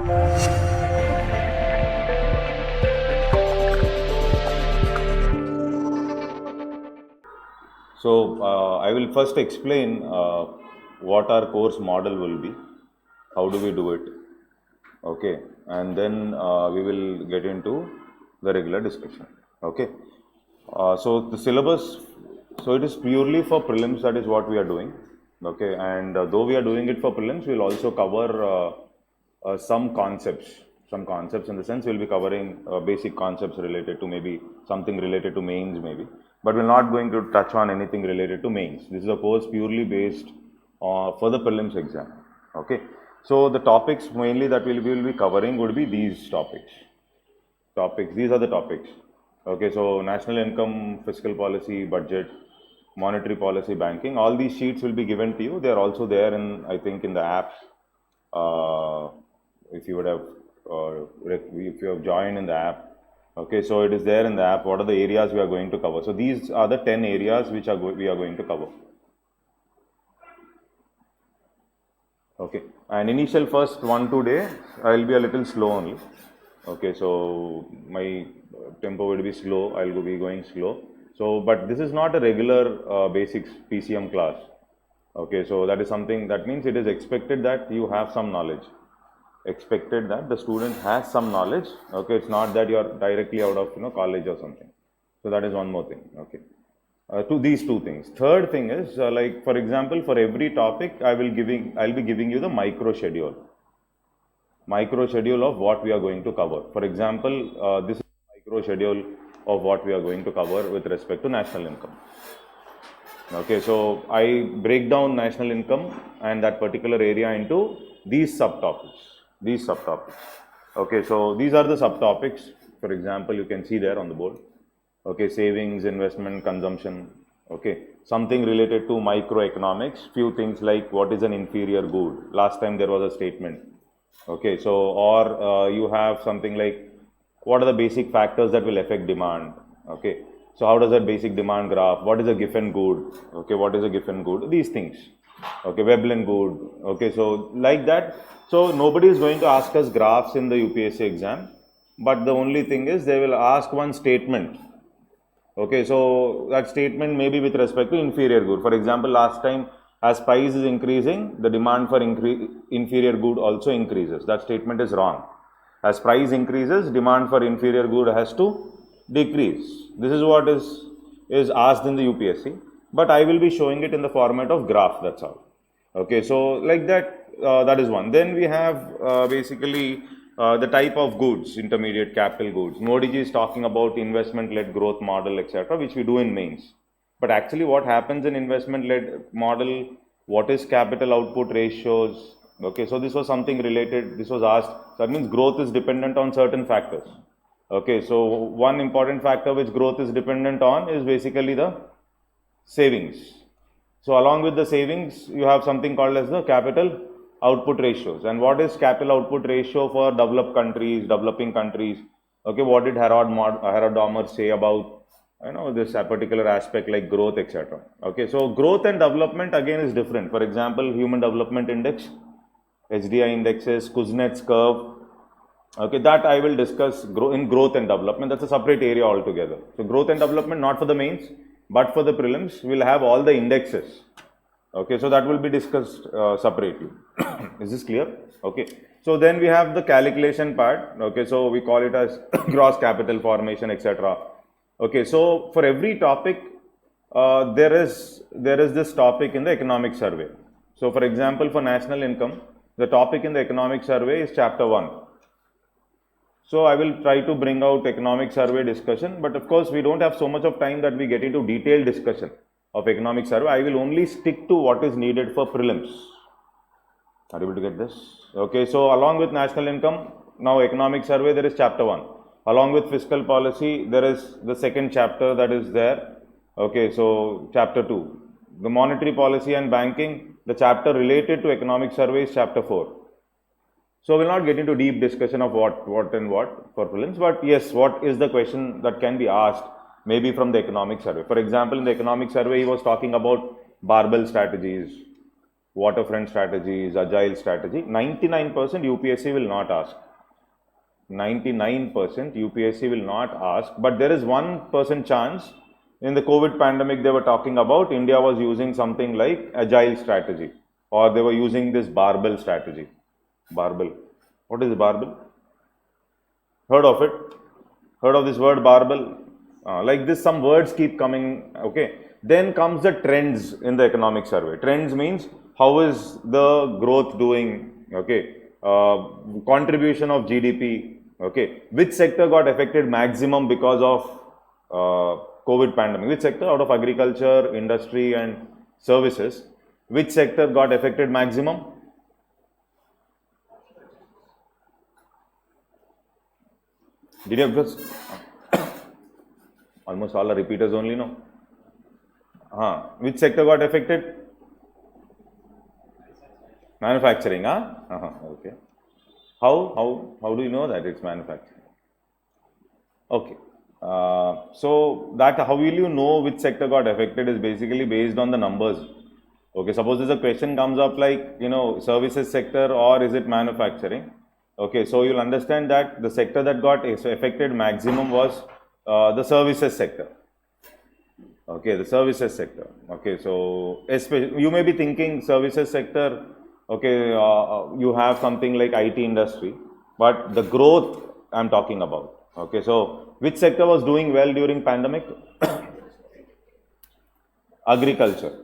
So I will first explain what our course model will be, how do we do it, okay, and then we will get into the regular discussion, okay. So the syllabus, so it is purely for prelims, that is what we are doing, okay, and though we are doing it for prelims, we will also cover some concepts in the sense we will be covering basic concepts related to maybe something related to mains maybe, but we are not going to touch on anything related to mains. This is a course purely based for the prelims exam, okay. So the topics mainly that we will be covering would be these topics, these are the topics, okay. So national income, fiscal policy, budget, monetary policy, banking, all these sheets will be given to you. They are also there in, I think, in the app. If you would have if you have joined in the app, okay, so it is there in the app. What are the areas we are going to cover? So these are the 10 areas which we are going to cover, okay. And initial first 1-2 days I will be a little slow only, okay, so my tempo will be slow, I will be going slow. So but this is not a regular basics PCM class, okay. So that is something, that means it is expected that you have some knowledge, expected that the student has some knowledge, okay. It's not that you are directly out of college or something. So that is one more thing, okay. To these two things. Third thing is like, for example, for every topic I'll be giving you the micro schedule of what we are going to cover. For example, this is the micro schedule of what we are going to cover with respect to national income, okay. So I break down national income and that particular area into these subtopics, okay. So these are the subtopics. For example, you can see there on the board, okay, savings, investment, consumption, okay, something related to microeconomics, few things like what is an inferior good, last time there was a statement, okay. So or you have something like what are the basic factors that will affect demand, okay. So how does that basic demand graph, what is a given good, okay, what is a given good, these things, okay, Veblen good, okay. So like that. So nobody is going to ask us graphs in the UPSC exam, but the only thing is they will ask one statement, okay. So that statement may be with respect to inferior good. For example, last time, as price is increasing, the demand for inferior good also increases. That statement is wrong. As price increases, demand for inferior good has to decrease. This is what is asked in the UPSC, but I will be showing it in the format of graph, that's all, okay. So like that, that is one. Then we have basically the type of goods, intermediate capital goods. Modi ji is talking about investment-led growth model, etc., which we do in mains. But actually what happens in investment-led model, what is capital output ratios, okay. So this was something related, this was asked. That means growth is dependent on certain factors, okay. So one important factor which growth is dependent on is basically the savings. So along with the savings, you have something called as the capital output ratios. And what is capital output ratio for developed countries, developing countries, okay. What did Harold Domer say about this particular aspect like growth, etc., okay. So growth and development again is different. For example, Human Development Index, HDI indexes, Kuznets curve, okay, that I will discuss in growth and development. That's a separate area altogether. So growth and development not for the mains, but for the prelims, we will have all the indexes, okay. So that will be discussed separately. Is this clear? Okay. So then we have the calculation part, okay. So we call it as gross capital formation, etc., okay. So for every topic, there is this topic in the economic survey. So for example, for national income, the topic in the economic survey is chapter 1. So I will try to bring out economic survey discussion, but of course we don't have so much of time that we get into detailed discussion of economic survey. I will only stick to what is needed for prelims. Are you able to get this? Okay, so along with national income, now economic survey, there is chapter 1. Along with fiscal policy, there is the second chapter that is there. Okay, so chapter 2. The monetary policy and banking, the chapter related to economic survey is chapter 4. So we will not get into deep discussion of what for prelims, but yes, what is the question that can be asked maybe from the economic survey. For example, in the economic survey, he was talking about barbell strategies, waterfront strategies, agile strategy, 99% UPSC will not ask. 99% UPSC will not ask, but there is 1% chance. In the COVID pandemic, they were talking about India was using something like agile strategy, or they were using this barbell strategy. Barbell. What is barbell? Heard of it? Heard of this word barbell? Like this, some words keep coming. Okay. Then comes the trends in the economic survey. Trends means how is the growth doing? Okay. Contribution of GDP. Okay. Which sector got affected maximum because of COVID pandemic? Which sector out of agriculture, industry and services? Which sector got affected maximum? Did you just almost all are repeaters only, no? Which sector got affected? Manufacturing, okay. How do you know that it's manufacturing? Okay. So that how will you know which sector got affected is basically based on the numbers. Okay, suppose there's a question comes up like, services sector or is it manufacturing? Okay, so you'll understand that the sector that got affected maximum was the services sector. Okay, the services sector. Okay, so especially you may be thinking services sector, okay, you have something like IT industry, but the growth I'm talking about. Okay, so which sector was doing well during pandemic? Agriculture.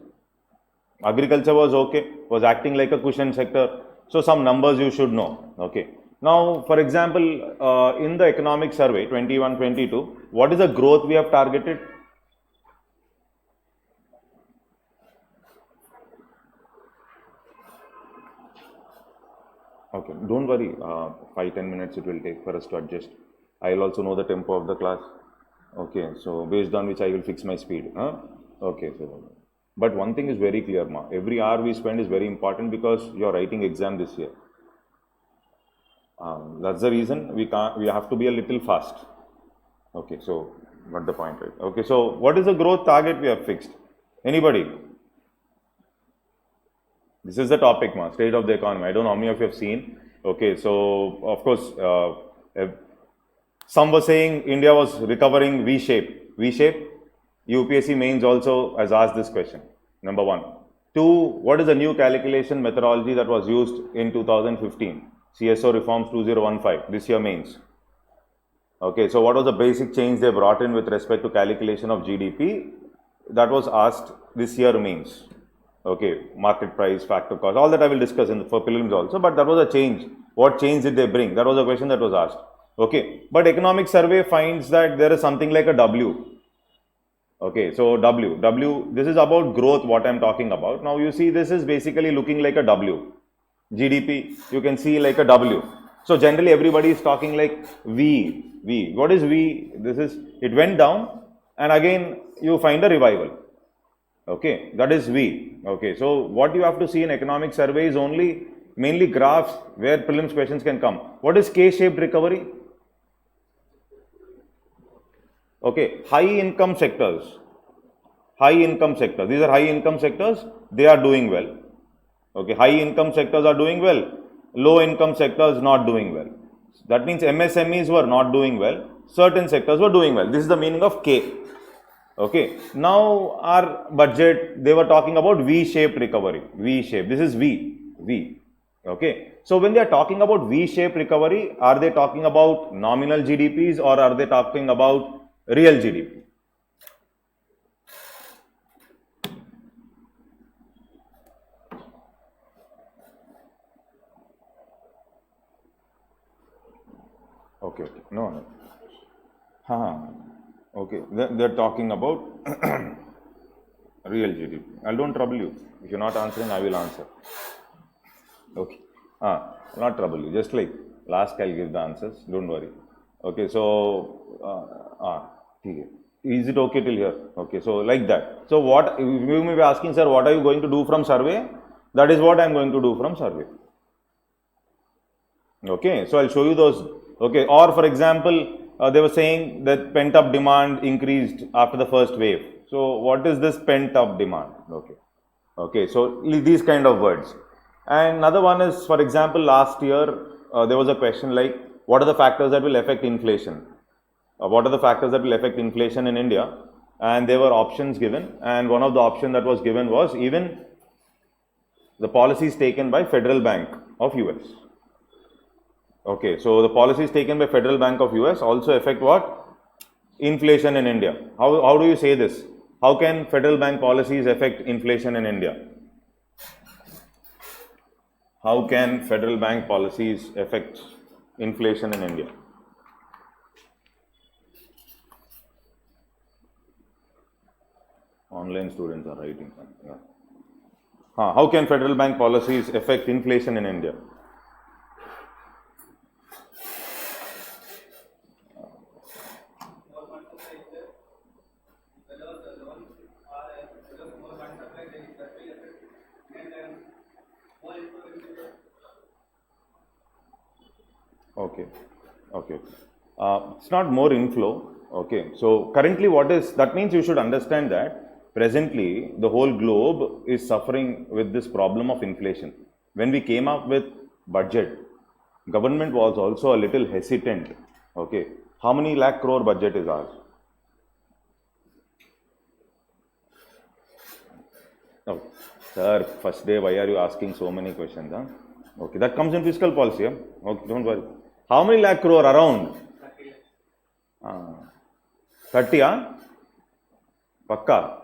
Agriculture was okay, was acting like a cushion sector. So some numbers you should know. Okay. Now, for example, in the economic survey 21-22, what is the growth we have targeted? Okay, don't worry, 5-10 minutes it will take for us to adjust. I will also know the tempo of the class. Okay, so based on which I will fix my speed. Okay, so but one thing is very clear, ma. Every hour we spend is very important because you are writing exam this year. That's the reason we have to be a little fast. Okay, so got the point, right? Okay, so what is the growth target we have fixed? Anybody? This is the topic, ma, state of the economy. I don't know how many of you have seen. Okay, so of course, some were saying India was recovering V-shape. V-shape? UPSC mains also has asked this question. Number 1. 2. What is the new calculation methodology that was used in 2015? CSO reforms 2015. This year mains. Okay, so what was the basic change they brought in with respect to calculation of GDP? That was asked this year mains. Okay, market price, factor cost, all that I will discuss for prelims also, but that was a change. What change did they bring? That was a question that was asked. Okay, but economic survey finds that there is something like a W. Okay, so W, this is about growth, what I am talking about. Now you see this is basically looking like a W. GDP, you can see like a W. So generally everybody is talking like V. What is V? It went down and again you find a revival. Okay, that is V. Okay, so what you have to see in economic survey is mainly graphs where prelims questions can come. What is K-shaped recovery? Okay, high income sectors. These are high income sectors, they are doing well. Okay, high income sectors are doing well, low income sectors not doing well. That means MSMEs were not doing well, certain sectors were doing well. This is the meaning of K. Okay, now our budget, they were talking about V-shaped recovery. V-shape, this is V. Okay, so when they are talking about V-shaped recovery, are they talking about nominal GDPs or are they talking about real GDP? Okay, no. Okay, they're talking about real GDP. I don't trouble you. If you're not answering, I will answer. Okay, I'll not trouble you. Just like last, I'll give the answers. Don't worry. Okay, so is it okay till here? Okay, so like that. So what you may be asking, sir, what are you going to do from survey? That is what I'm going to do from survey. Okay, so I'll show you those. Okay, or for example, they were saying that pent-up demand increased after the first wave. So what is this pent-up demand? Okay, Okay, so these kind of words. And another one is, for example, last year there was a question like, what are the factors that will affect inflation? What are the factors that will affect inflation in India? And there were options given, and one of the options that was given was even the policies taken by Federal Bank of US. Okay, so the policies taken by Federal Bank of US also affect what? Inflation in India. How do you say this? How can Federal Bank policies affect inflation in India? How can Federal Bank policies affect inflation in India? Online students are writing. Yeah. How can Federal Bank policies affect inflation in India? Okay. It's not more inflow. Okay. So currently, that means you should understand that presently the whole globe is suffering with this problem of inflation. When we came up with budget, government was also a little hesitant. Okay. How many lakh crore budget is ours? Oh, sir, first day, why are you asking so many questions? Huh? Okay, that comes in fiscal policy. Huh? Okay, don't worry. How many lakh crore around? 30, huh? Pakka.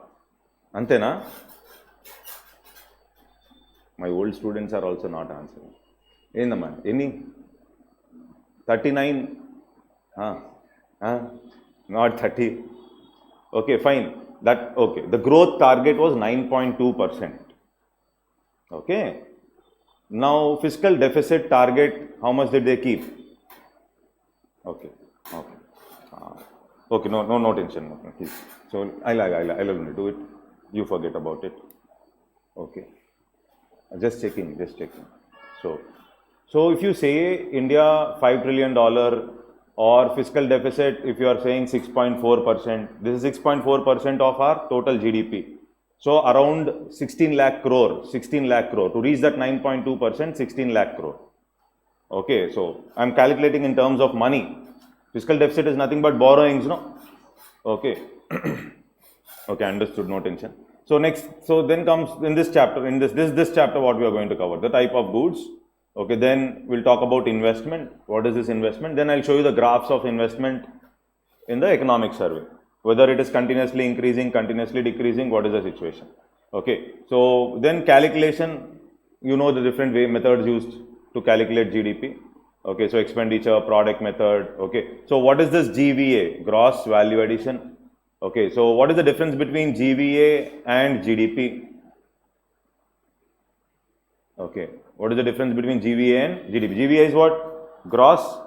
Antena? My old students are also not answering. Any? 39? Not 30. Okay, fine. The growth target was 9.2%. Okay. Now, fiscal deficit target, how much did they keep? Okay. No tension. No, please. So, I'll do it. You forget about it. Okay. Just checking. So if you say India $5 trillion or fiscal deficit, if you are saying 6.4%, this is 6.4% of our total GDP. So around 16 lakh crore. To reach that 9.2%, 16 lakh crore. Okay, so I'm calculating in terms of money. Fiscal deficit is nothing but borrowings, no? Okay. Okay, understood, no tension. So then comes in this chapter, this chapter what we are going to cover, the type of goods. Okay, then we'll talk about investment. What is this investment? Then I'll show you the graphs of investment in the economic survey. Whether it is continuously increasing, continuously decreasing, what is the situation? Okay, so then calculation, you know the different methods used to calculate GDP. Okay, so expenditure, product method. Okay, so what is this GVA, gross value addition? Okay, so what is the difference between GVA and GDP? Okay, what is the difference between GVA and GDP? GVA is what? Gross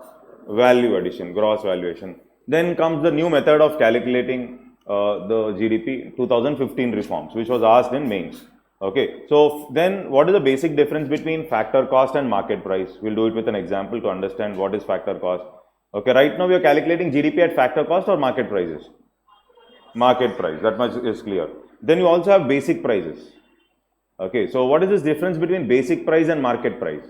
value addition, gross valuation. Then comes the new method of calculating the GDP, 2015 reforms, which was asked in mains. Okay, so then what is the basic difference between factor cost and market price? We'll do it with an example to understand what is factor cost. Okay, right now we are calculating GDP at factor cost or market prices? Market price, that much is clear. Then you also have basic prices. Okay, so what is this difference between basic price and market price?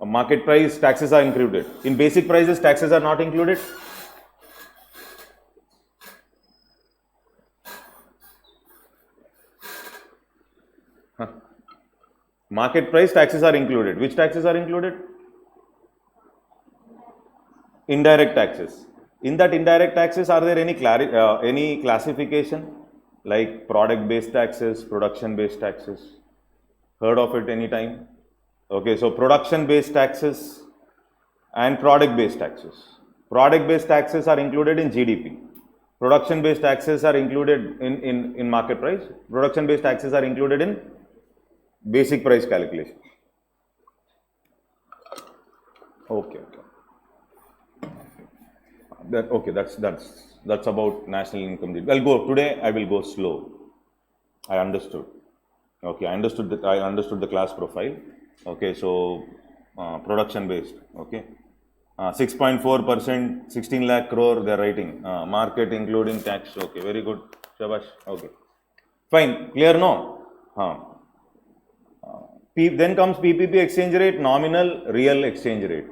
A market price, taxes are included. In basic prices, taxes are not included. Market price, taxes are included. Which taxes are included? Indirect taxes. In that indirect taxes, are there any classification like product-based taxes, production-based taxes? Heard of it any time? Okay, so production-based taxes and product-based taxes. Product-based taxes are included in GDP. Production-based taxes are included in market price. Production-based taxes are included in basic price calculation. Okay. That's about national income. Today I will go slow. I understood. Okay, I understood the class profile. Okay, so production based. Okay, 6.4%, 16 lakh crore they are writing. Market including tax. Okay, very good. Shabash. Okay. Fine. Clear? No? Then comes PPP exchange rate, nominal real exchange rate.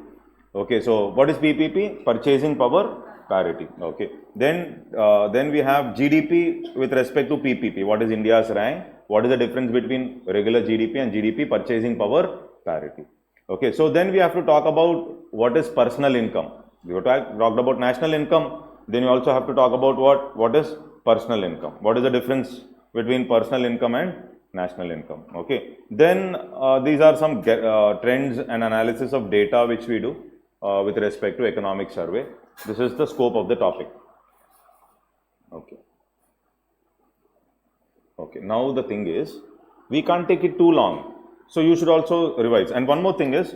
Okay, so what is PPP? Purchasing power parity. Okay. Then we have GDP with respect to PPP. What is India's rank? What is the difference between regular GDP and GDP? Purchasing power parity. Okay, so then we have to talk about what is personal income. We talked about national income. Then you also have to talk about what is personal income. What is the difference between personal income and national income? Okay. Then these are some trends and analysis of data which we do with respect to economic survey. This is the scope of the topic. Okay. Okay. Now the thing is, we can't take it too long. So you should also revise. And one more thing is,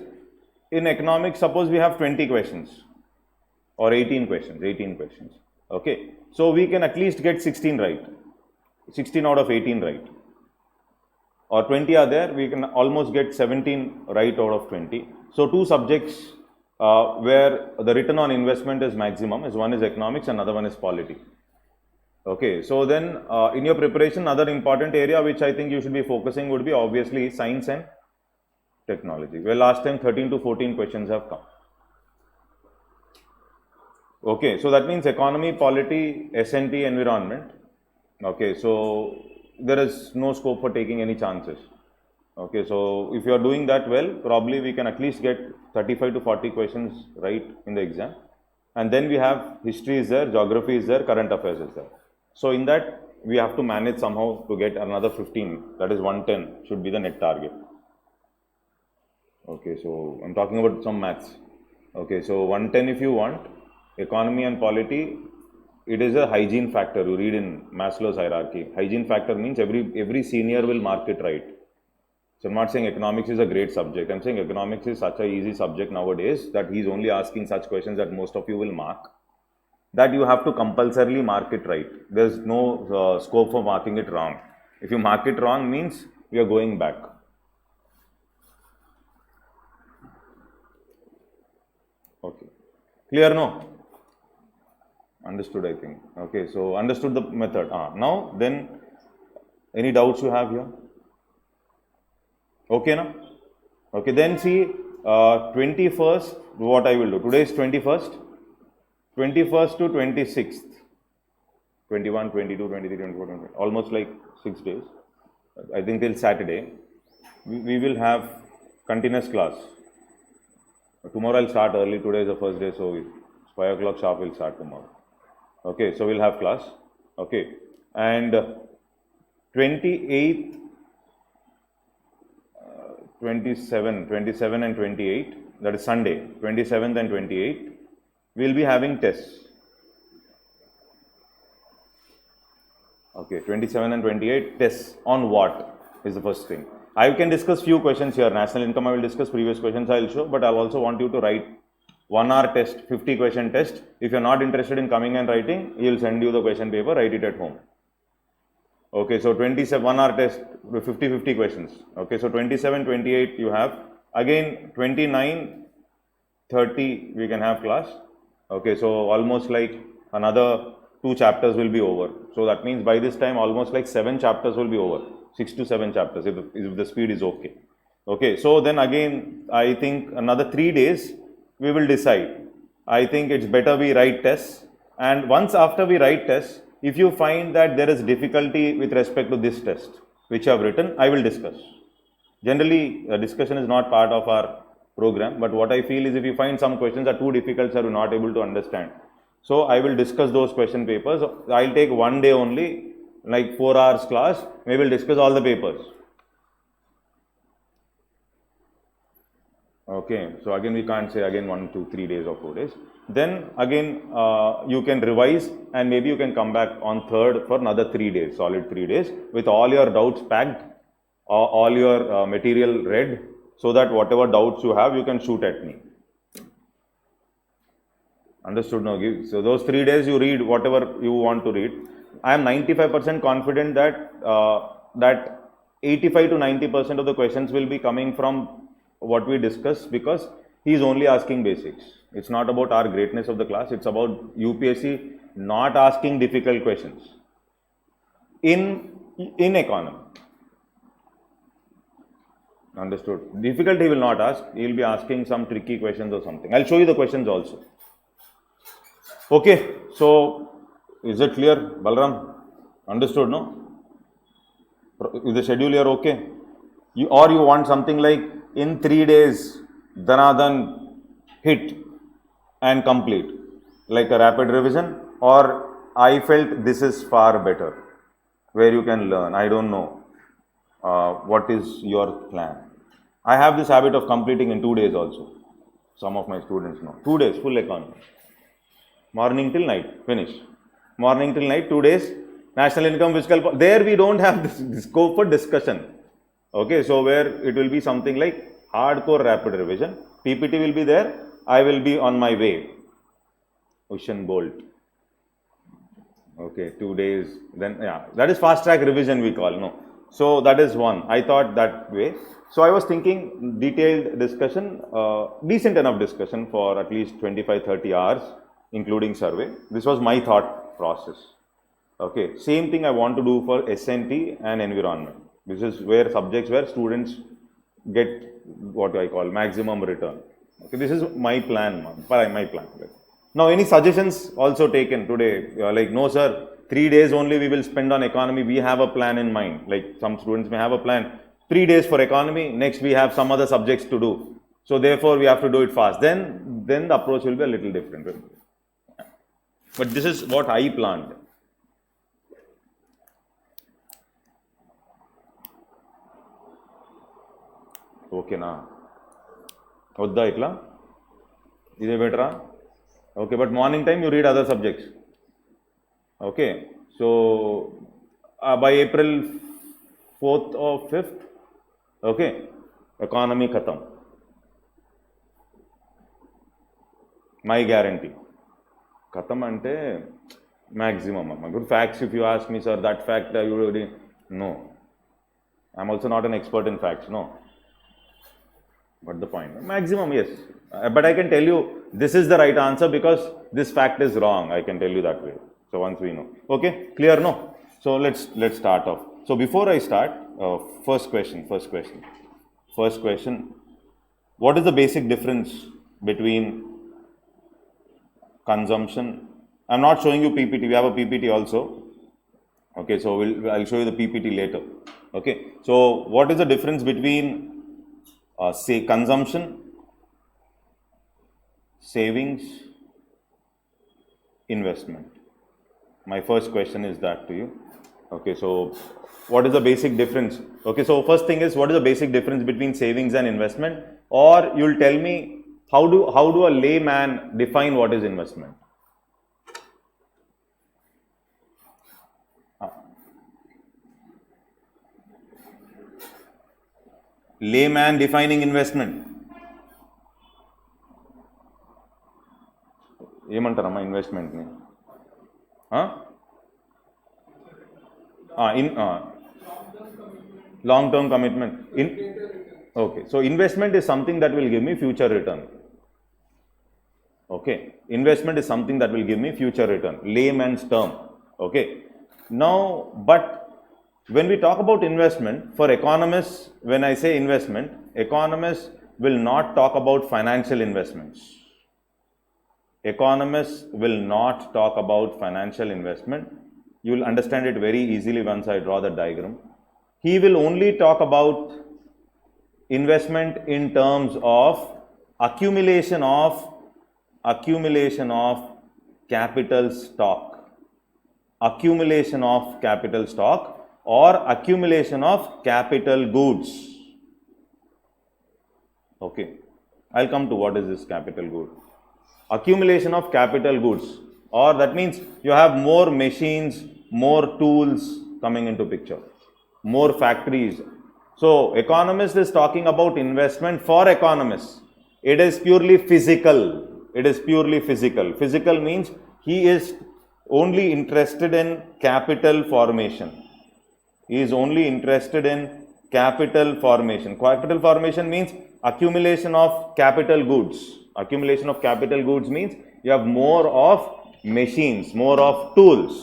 in economics, suppose we have 20 questions or 18 questions. Okay. So we can at least get 16 right. 16 out of 18 right. Or 20 are there, we can almost get 17 right out of 20. So two subjects where the return on investment is maximum is one is economics and another one is polity. Okay, so then in your preparation, another important area which I think you should be focusing would be obviously science and technology. Well, last time 13 to 14 questions have come. Okay, so that means economy, polity, S&T, environment. Okay, so there is no scope for taking any chances. Okay, so if you are doing that well, probably we can at least get 35 to 40 questions right in the exam. And then we have history is there, geography is there, current affairs is there. So in that, we have to manage somehow to get another 15, that is 110 should be the net target. Okay, so I'm talking about some maths. Okay, so 110 if you want, economy and polity, it is a hygiene factor. You read in Maslow's hierarchy. Hygiene factor means every senior will mark it right. So I'm not saying economics is a great subject. I'm saying economics is such an easy subject nowadays that he's only asking such questions that most of you will mark, that you have to compulsorily mark it right. There's no scope for marking it wrong. If you mark it wrong means we are going back. Okay. Clear? No? Understood, I think. Okay, so understood the method. Now, then, any doubts you have here? Okay, na? Okay, then see, 21st, what I will do. Today is 21st. 21st to 26th. 21, 22, 23, 24, 25. Almost like 6 days. I think till Saturday. We will have continuous class. Tomorrow I'll start early. Today is the first day, so 5 o'clock sharp will start tomorrow. Okay, so we'll have class. Okay, and 28th, 27 and 28, that is Sunday, 27th and 28th, we'll be having tests. Okay, 27 and 28 tests on what is the first thing. I can discuss few questions here. National income I will discuss, previous questions I will show, but I also want you to write 1 hour test, 50 question test. If you are not interested in coming and writing, he will send you the question paper, write it at home. Okay, so 27 1 hour test, 50 questions. Okay, so 27, 28 you have. Again 29, 30 we can have class. Okay, so almost like another 2 chapters will be over. So that means by this time almost like 7 chapters will be over. 6 to 7 chapters if the speed is okay. Okay, so then again I think another 3 days we will decide. I think it's better we write tests, and once after we write tests, if you find that there is difficulty with respect to this test which I have written, I will discuss. Generally, discussion is not part of our program, but what I feel is if you find some questions are too difficult, sir, you're not able to understand. So I will discuss those question papers. I'll take 1 day only, like 4 hours class, we will discuss all the papers. Okay, so again we can't say again 1, 2, 3 days or 4 days. Then again you can revise and maybe you can come back on 3rd for another 3 days, solid 3 days with all your doubts packed, all your material read, so that whatever doubts you have you can shoot at me. Understood? No? So those 3 days you read whatever you want to read. I am 95% confident that that 85 to 90% of the questions will be coming from what we discussed, because he is only asking basics. It's not about our greatness of the class, it's about UPSC not asking difficult questions in economy. Understood? Difficult he will not ask, he will be asking some tricky questions or something. I'll show you the questions also. Okay, so is it clear, Balram? Understood, no? Is the schedule here okay? You want something like in 3 days, Dhanadhan hit and complete, like a rapid revision, or I felt this is far better, where you can learn. I don't know what is your plan. I have this habit of completing in 2 days also. Some of my students know. 2 days, full economy. Morning till night, finish. Morning till night, 2 days. National income, fiscal, there we don't have this scope for discussion. Okay, so where it will be something like hardcore rapid revision. PPT will be there. I will be on my way. Usain Bolt. Okay, 2 days. Then, yeah, that is fast track revision we call, no. So that is one. I thought that way. So I was thinking detailed discussion, decent enough discussion for at least 25-30 hours, including survey. This was my thought process. Okay, same thing I want to do for SNT and environment. This is where subjects where students get what I call maximum return. Okay, this is my plan, my plan. Now, any suggestions also taken today? Like, no, sir, 3 days only we will spend on economy. We have a plan in mind. Like, some students may have a plan. 3 days for economy. Next, we have some other subjects to do. So, therefore, we have to do it fast. Then the approach will be a little different. But this is what I planned. Okay, na. Odda itla? Ide better? Okay, but morning time you read other subjects. Okay, so by April 4th or 5th, okay, economy khatam. My guarantee. Khatam ante maximum. Good facts, if you ask me, sir, that fact you already no. I'm also not an expert in facts, no. But the point, maximum, yes. But I can tell you, this is the right answer because this fact is wrong. I can tell you that way. So once we know. Okay, clear, no? So let's start off. So before I start, first question. What is the basic difference between consumption? I'm not showing you PPT. We have a PPT also. Okay, so I'll show you the PPT later. Okay, so what is the difference between say consumption, savings, investment? My first question is that to you. Okay, so what is the basic difference? Okay, so first thing is, what is the basic difference between savings and investment? Or you'll tell me, how do a layman define what is investment? Layman defining investment. ఏమంటారమ్మా investment ని long term commitment. Okay, so investment is something that will give me future return. Okay, investment is something that will give me future return, layman's term. Okay, now but when we talk about investment, for economists, when I say investment, economists will not talk about financial investments. Economists will not talk about financial investment. You will understand it very easily once I draw the diagram. He will only talk about investment in terms of accumulation of capital stock. Accumulation of capital stock or accumulation of capital goods. Okay, I'll come to what is this capital good. Accumulation of capital goods, or that means you have more machines, more tools coming into picture, more factories. So economist is talking about investment for economists. It is purely physical. Physical means he is only interested in capital formation. He is only interested in capital formation. Capital formation means accumulation of capital goods. Accumulation of capital goods means you have more of machines, more of tools.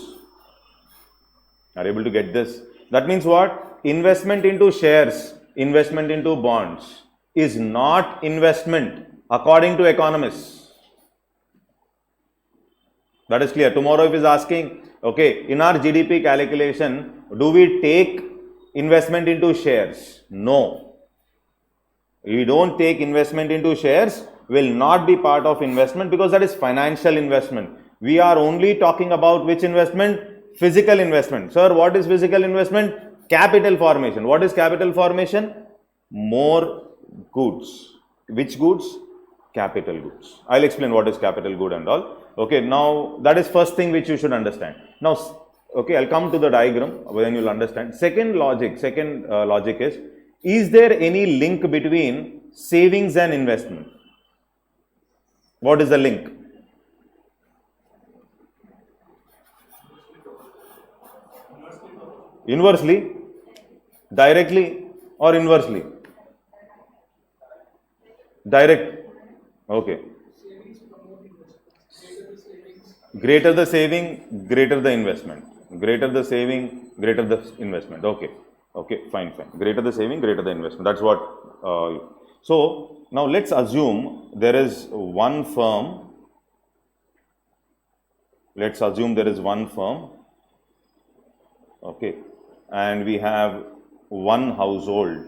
Are you able to get this? That means what? Investment into shares, investment into bonds is not investment according to economists. That is clear. Tomorrow if is asking, okay, in our GDP calculation, do we take investment into shares? No. We don't take investment into shares, will not be part of investment because that is financial investment. We are only talking about which investment? Physical investment. Sir, what is physical investment? Capital formation. What is capital formation? More goods. Which goods? Capital goods. I'll explain what is capital good and all. Okay, now that is first thing which you should understand. Now, okay, I'll come to the diagram when you'll understand. Second logic is there any link between savings and investment? What is the link? Inversely, directly or inversely? Direct. Okay. Greater the saving, greater the investment. Greater the saving, greater the investment. Okay. Okay, fine. Greater the saving, greater the investment. That's what. So, now let's assume there is one firm. Let's assume there is one firm. Okay. And we have one household.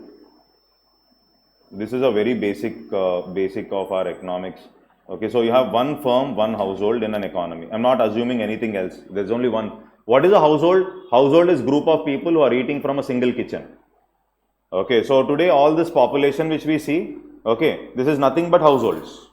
This is a very basic of our economics. Okay, so you have one firm, one household in an economy. I'm not assuming anything else. There's only one. What is a household? Household is group of people who are eating from a single kitchen. Okay, so today all this population which we see, okay, this is nothing but households.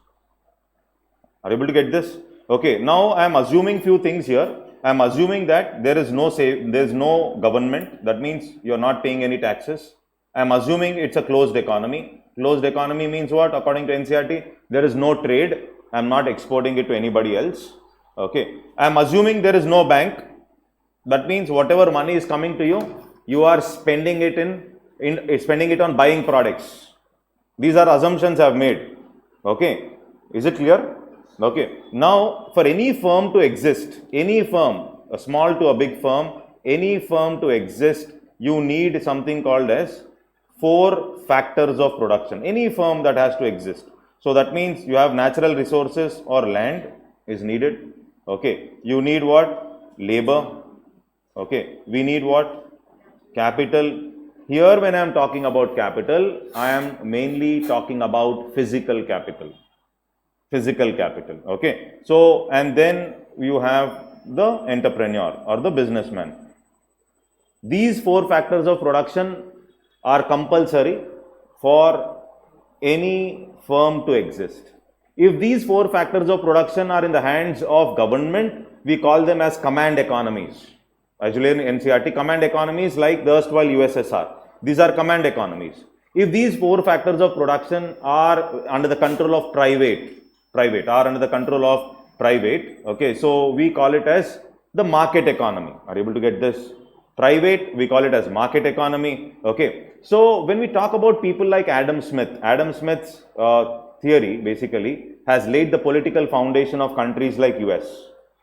Are you able to get this? Okay, now I am assuming few things here. I am assuming that there is no government. That means you are not paying any taxes. I am assuming it's a closed economy. Closed economy means what? According to NCERT, there is no trade. I am not exporting it to anybody else. Okay. I am assuming there is no bank. That means whatever money is coming to you, you are spending it spending it on buying products. These are assumptions I have made. Okay. Is it clear? Okay. Now, for any firm to exist, any firm, a small to a big firm, any firm to exist, you need something called as 4 factors of production. Any firm that has to exist. So that means you have natural resources or land is needed. Okay. You need what? Labor. Okay. We need what? Capital. Here when I am talking about capital, I am mainly talking about physical capital. Physical capital. Okay. So, and then you have the entrepreneur or the businessman. These 4 factors of production are compulsory for any firm to exist. If these 4 factors of production are in the hands of government, we call them as command economies. Actually in NCERT, command economies like the erstwhile USSR. These are command economies. If these 4 factors of production are under the control of private, okay, so we call it as the market economy. Are you able to get this? Private, we call it as market economy. Okay. So when we talk about people like Adam Smith's theory basically has laid the political foundation of countries like US.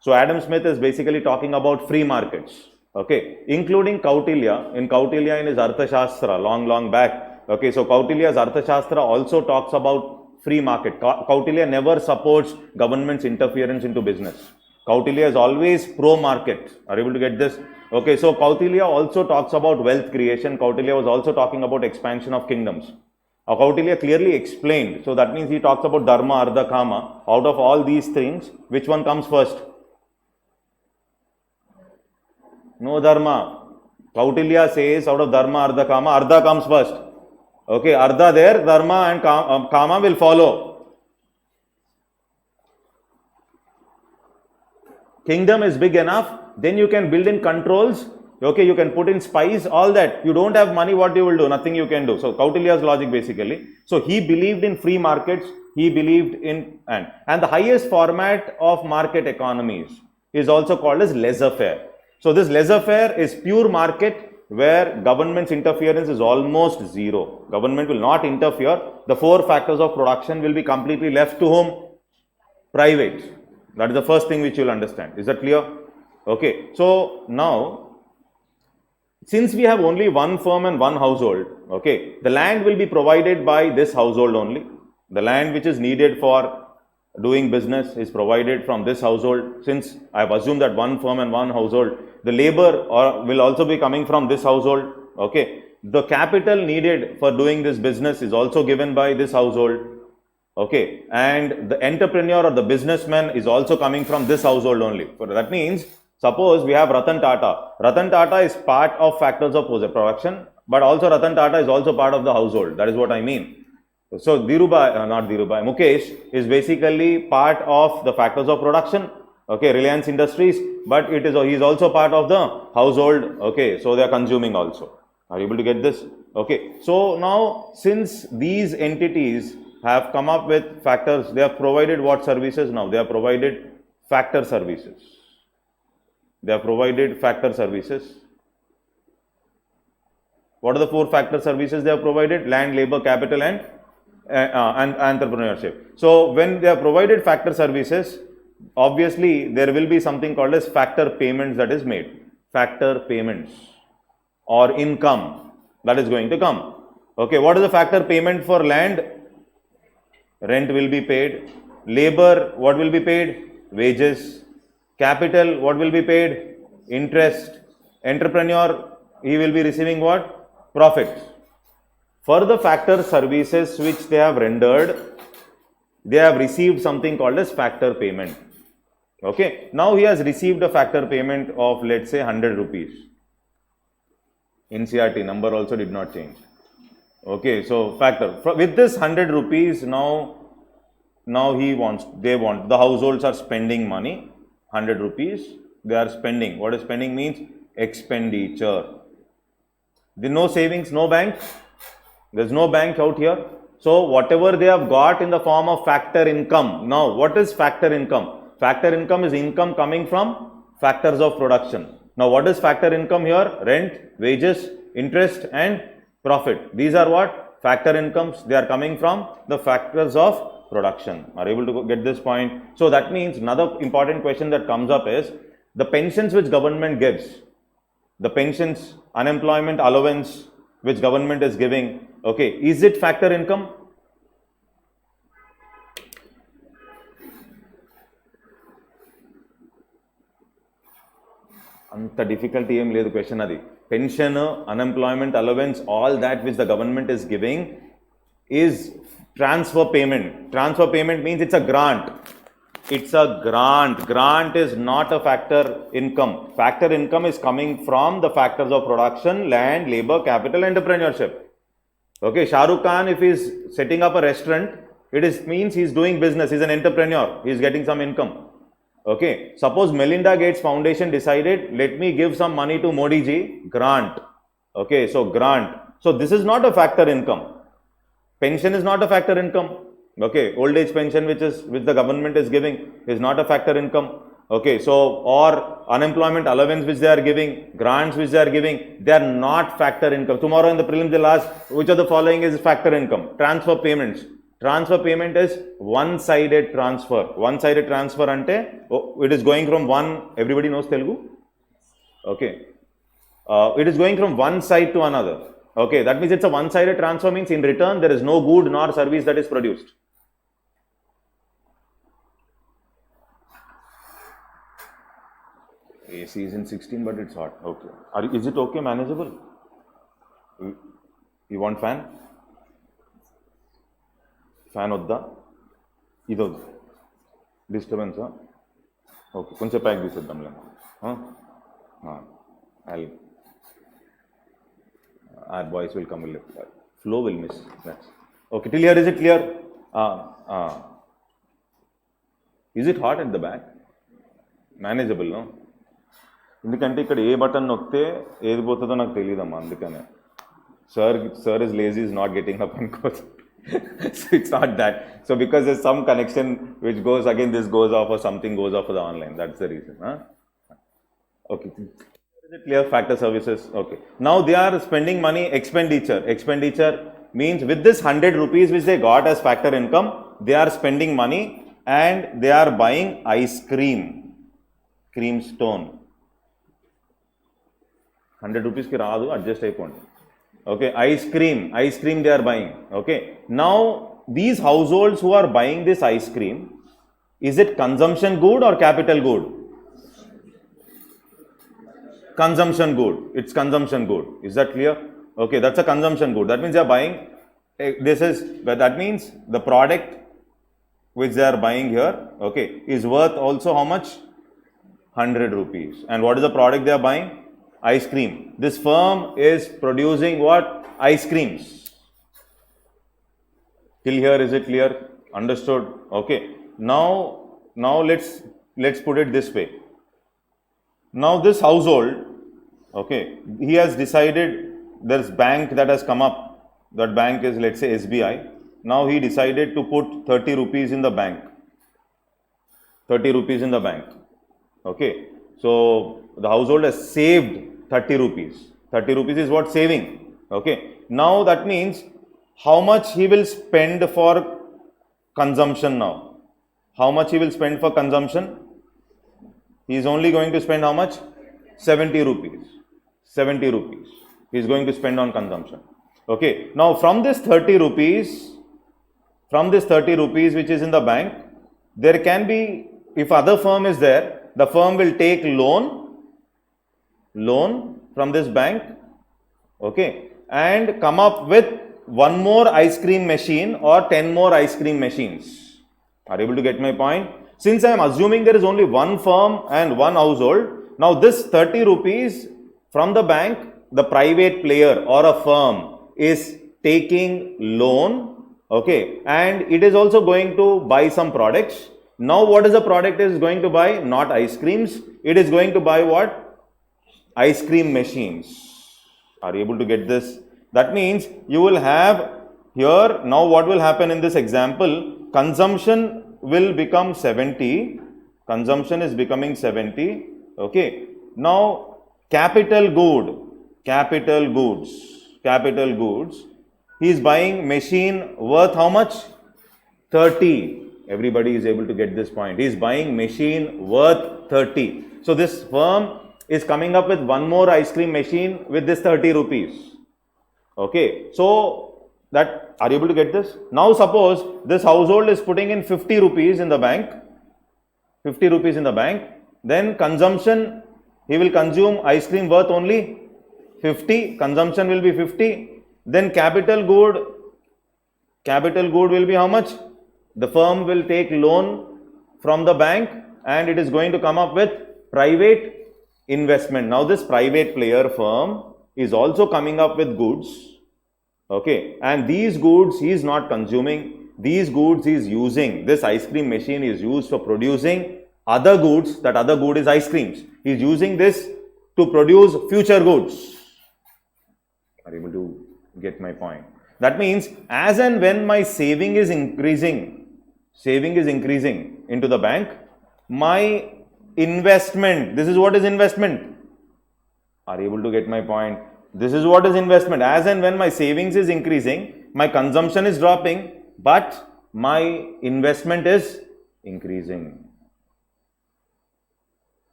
So Adam Smith is basically talking about free markets. Okay. Including Kautilya. In Kautilya in his Arthashastra, long back. Okay. So Kautilya's Arthashastra also talks about free market. Kautilya never supports government's interference into business. Kautilya is always pro-market. Are you able to get this? Okay, so Kautilya also talks about wealth creation. Kautilya was also talking about expansion of kingdoms. Kautilya clearly explained. So that means he talks about dharma, artha, kama. Out of all these things, which one comes first? No dharma. Kautilya says out of dharma, artha, kama, artha comes first. Okay, artha there, dharma and kama will follow. Kingdom is big enough, then you can build in controls. Okay, you can put in spies, all that. You don't have money, what you will do? Nothing you can do. So Kautilya's logic basically. So he believed in free markets. He believed in and the highest format of market economies is also called as laissez-faire. So this laissez-faire is pure market where government's interference is almost zero. Government will not interfere. The 4 factors of production will be completely left to whom? Private. That is the first thing which you will understand. Is that clear? Okay. So now, since we have only one firm and one household, okay, the land will be provided by this household only. The land which is needed for doing business is provided from this household. Since I have assumed that one firm and one household, the labor will also be coming from this household. Okay. The capital needed for doing this business is also given by this household. Okay. And the entrepreneur or the businessman is also coming from this household only. So that means, suppose we have Ratan Tata. Ratan Tata is part of factors of production, but also Ratan Tata is also part of the household. That is what I mean. So Mukesh is basically part of the factors of production. Okay, Reliance Industries, but he is also part of the household. Okay, so they are consuming also. Are you able to get this? Okay, so now since these entities have come up with factors, they have provided what services now? They have provided factor services. They have provided factor services. What are the 4 factor services they have provided? Land, labor, capital and entrepreneurship. So when they have provided factor services, obviously there will be something called as factor payments that is made. Factor payments or income that is going to come. Okay, what is the factor payment for land? Rent will be paid. Labor, what will be paid? Wages. Capital, what will be paid? Interest. Entrepreneur, he will be receiving what? Profit. For the factor services which they have rendered, they have received something called as factor payment. Okay. Now he has received a factor payment of, let's say, 100 rupees. NCRT number also did not change. Okay. So factor. With this 100 rupees, now the households are spending money. 100 rupees they are spending. What is spending means? Expenditure. No savings, no bank. There's no bank out here. So whatever they have got in the form of factor income. Now what is factor income? Factor income is income coming from factors of production. Now what is factor income here? Rent, wages, interest and profit. These are what? Factor incomes. They are coming from the factors of production. Are you able to get this point? So that means another important question that comes up is the pensions which government gives. The pensions, unemployment allowance which government is giving. Okay, is it factor income? Anta difficulty em ledu question adi. Pension, unemployment allowance, all that which the government is giving is transfer payment. Transfer payment means it's a grant. It's a grant. Grant is not a factor income. Factor income is coming from the factors of production, land, labor, capital, entrepreneurship. Okay, Shah Rukh Khan, if he is setting up a restaurant, means he is doing business. He is an entrepreneur. He is getting some income. Okay, suppose Melinda Gates Foundation decided, let me give some money to Modi ji, grant. Okay, so grant. So this is not a factor income. Pension is not a factor income. Okay, old age pension which the government is giving is not a factor income. Okay, so or unemployment allowance which they are giving, grants which they are giving, they are not factor income. Tomorrow in the prelims they'll ask which of the following is factor income. Transfer payments. Transfer payment is one-sided transfer. One-sided transfer ante, it is going from one, everybody knows Telugu? Okay. It is going from one side to another. Okay, that means it's a one-sided transfer, means in return there is no good nor service that is produced. AC is in 16 but it's hot. Okay. Is it okay, manageable? You want fan? Fan odda? Idodda? Disturbance? Okay. Koncha pack diseddam le. Our boys will come with flow will miss. That's okay. Till here is it clear? Is it hot at the back? Manageable, no? ఎందుకంటే ఇక్కడ ఏ button నొక్కితే ఏది పోతుందో నాకు తెలియదమ్మా అందుకనే sir is lazy is not getting up on course. So it's not that. So because there's some connection which goes again, this goes off or something goes off for the online. That's the reason. Okay. Is Is it clear? Factor services. Okay. Now they are spending money, expenditure. Expenditure means with this 100 rupees which they got as factor income, they are spending money and they are buying ice cream, cream stone. 100 rupees ki raadu, adjust అయిపోండి. Okay, ice cream they are buying. Okay. Now these households who are buying this ice cream, is it consumption good or capital good? Consumption good. It's consumption good. Is that clear? Okay, that's a consumption good. That means they are buying. That means the product which they are buying here, okay, is worth also how much? 100 rupees. And what is the product they are buying? Ice cream. This firm is producing what? Ice creams. Till here, is it clear? Understood? Okay. Now let's put it this way. Now this household, okay, he has decided there's bank that has come up. That bank is, let's say, SBI. Now he decided to put 30 rupees in the bank. 30 rupees in the bank. Okay. So the household has saved 30 rupees. 30 rupees is what? Saving. Okay. Now that means how much he will spend for consumption now. How much he will spend for consumption? He is only going to spend how much? 70 rupees. 70 rupees. He is going to spend on consumption. Okay. Now from this 30 rupees, which is in the bank, there can be, if other firm is there, the firm will take loan from this bank, okay, and come up with one more ice cream machine or 10 more ice cream machines. Are you able to get my point? Since I am assuming there is only one firm and one household, now this 30 rupees from the bank, the private player or a firm is taking loan, okay, and it is also going to buy some products. Now what is the product it is going to buy? Not ice creams. It is going to buy what? Ice cream machines. Are you able to get this? That means you will have here, now what will happen in this example? Consumption will become 70. Consumption is becoming 70. Okay. Now capital goods. He is buying machine worth how much? 30. Everybody is able to get this point. He is buying machine worth 30. So this firm is coming up with one more ice cream machine with this 30 rupees. Okay. So that, are you able to get this? Now suppose this household is putting in 50 rupees in the bank. 50 rupees in the bank. Then consumption, he will consume ice cream worth only 50. Consumption will be 50. Then capital good will be how much? The firm will take loan from the bank and it is going to come up with private investment. Now this private player firm is also coming up with goods. Okay. And these goods he is not consuming. These goods he is using. This ice cream machine is used for producing other goods. That other good is ice creams. He is using this to produce future goods. Are you able to get my point? That means as and when my saving is increasing into the bank, my investment, this is what is investment. Are you able to get my point? This is what is investment. As and when my savings is increasing, my consumption is dropping, but my investment is increasing.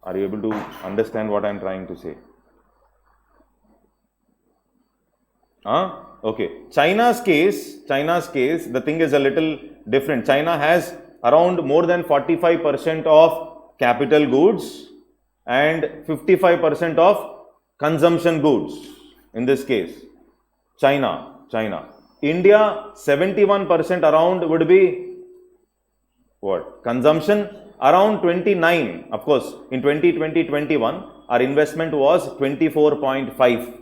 Are you able to understand what I am trying to say? Okay. China's case, the thing is a little different. China has around more than 45% of capital goods and 55% of consumption goods. In this case, China. India, 71% around would be what? Consumption. Around 29. Of course, in 2020-21, our investment was 24.5.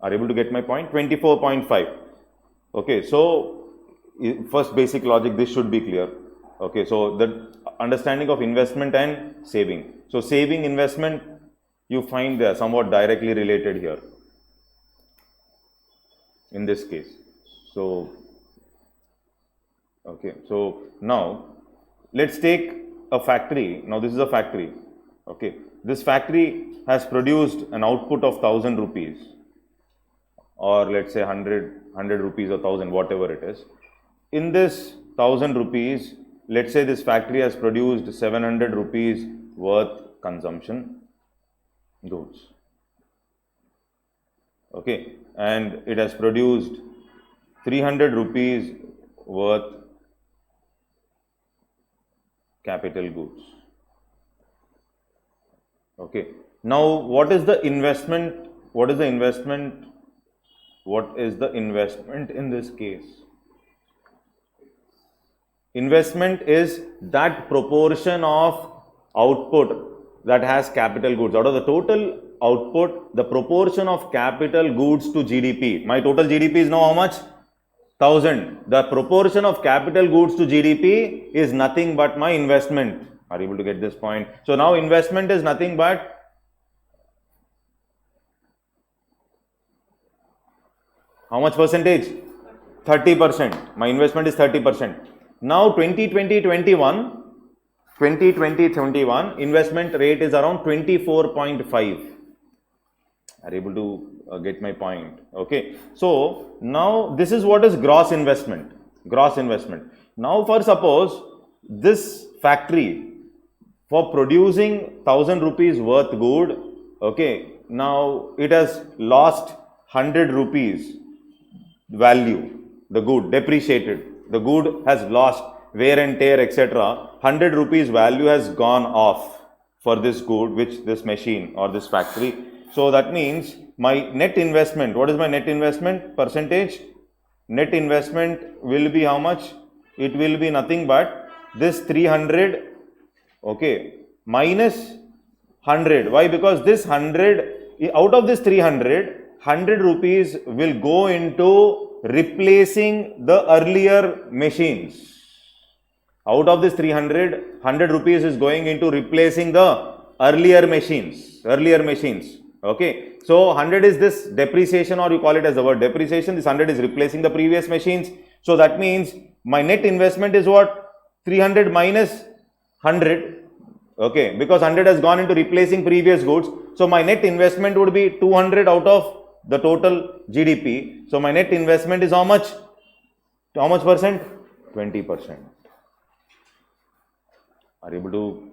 Are you able to get my point? 24.5. Okay, so first basic logic, this should be clear. Okay, so the understanding of investment and saving. So saving, investment, you find they are somewhat directly related here in this case. So, okay, so now let's take a factory. Now this is a factory. Okay, this factory has produced an output of 1000 rupees, or let's say 100 rupees or 1000, whatever it is. In this 1000 rupees, let's say this factory has produced 700 rupees worth consumption goods. Okay, and it has produced 300 rupees worth capital goods. Okay, now what is the investment? What is the investment? What is the investment in this case? Investment is that proportion of output that has capital goods. Out of the total output, the proportion of capital goods to GDP. My total GDP is now how much? 1000. The proportion of capital goods to GDP is nothing but my investment. Are you able to get this point? So now investment is nothing but how much percentage? 30%. My investment is 30%. Now 2020-21 investment rate is around 24.5. Are you able to get my point? Okay. So now this is what is gross investment. Gross investment. Now for suppose this factory for producing 1000 rupees worth good, okay, now it has lost 100 rupees value, the good depreciated, the good has lost wear and tear, etc. 100 rupees value has gone off for this good, which this machine or this factory. So that means my net investment, what is my net investment percentage? Net investment will be how much? It will be nothing but this 300, okay, minus 100. Why? Because this 100, out of this 300, 100 rupees will go into replacing the earlier machines. Out of this 300, 100 rupees is going into replacing the earlier machines. Okay. So 100 is this depreciation, or you call it as the word depreciation. This 100 is replacing the previous machines. So that means my net investment is what? 300 minus 100. Okay. Because 100 has gone into replacing previous goods. So my net investment would be 200 out of the total GDP. So my net investment is how much? How much percent? 20%. Are you able to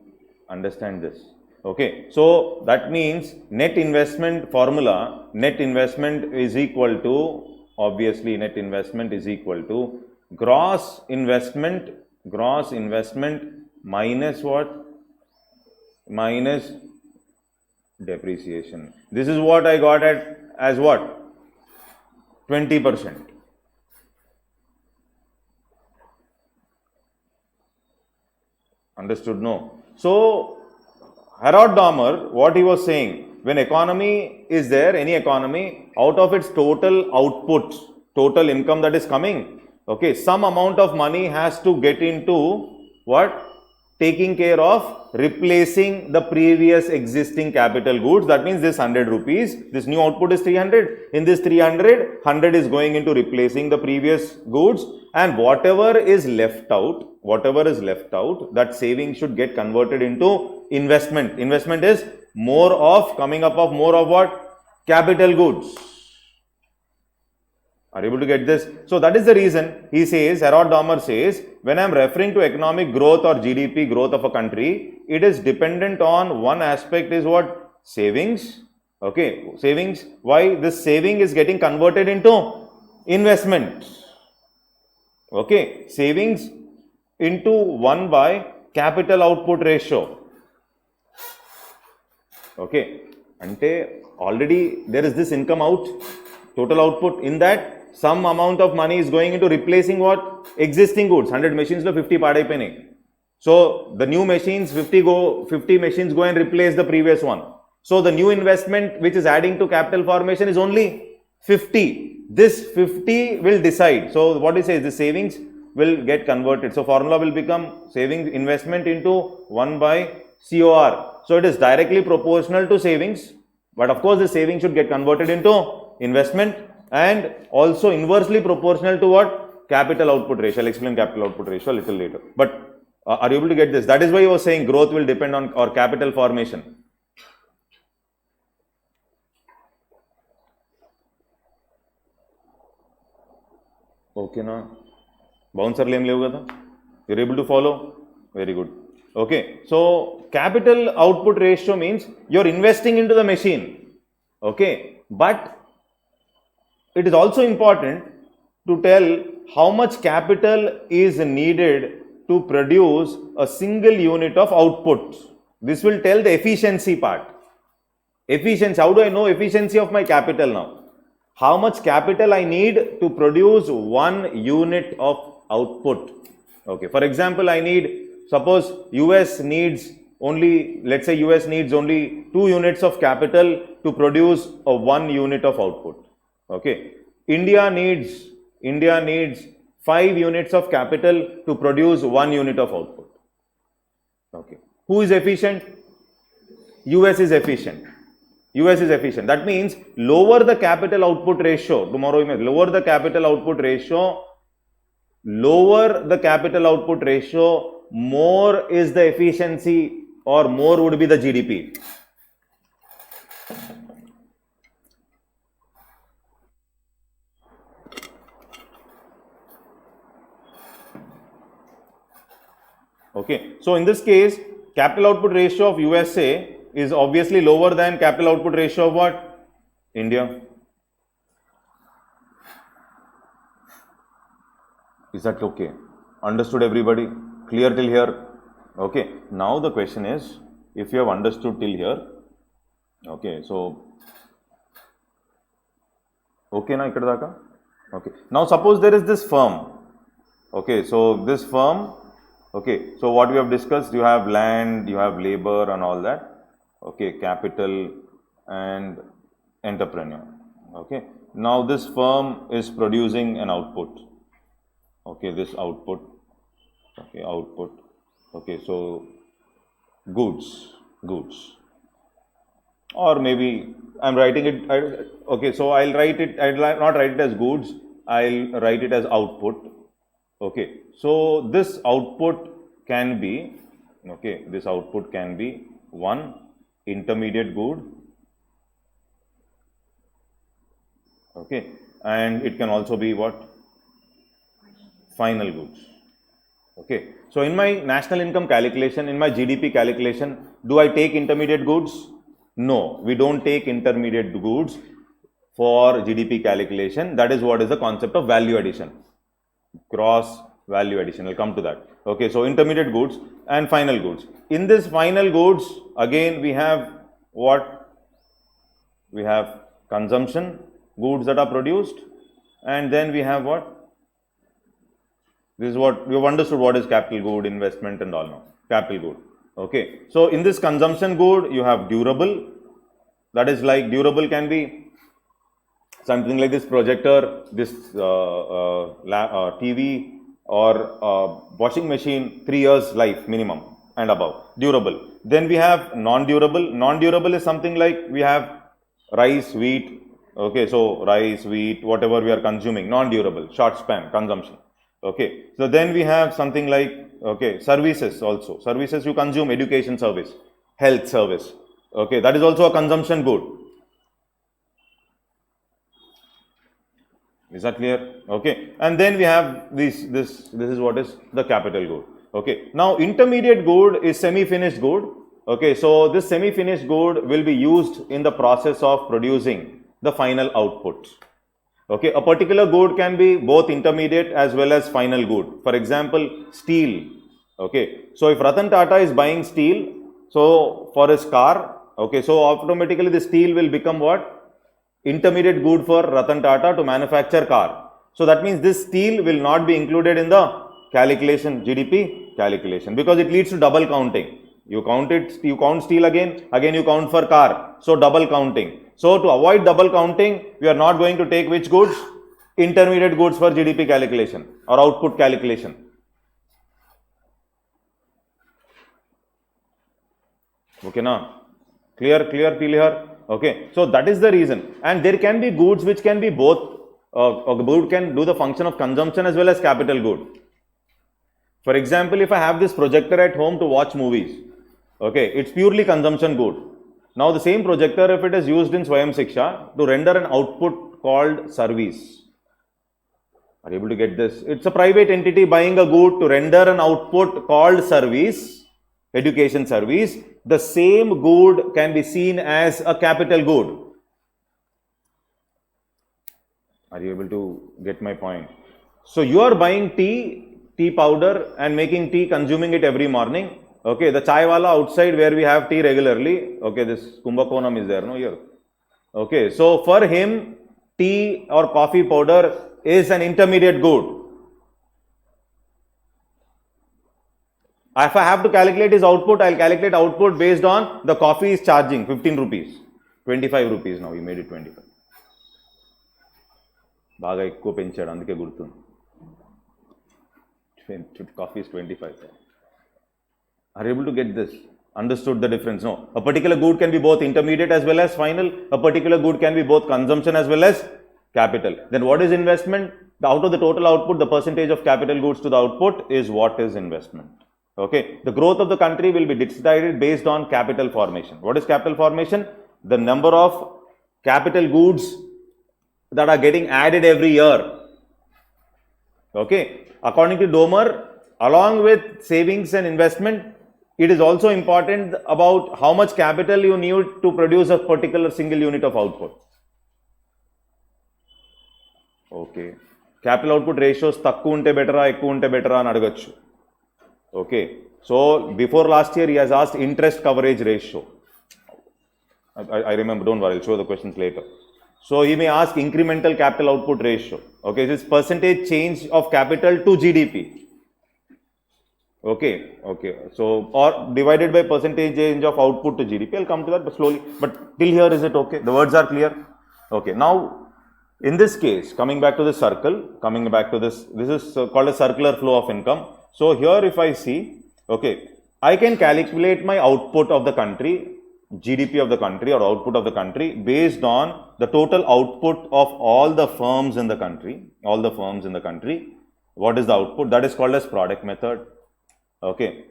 understand this? Okay. So that means net investment formula, net investment is equal to, obviously net investment is equal to gross investment minus what? Minus depreciation. This is what I got at as what? 20%. Understood? No. So Harold Dahmer, what he was saying, when economy is there, any economy, out of its total output, total income that is coming, okay, some amount of money has to get into what? Taking care of replacing the previous existing capital goods. That means this 100 rupees, this new output is 300. In this 300, 100 is going into replacing the previous goods, and whatever is left out, that saving should get converted into investment. Investment is more of, coming up of more of what? Capital goods. Are you able to get this? So that is the reason he says, Harold Dahmer says, when I am referring to economic growth or GDP growth of a country, it is dependent on one aspect is what? Savings. Okay, savings. Why? This saving is getting converted into investment. Okay, savings into 1 by capital output ratio. Okay, ante already there is this income out, total output. In that, some amount of money is going into replacing what? Existing goods. 100 machines lo 50 paadaipoyinayi. So the new machines, 50 machines go and replace the previous one. So the new investment which is adding to capital formation is only 50. This 50 will decide. So what he says, the savings will get converted. So formula will become savings investment into 1 by COR. So it is directly proportional to savings, but of course the savings should get converted into investment, and also inversely proportional to what? Capital output ratio. I'll explain capital output ratio a little later. But are you able to get this? That is why he was saying growth will depend on or capital formation. Okay, na? Bouncer lame levu kada? You're able to follow? Very good. Okay, so capital output ratio means you're investing into the machine. Okay, but it is also important to tell how much capital is needed to produce a single unit of output. This will tell the efficiency part. Efficiency, how do I know efficiency of my capital now? How much capital I need to produce 1 unit of output. Okay, for example, I need, suppose US needs only, let's say US needs only 2 units of capital to produce a 1 unit of output. Okay, India needs 5 units of capital to produce 1 unit of output. Okay, who is efficient? US is efficient. US is efficient. That means lower the capital output ratio. Tomorrow we may lower the capital output ratio. Lower the capital output ratio, more is the efficiency, or more would be the GDP. Okay, so in this case, capital output ratio of USA is obviously lower than capital output ratio of what? India. Is that okay? Understood everybody? Clear till here? Okay, now the question is, if you have understood till here, okay, so, okay na ikkada daka? Okay, now suppose there is this firm. Okay, so this firm, okay, so what we have discussed, you have land, you have labor and all that. Okay, capital and entrepreneur. Okay, now this firm is producing an output. Okay, this output. Okay, output. Okay, so goods. Or maybe I'm writing it. Okay, so I'll write it. I'll not write it as goods. I'll write it as output. Okay, so this output can be. Okay, this output can be one intermediate good. Okay, and it can also be what? Final goods. Okay, so in my national income calculation, in my GDP calculation, do I take intermediate goods? No, we don't take intermediate goods for GDP calculation. That is what is the concept of value addition, gross value addition. I'll come to that. Okay, so intermediate goods and final goods. In this final goods, again we have what? We have consumption goods that are produced, and then we have what? This is what we have understood what is capital good, investment and all now. Capital good. Okay, so in this consumption good, you have durable. That is like durable can be something like this projector, this TV or washing machine, 3 years life minimum and above. Durable. Then we have non-durable. Non-durable is something like we have rice, wheat. Okay, so rice, wheat, whatever we are consuming, non-durable, short span consumption. Okay, so then we have something like, okay, services also. Services you consume, education service, health service. Okay, that is also a consumption good. Is that clear? Okay, and then we have this is what is the capital good. Okay, now intermediate good is semi-finished good. Okay, so this semi-finished good will be used in the process of producing the final output. Okay, a particular good can be both intermediate as well as final good. For example, steel. Okay, so if Ratan Tata is buying steel, so for his car, okay, so automatically the steel will become what? Intermediate good for Ratan Tata to manufacture car. So that means this steel will not be included in the calculation, GDP calculation, because it leads to double counting. You count it, you count steel again you count for car. So double counting. So to avoid double counting, we are not going to take which goods? Intermediate goods for GDP calculation or output calculation. Okay, now clear till here. Okay, so that is the reason. And there can be goods which can be both. A good can do the function of consumption as well as capital good. For example, if I have this projector at home to watch movies, okay, it's purely consumption good. Now the same projector, if it is used in Swayam Shikshaa to render an output called service, Are you able to get this? It's a private entity buying a good to render an output called service, education service. The same good can be seen as a capital good. Are you able to get my point? So you are buying tea powder and making tea, consuming it every morning. Okay, the chai wala outside where we have tea regularly. Okay, this Kumbakonam is there, no, here. Okay, so for him, tea or coffee powder is an intermediate good. If I have to calculate his output, I'll calculate output based on the coffee is charging 15 rupees, 25 rupees now, we made it 25. బాగా ఎక్కువ పెంచాడు అందుకే గుర్తుంది. Coffee is 25. Are you able to get this? Understood the difference? No. A particular good can be both intermediate as well as final. A particular good can be both consumption as well as capital. Then what is investment? Out of the total output, the percentage of capital goods to the output is what is investment. Okay. The growth of the country will be decided based on capital formation. What is capital formation? The number of capital goods that are getting added every year. Okay. According to Domer, along with savings and investment, it is also important about how much capital you need to produce a particular single unit of output. Okay. Capital output ratios takku unte better, ekku unte better అని అడగచ్చు. Okay. So before last year he has asked interest coverage ratio. I remember, don't worry, I'll show the questions later. So he may ask incremental capital output ratio. Okay, this percentage change of capital to GDP. Okay. So or divided by percentage change of output to GDP. I'll come to that, but slowly. But till here, is it okay? The words are clear. Okay. Now, in this case, coming back to the circle, this is called a circular flow of income. So here, if I see, okay, I can calculate my output of the country, GDP of the country or output of the country based on the total output of all the firms in the country, What is the output? That is called as product method. Okay.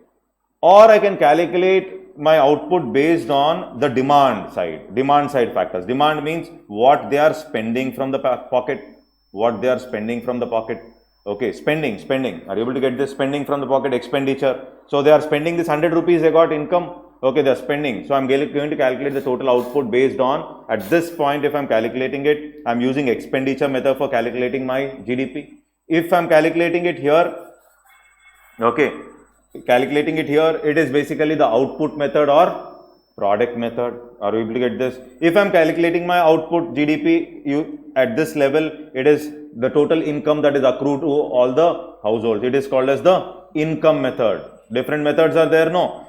Or I can calculate my output based on the demand side factors. Demand means what they are spending from the pocket, Okay, spending. Are you able to get this? Spending from the pocket, expenditure. So they are spending this 100 rupees, they got income. Okay, they are spending. So I'm going to calculate the total output based on, at this point, if I'm calculating it, I'm using expenditure method for calculating my GDP. If I'm calculating it here, okay, it is basically the output method or product method. Are you able to get this? If I'm calculating my output GDP, at this level, it is the total income that is accrued to all the households. It is called as the income method. Different methods are there, no?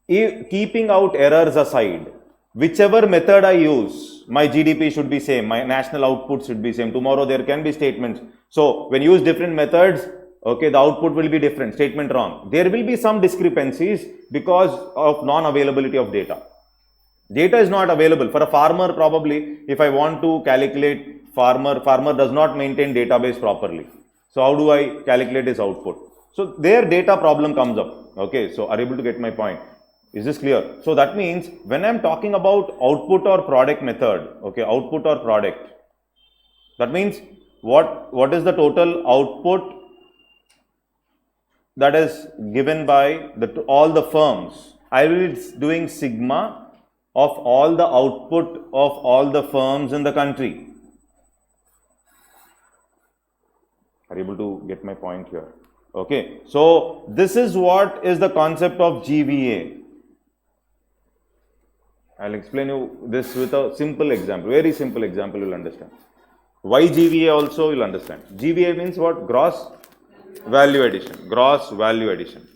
Keeping out errors aside, whichever method I use, my GDP should be same, my national output should be same. Tomorrow there can be statements. So when you use different methods, okay, the output will be different. Statement wrong. There will be some discrepancies because of non-availability of data. Data is not available. For a farmer, probably, if I want to calculate farmer does not maintain database properly. So how do I calculate his output? So their data problem comes up. Okay, so are you able to get my point? Is this clear? So that means when I'm talking about output or product method, okay, output or product, that means what is the total output that is given by all the firms. I will be doing sigma of all the output of all the firms in the country. Are you able to get my point here? Okay, so this is what is the concept of GVA. I'll explain you this with a simple example, very simple example, you'll understand. Why GVA also you'll understand. GVA means what? Gross value addition.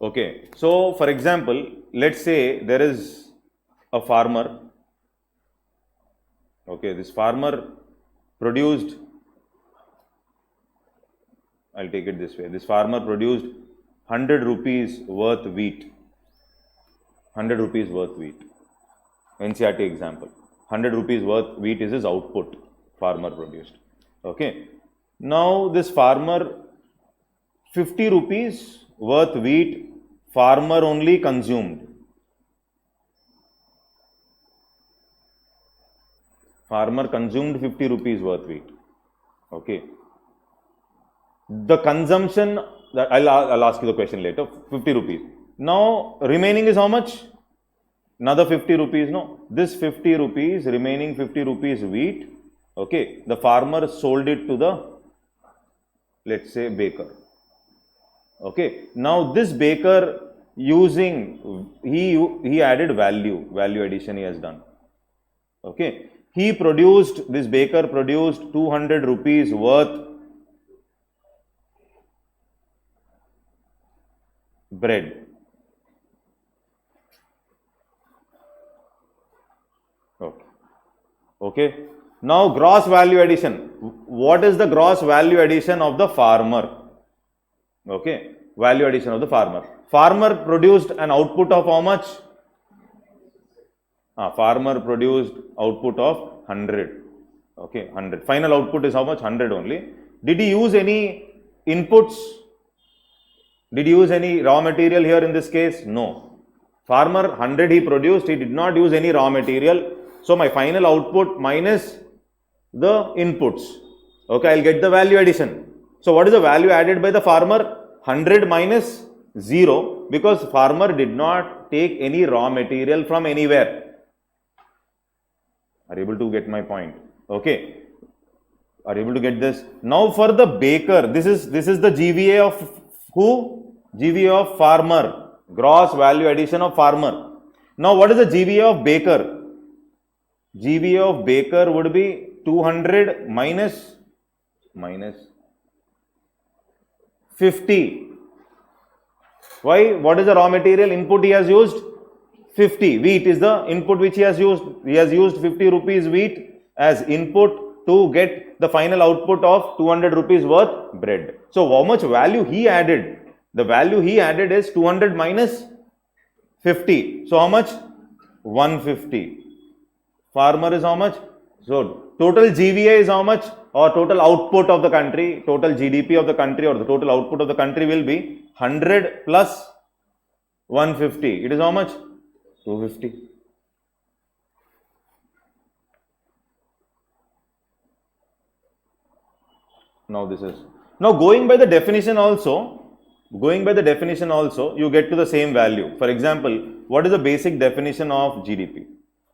Okay, so for example, let's say there is a farmer. Okay, this farmer produced, I'll take it this way. This farmer produced 100 rupees worth wheat. 100 rupees worth wheat. NCRT example. 100 rupees worth wheat is his output, farmer produced. Okay. Now this farmer, 50 rupees worth wheat, farmer only consumed. Farmer consumed 50 rupees worth wheat. Okay. The consumption, that I'll ask you the question later, 50 rupees. Now, remaining is how much? Another 50 rupees, no? This 50 rupees, remaining 50 rupees wheat, okay, the farmer sold it to the, let's say, baker. Okay, now this baker using, he added value addition he has done. Okay, this baker produced 200 rupees worth bread. Okay. Okay. Now gross value addition. What is the gross value addition of the farmer? Okay. Value addition of the farmer. Farmer produced an output of how much? Farmer produced output of 100. Okay, 100. Final output is how much? 100 only. Did he use any inputs? Did he use any raw material here in this case? No. Farmer 100 he produced, he did not use any raw material. So my final output minus the inputs. Okay, I'll get the value addition. So what is the value added by the farmer? 100 minus 0, because farmer did not take any raw material from anywhere. Are you able to get my point? Okay. Are you able to get this? Now for the baker, this is the GVA of who? GVA of farmer. Gross value addition of farmer. Now what is the GVA of baker? GVA of baker would be 200 minus 50. Why? What is the raw material input he has used? 50. Wheat is the input which he has used. He has used 50 rupees wheat as input to get the final output of 200 rupees worth bread. So how much value he added? The value he added is 200 minus 50. So how much? 150. Farmer is how much? So total GVA is how much? Or total output of the country, total GDP of the country, or the total output of the country will be 100 plus 150. It is how much? 250. Now going by the definition also, you get to the same value. For example, what is the basic definition of GDP?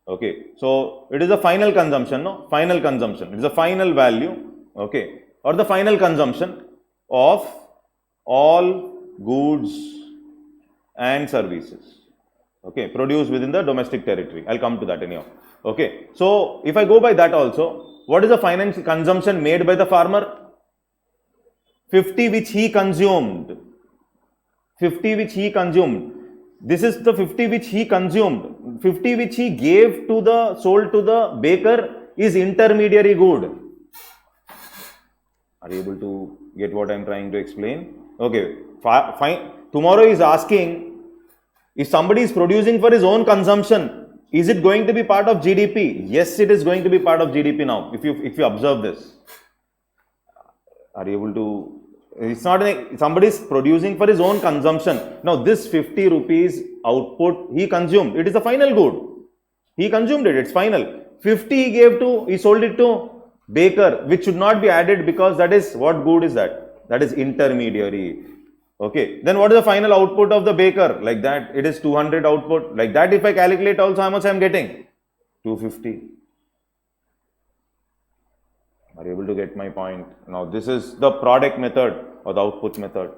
Okay, so it is the final consumption, no? Final consumption. It is the final value, okay, or the final consumption of all goods and services, okay, produced within the domestic territory. I'll come to that anyhow. Okay, so if I go by that also, what is the final consumption made by the farmer? 50 which he consumed. 50 which he consumed. This is the 50 which he consumed. 50 which he gave to the, sold to the baker is intermediary good. Are you able to get what I am trying to explain? Okay, fine. Tomorrow is asking, if somebody is producing for his own consumption, is it going to be part of GDP? Yes, it is going to be part of GDP now, if you observe this. Are you able to? It's not somebody is producing for his own consumption. Now this 50 rupees output he consumed, it is the final good. He consumed it, it's final. 50 he sold it to baker, which should not be added because that is, what good is that? That is intermediary. Okay, then what is the final output of the baker? Like that, it is 200 output. Like that, if I calculate also how much I am getting? 250. Are you able to get my point? Now this is the product method or the output method.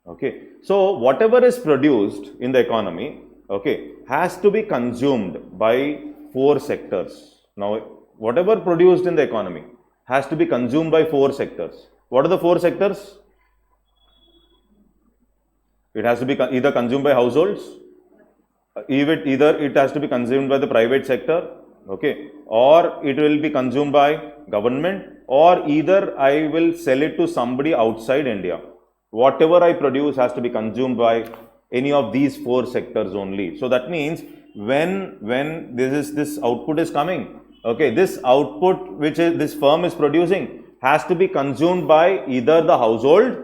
Okay, so whatever is produced in the economy, okay, has to be consumed by 4 sectors. Now whatever produced in the economy has to be consumed by 4 sectors. What are the 4 sectors? It has to be either consumed by households, either it has to be consumed by the private sector, okay, or it will be consumed by government, or either I will sell it to somebody outside India. Whatever I produce has to be consumed by any of these 4 sectors only. So that means when this output is coming, okay, this output which this firm is producing has to be consumed by either the household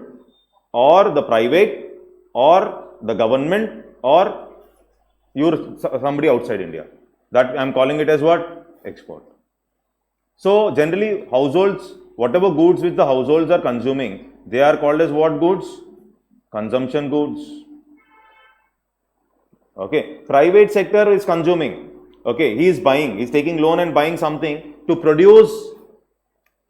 or the private or the government or somebody outside India. That I am calling it as what? Export. So generally households, whatever goods which the households are consuming, they are called as what goods? Consumption goods. Okay, private sector is consuming. Okay, he is buying, he is taking loan and buying something to produce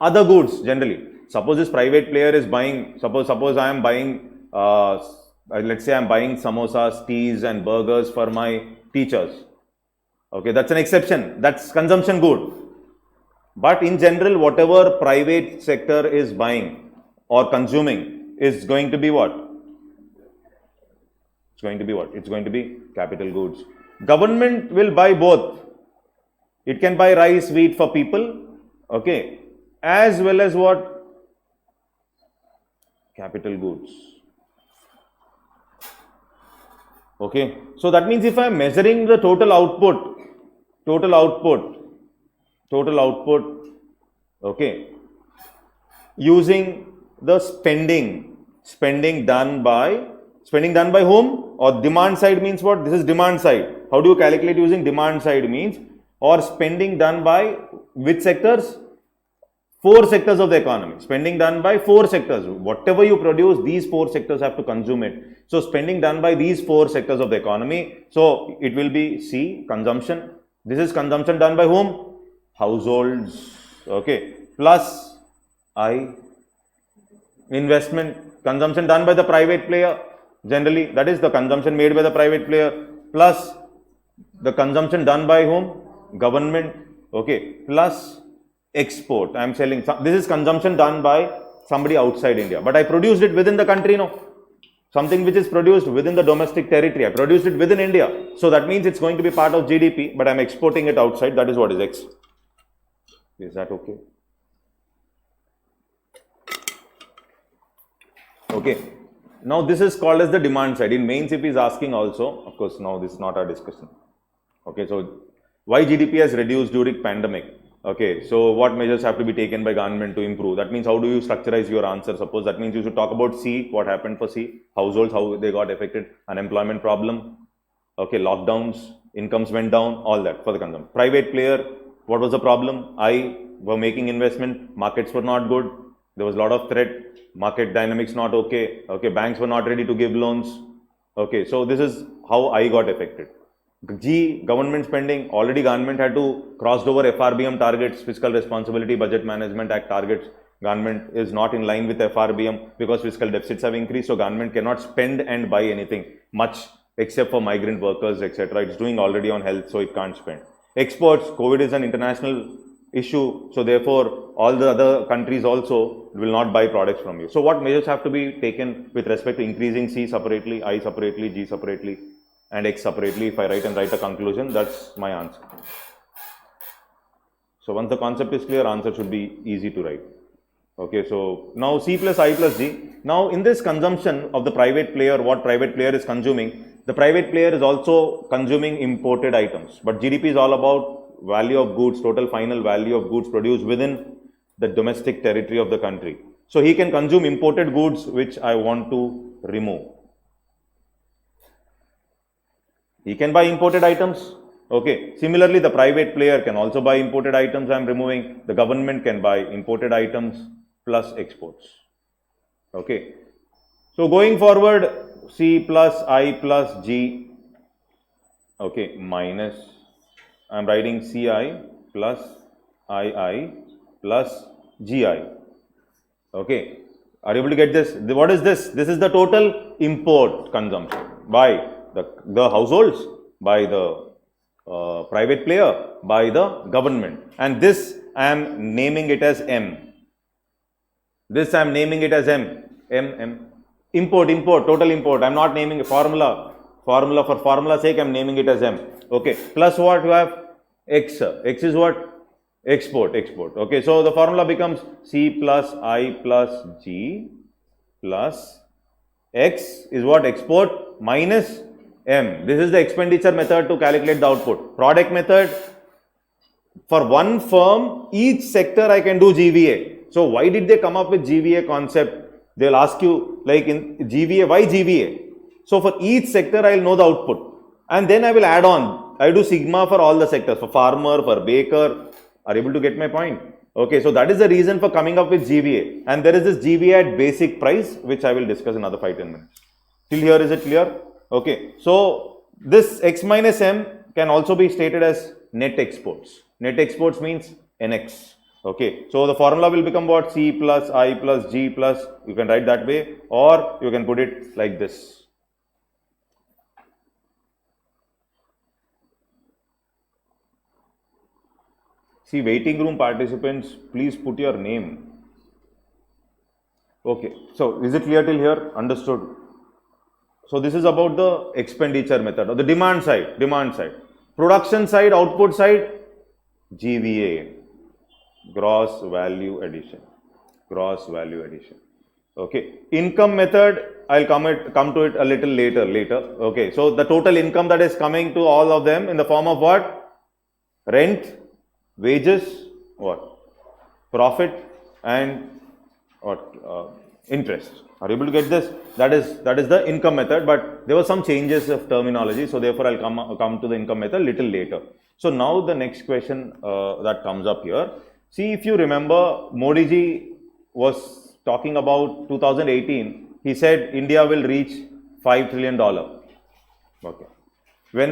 other goods generally. Suppose this private player is buying, suppose I am buying, let's say I am buying samosas, teas and burgers for my teachers. Okay, that's an exception, that's consumption good. But in general, whatever private sector is buying or consuming is going to be what? It's going to be what? It's going to be capital goods. Government will buy both. It can buy rice, wheat for people, okay, as well as what? Capital goods. Okay, so that means if I am measuring the total output, okay, using the spending done by whom? Or demand side means what? This is demand side. How do you calculate using demand side means? Or spending done by which sectors? 4 sectors of the economy. Spending done by 4 sectors. Whatever you produce, these 4 sectors have to consume it. So spending done by these 4 sectors of the economy. So it will be C, consumption. This is consumption done by whom? Households. Okay. Plus I, investment, consumption done by the private player. Generally, that is the consumption made by the private player, plus the consumption done by whom? Government. Okay. Plus export. I am selling. This is consumption done by somebody outside India. But I produced it within the country, no. Something which is produced within the domestic territory. I produced it within India. So that means it's going to be part of GDP, but I am exporting it outside. That is what is X. Is that okay? Okay. Now this is called as the demand side. In mains if he is asking also, of course now this is not our discussion. Okay, so why GDP has reduced during pandemic? Okay, so what measures have to be taken by government to improve? That means how do you structurize your answer? Suppose that means you should talk about C, what happened for C, households, how they got affected, unemployment problem, okay, lockdowns, incomes went down, all that for the consumption. Private player, what was the problem? I were making investment, markets were not good, there was a lot of threat, market dynamics not okay, okay, banks were not ready to give loans, okay, so this is how I got affected. G, government spending, already government had to crossed over FRBM targets, Fiscal Responsibility Budget Management Act targets. Government is not in line with FRBM because fiscal deficits have increased, so government cannot spend and buy anything much except for migrant workers, etc. It's doing already on health, so it can't spend. Exports, COVID is an international issue, so therefore all the other countries also will not buy products from you. So what measures have to be taken with respect to increasing C separately, I separately, G separately, and X separately? If I write a conclusion, that's my answer. So once the concept is clear, answer should be easy to write. Okay, so now C plus I plus G. Now in this consumption of the private player, what private player is consuming, the private player is also consuming imported items. But GDP is all about value of goods, total final value of goods produced within the domestic territory of the country. So he can consume imported goods which I want to remove. He can buy imported items. Okay. Similarly, the private player can also buy imported items I am removing. The government can buy imported items plus exports. Okay. So going forward, C plus I plus G. Okay. Minus, I am writing CI plus II plus GI. Okay. Are you able to get this? What is this? This is the total import consumption by the households, by the private player, by the government, and this I am naming it as M. This I am naming it as M. Import, total import. I am not naming a formula for formula sake. I am naming it as M. Okay. Plus what you have? X. X is what? Export. Okay. So the formula becomes C plus I plus G plus X is what? Export minus M. This is the expenditure method to calculate the output. Product method, for one firm, each sector I can do GVA. So why did they come up with GVA concept? They'll ask you like in GVA, why GVA? So for each sector I will know the output and then I will add on. I do sigma for all the sectors, for farmer, for baker. Are you able to get my point? Okay, so that is the reason for coming up with GVA. And there is this GVA at basic price, which I will discuss in another 5-10 minutes. Till here, is it clear? Okay, so this X minus M can also be stated as net exports. Net exports means NX. Okay, so the formula will become what? C plus I plus G plus, you can write that way, or you can put it like this. See, waiting room participants, please put your name. Okay, so is it clear till here? Understood. So this is about the expenditure method or the demand side. Production side, output side, GVA, gross value addition. Okay, income method, I'll come to it a little later. Okay, so the total income that is coming to all of them in the form of what? Rent, wages, what? Profit, and what? Interest. Are you able to get this? That is the income method, but there were some changes of terminology, so therefore I'll come to the income method little later. So now the next question that comes up here. See, if you remember, Modi ji was talking about 2018. He said India will reach $5 trillion. Okay.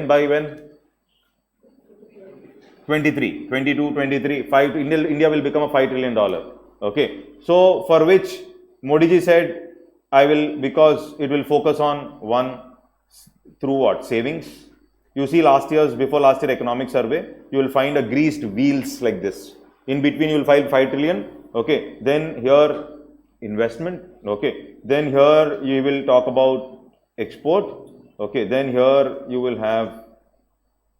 By when? 23, 22, 23, India will become a $5 trillion. Okay. So for which Modi ji said, because it will focus on one through what? Savings. You see before last year economic survey, you will find a greased wheels like this. In between you will find 5 trillion. Okay. Then here investment. Okay. Then here you will talk about export. Okay. Then here you will have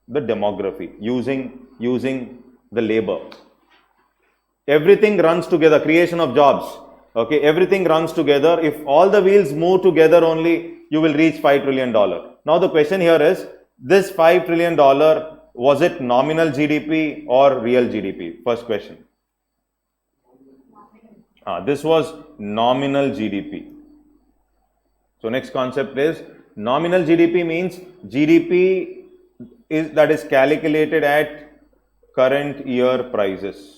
the demography using the labor. Everything runs together, creation of jobs. Okay, everything runs together. If all the wheels move together only, you will reach $5 trillion. Now the question here is, this $5 trillion, was it nominal GDP or real GDP? First question. This was nominal GDP. So next concept is, nominal GDP means GDP that is calculated at current year prices.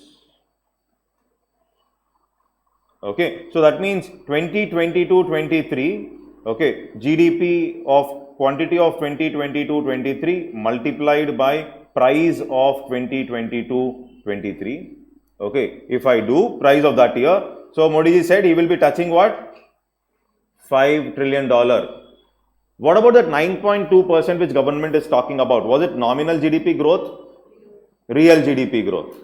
Okay, so that means 2022-23, okay, GDP of quantity of 2022-23 multiplied by price of 2022-23. Okay, if I do price of that year, so Modi ji said he will be touching what? $5 trillion. What about that 9.2% which government is talking about? Was it nominal GDP growth? Real GDP growth.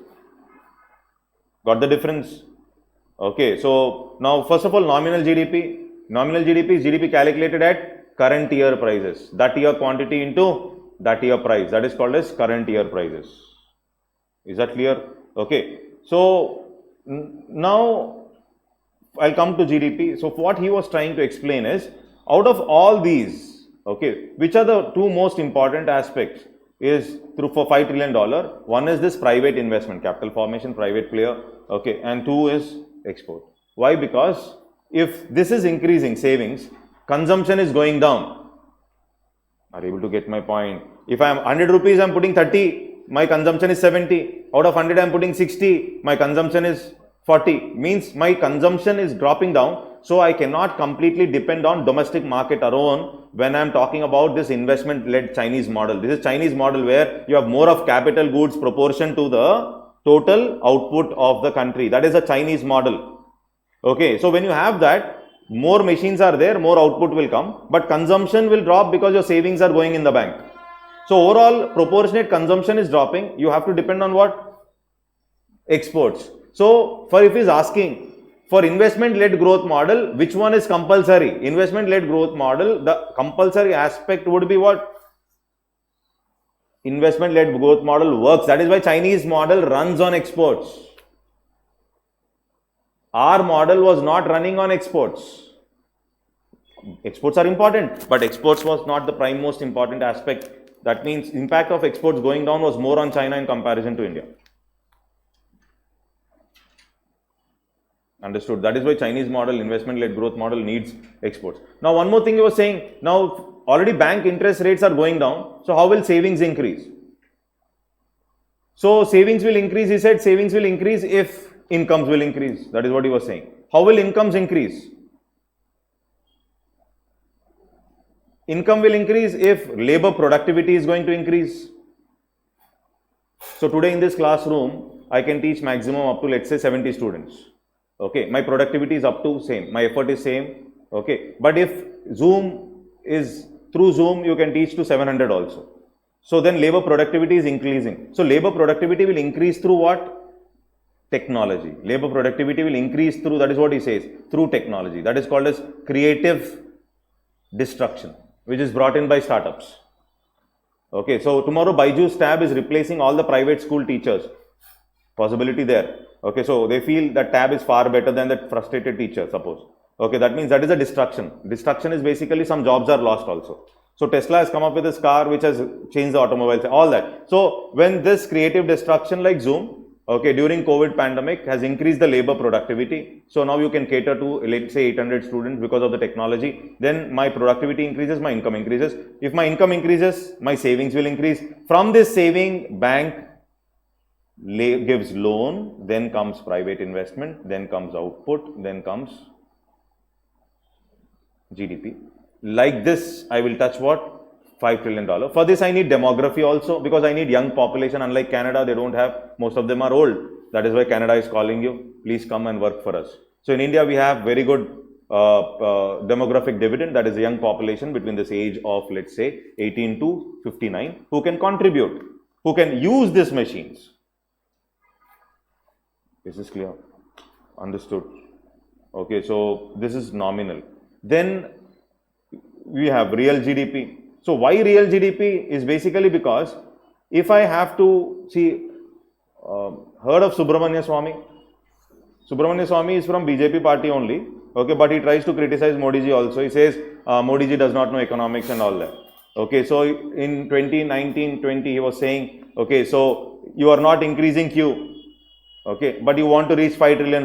Got the difference? Okay, so now first of all, nominal GDP. Nominal GDP is GDP calculated at current year prices. That year quantity into that year price. That is called as current year prices. Is that clear? Okay, so now I'll come to GDP. So what he was trying to explain is, out of all these, okay, which are the two most important aspects is for $5 trillion? One is this private investment, capital formation, private player, okay, and two is export. Why? Because if this is increasing savings, consumption is going down. Are you able to get my point? If I am 100 rupees, I am putting 30, my consumption is 70. Out of 100, I am putting 60, my consumption is 40. Means my consumption is dropping down. So I cannot completely depend on domestic market alone when I am talking about this investment-led Chinese model. This is Chinese model where you have more of capital goods proportion to the total output of the country. That is a Chinese model. Okay, so when you have that, more machines are there, more output will come, but consumption will drop because your savings are going in the bank. So overall, proportionate consumption is dropping. You have to depend on what? Exports. So if he is asking for investment-led growth model, which one is compulsory? Investment-led growth model, the compulsory aspect would be what? Investment-led growth model works. That is why Chinese model runs on exports. Our model was not running on exports. Exports are important, but exports was not the prime most important aspect. That means impact of exports going down was more on China in comparison to India. Understood. That is why Chinese model, investment-led growth model needs exports. Now, one more thing you were saying, now already bank interest rates are going down. So, how will savings increase? So, savings will increase, he said, savings will increase if Incomes will increase. That is what he was saying. How will incomes increase? Income will increase if labor productivity is going to increase. So today in this classroom, I can teach maximum up to, let's say, 70 students. Okay, my productivity is up to same, my effort is same. Okay, but if through Zoom, you can teach to 700 also. So then labor productivity is increasing. So labor productivity will increase through what? Technology. Labor productivity will increase through, that is what he says, through technology. That is called as creative destruction, which is brought in by startups. Okay, so tomorrow Byju's tab is replacing all the private school teachers. Possibility there. Okay, so they feel that tab is far better than that frustrated teacher, suppose. Okay, that means that is a destruction. Destruction is basically some jobs are lost also. So Tesla has come up with this car which has changed the automobiles, all that. So when this creative destruction like Zoom, okay, during COVID pandemic has increased the labor productivity. So now you can cater to, let's say, 800 students because of the technology. Then my productivity increases, my income increases. If my income increases, my savings will increase. From this saving, bank gives loan, then comes private investment, then comes output, then comes GDP. Like this, I will touch what? $5 trillion. For this, I need demography also, because I need young population. Unlike Canada, they don't have, most of them are old. That is why Canada is calling you, please come and work for us. So in India, we have very good demographic dividend, that is a young population between this age of, let's say, 18 to 59, who can contribute, who can use these machines. Is this clear? Understood. Okay, so this is nominal. Then we have real GDP. So why real GDP is basically because if I have to see, heard of Subramanya Swamy? Subramanya Swamy is from BJP party only. Okay, but he tries to criticize Modi ji also. He says Modi ji does not know economics and all that. Okay, so in 2019-20 he was saying, okay, so you are not increasing Q. Okay, but you want to reach $5 trillion.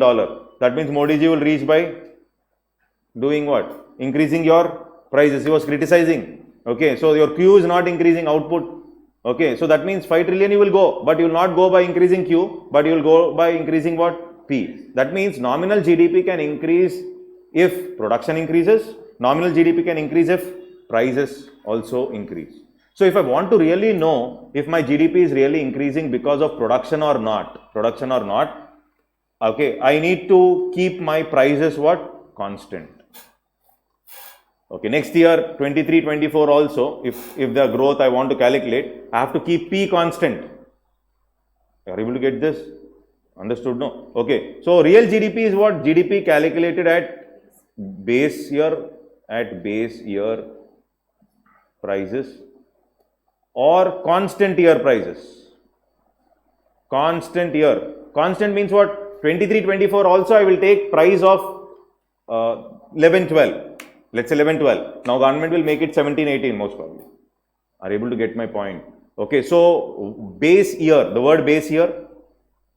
That means Modi ji will reach by doing what? Increasing your prices. He was criticizing. Okay, so your Q is not increasing output. Okay, so that means 5 trillion you will go, but you will not go by increasing Q, but you will go by increasing what? P. That means nominal GDP can increase if production increases. Nominal GDP can increase if prices also increase. So if I want to really know if my GDP is really increasing because of production or not, okay, I need to keep my prices what? Constant. Okay, next year 23-24 also, if the growth I want to calculate, I have to keep P constant. You are able to get this? Understood? No? Okay, so real GDP is what? GDP calculated at base year prices or constant year prices. Constant year. Constant means what? 23-24 also I will take price of 11-12. Let's say 11-12. Now government will make it 17-18 most probably. Are you able to get my point? Okay, so base year, the word base year.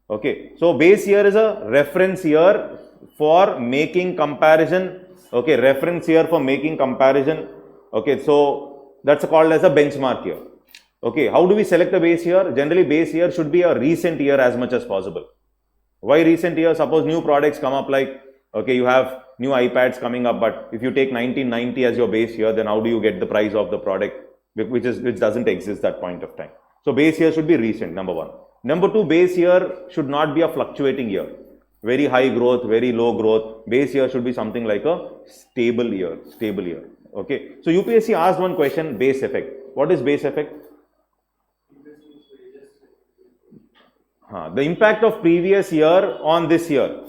Okay, so base year is a reference year for making comparison. Okay, reference year for making comparison. Okay, so that's called as a benchmark year. Okay, how do we select a base year? Generally, base year should be a recent year as much as possible. Why recent year? Suppose new products come up, like, okay, you have new iPads coming up, but if you take 1990 as your base year, then how do you get the price of the product, which doesn't exist that point of time? So base year should be recent, number one. Number two, base year should not be a fluctuating year. Very high growth, very low growth. Base year should be something like a stable year. Okay. So UPSC asked one question, base effect. What is base effect? The impact of previous year on this year.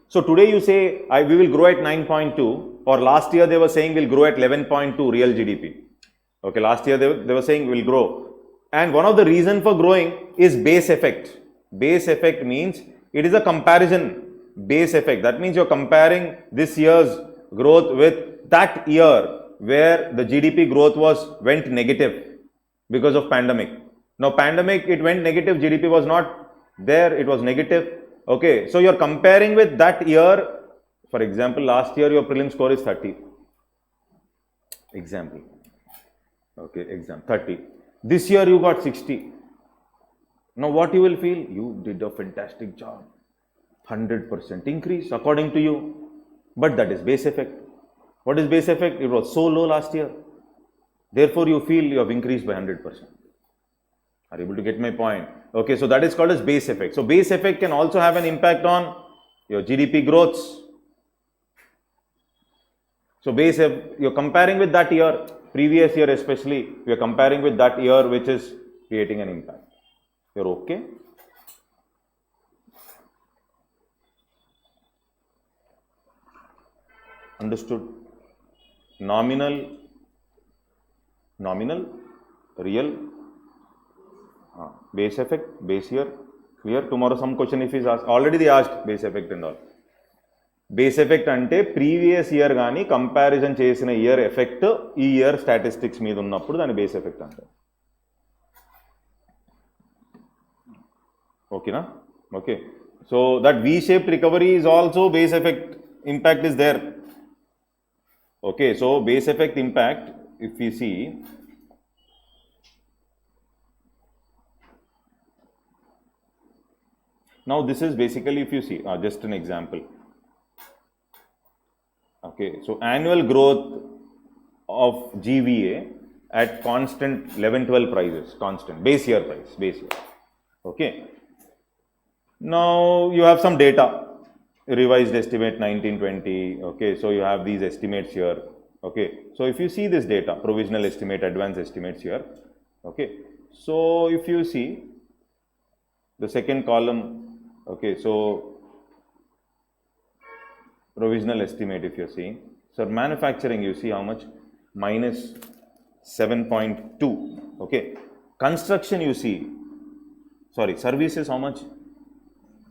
So today you say we will grow at 9.2, or last year they were saying we'll grow at 11.2 real GDP. Okay, last year they were saying we'll grow. And one of the reason for growing is base effect. Base effect means it is a comparison base effect. That means you're comparing this year's growth with that year where the GDP growth went negative because of pandemic. Now pandemic, it went negative, GDP was not there, it was negative. Okay, so you're comparing with that year. For example, last year your prelim score is 30. Example. Okay, 30. This year you got 60. Now what you will feel? You did a fantastic job. 100% increase according to you. But that is base effect. What is base effect? It was so low last year. Therefore, you feel you have increased by 100%. Are you able to get my point? Okay, so that is called as base effect. So base effect can also have an impact on your GDP growths. So base, you're comparing with that year, previous year especially, you're comparing with that year which is creating an impact. You're okay? Understood? Nominal, real, base effect, base year, clear? Tomorrow some question if is asked, already they asked base effect and all. Base effect ante previous year gaani comparison chesina year effect ee year statistics meeda unnappudu dani base effect antaru. Okay na? Okay. So that V-shaped recovery is also base effect impact is there. Okay, so base effect impact, if we see, now this is basically, if you see, just an example. Okay, so annual growth of GVA at constant 11-12 prices, constant, base year price, base year. Okay, now you have some data. Revised estimate 1920. Okay, so you have these estimates here. Okay, so if you see this data, provisional estimate, advance estimates here. Okay, so if you see the second column, okay, so provisional estimate, if you're seeing, so manufacturing, you see how much? Minus 7.2. Okay, construction, you see, sorry, services, how much?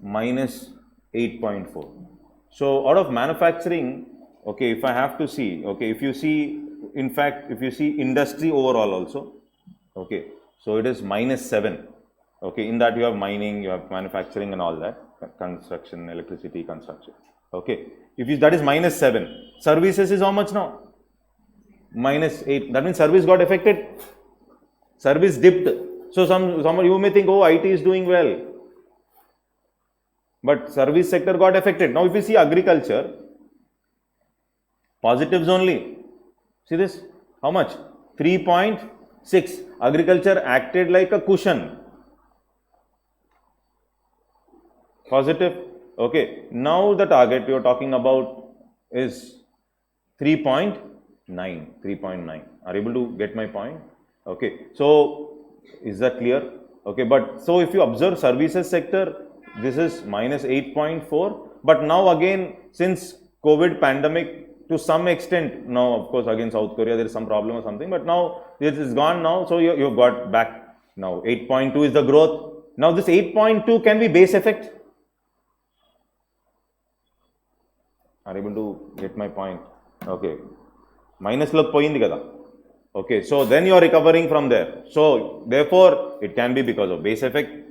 Minus 8.4. So out of manufacturing, okay, if I have to see, okay, if you see, in fact, if you see industry overall also, okay, so it is minus 7. Okay, in that you have mining, you have manufacturing and all that, construction, electricity, construction. Okay, if you, that is minus 7. Services is how much now? Minus 8. That means service got affected. Service dipped. So some you may think, oh, IT is doing well. But service sector got affected. Now, if you see agriculture, positives only. See this? How much? 3.6. Agriculture acted like a cushion. Positive. Okay. Now, the target you are talking about is 3.9. 3.9. Are you able to get my point? Okay. So, is that clear? Okay. But so, if you observe services sector, this is minus 8.4, but now again, since COVID pandemic, to some extent, now of course again South Korea, there is some problem or something, but now this is gone now, so you've got back now 8.2 is the growth. Now this 8.2 can be base effect. Are you able to get my point? Okay, minus log poyindi kada. Okay, so then you are recovering from there. So therefore, it can be because of base effect.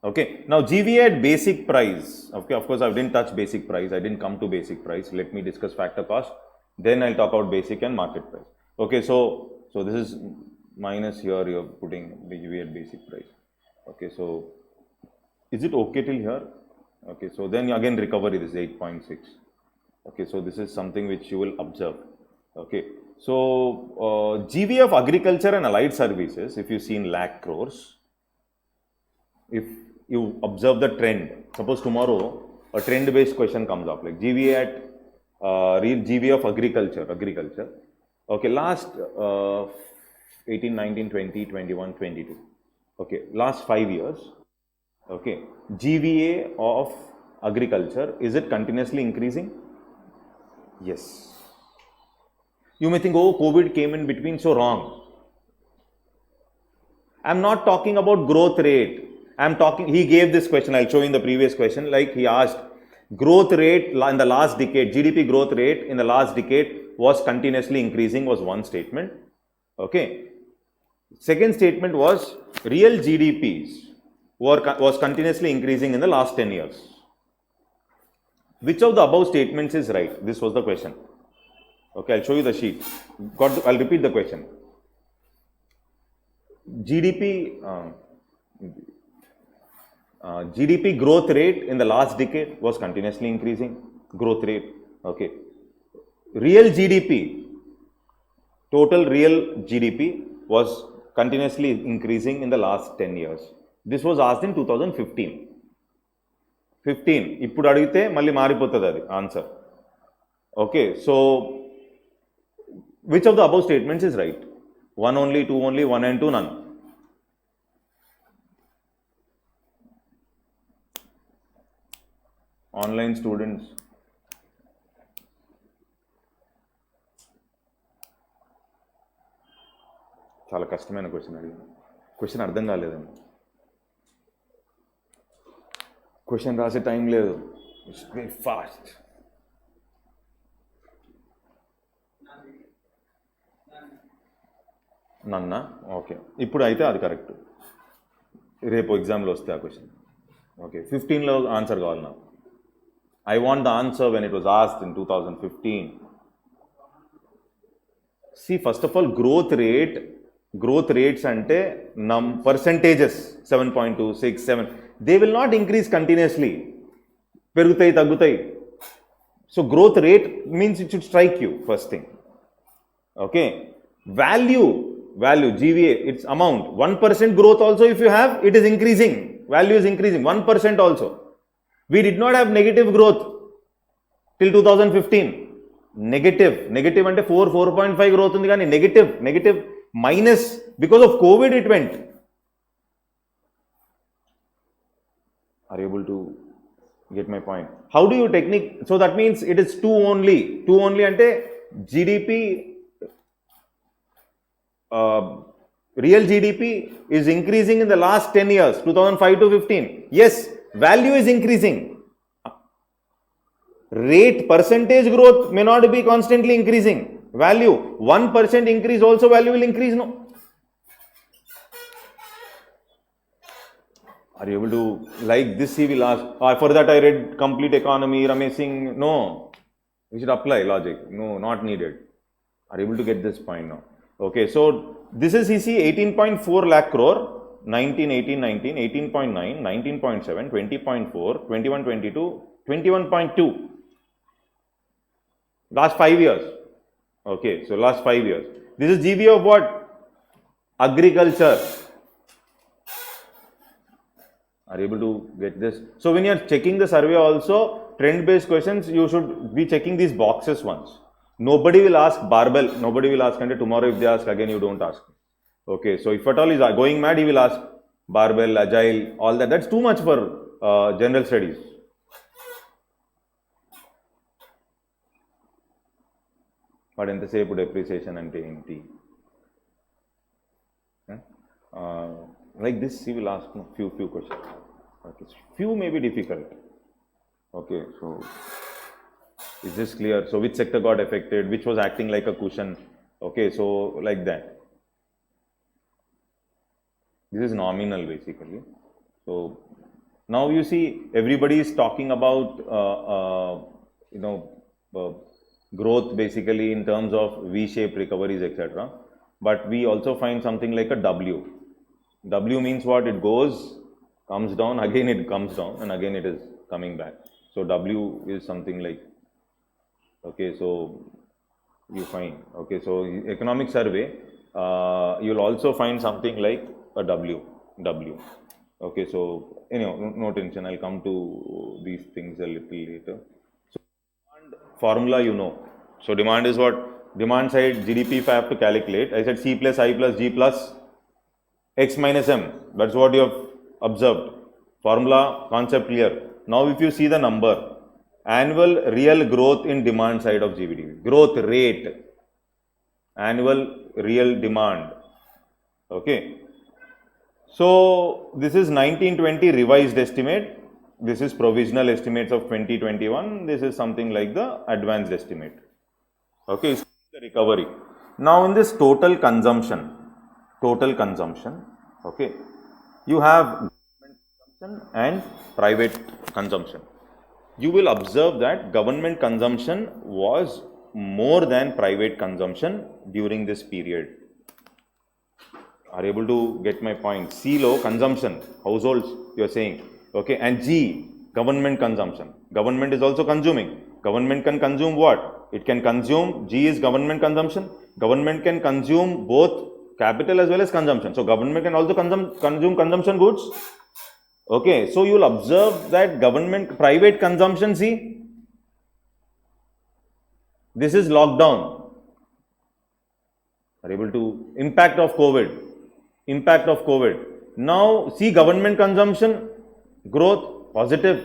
Okay, now GVA at basic price. Okay, of course, I didn't touch basic price. I didn't come to basic price. Let me discuss factor cost. Then I'll talk about basic and market price. Okay, so this is minus here. You're putting GVA at basic price. Okay, so is it okay till here? Okay, so then again recovery. This is 8.6. Okay, so this is something which you will observe. Okay, so GVA of agriculture and allied services. If you see in lakh crores, if you observe the trend, suppose tomorrow a trend based question comes up like GVA at real GVA of agriculture, okay, last 18, 19, 20, 21, 22, okay, last 5 years, okay, GVA of agriculture, is it continuously increasing? Yes. You may think, oh, COVID came in between, so wrong. I'm not talking about growth rate. I'm talking, he gave this question, I'll show you in the previous question, like he asked, growth rate in the last decade, GDP growth rate in the last decade was continuously increasing, was one statement. Okay. Second statement was, real GDPs was continuously increasing in the last 10 years. Which of the above statements is right? This was the question. Okay, I'll show you the sheet. I'll repeat the question. GDP, GDP growth rate in the last decade was continuously increasing, growth rate, okay. Real GDP, total real GDP was continuously increasing in the last 10 years. This was asked in 2015. 15, ఇప్పుడు అడిగితే మళ్ళీ మారిపోతుంది అది answer. Okay, so which of the above statements is right? 1 only, 2 only, 1 and 2 none. Online students, చాలా కష్టమైన question అడిగింది. Question అర్థం కాలేదండి, క్వశ్చన్ రాసే టైం లేదు, ఇట్స్ వెరీ ఫాస్ట్. నన్నా ఓకే, ఇప్పుడు అయితే అది కరెక్ట్, రేపు ఎగ్జామ్లో వస్తే ఆ క్వశ్చన్. ఓకే, 15లో ఆన్సర్ కావాలి నాకు. I want the answer when it was asked in 2015. See, first of all, growth rates ante percentages 7.26, 7, they will not increase continuously. Perugutai taggutai. So growth rate means it should strike you, first thing. Okay, value GVA, its amount, 1% growth also if you have, it is increasing, value is increasing 1% also. We did not have negative growth till 2015. Negative ante 4.5 growth undi gaani negative minus because of COVID it went. Are you able to get my point? How do you technique? So that means it is 2 only ante GDP, real GDP is increasing in the last 10 years, 2005 to 15. Yes, value is increasing. Rate, percentage growth may not be constantly increasing. Value, 1% increase also value will increase, no? Are you able to, like this he will ask, for that I read complete economy, Ramesh Singh. No, we should apply logic. No, not needed. Are you able to get this point now? Okay, so this is he see 18.4 lakh crore, 19, 18, 19, 18.9, 19.7, 20.4, 21, 22, 21.2. Last 5 years. Okay, so last 5 years. This is GVA of what? Agriculture. Are you able to get this? So when you are checking the survey also, trend-based questions, you should be checking these boxes once. Nobody will ask barbell. Nobody will ask, and tomorrow if they ask again, you don't ask. Okay, so if at all is going mad, he will ask barbell, agile, all that. That's too much for general studies. But in the same depreciation and TNT. Like this, he will ask few questions. Okay, few may be difficult. Okay, so is this clear? So which sector got affected? Which was acting like a cushion? Okay, so like that. This is nominal basically. So now you see everybody is talking about growth basically in terms of V-shaped recoveries, etc. But we also find something like a W. W means what? It goes, comes down, again it comes down, and again it is coming back. So W is something like, okay, so you find, okay, so economic survey, you'll also find something like a W. Okay, so anyway, no tension, I'll come to these things a little later. So demand formula you know. So demand is what? Demand side GDP if I have to calculate, I said C plus I plus G plus X minus M. That's what you have observed. Formula, concept clear. Now if you see the number, annual real growth in demand side of GDP, growth rate, annual real demand. Okay. So this is 1920 revised estimate. This is provisional estimates of 2021. This is something like the advanced estimate. Okay, so the recovery. Now in this total consumption, okay, you have government consumption and private consumption. You will observe that government consumption was more than private consumption during this period. Are you able to get my point? C low consumption, households, you are saying. Okay, and G, government consumption. Government is also consuming. Government can consume what? It can consume, G is government consumption. Government can consume both capital as well as consumption. So government can also consume consumption goods. Okay, so you will observe that government, private consumption, see, this is lockdown. Are able to, impact of COVID. Now see government consumption, growth, positive.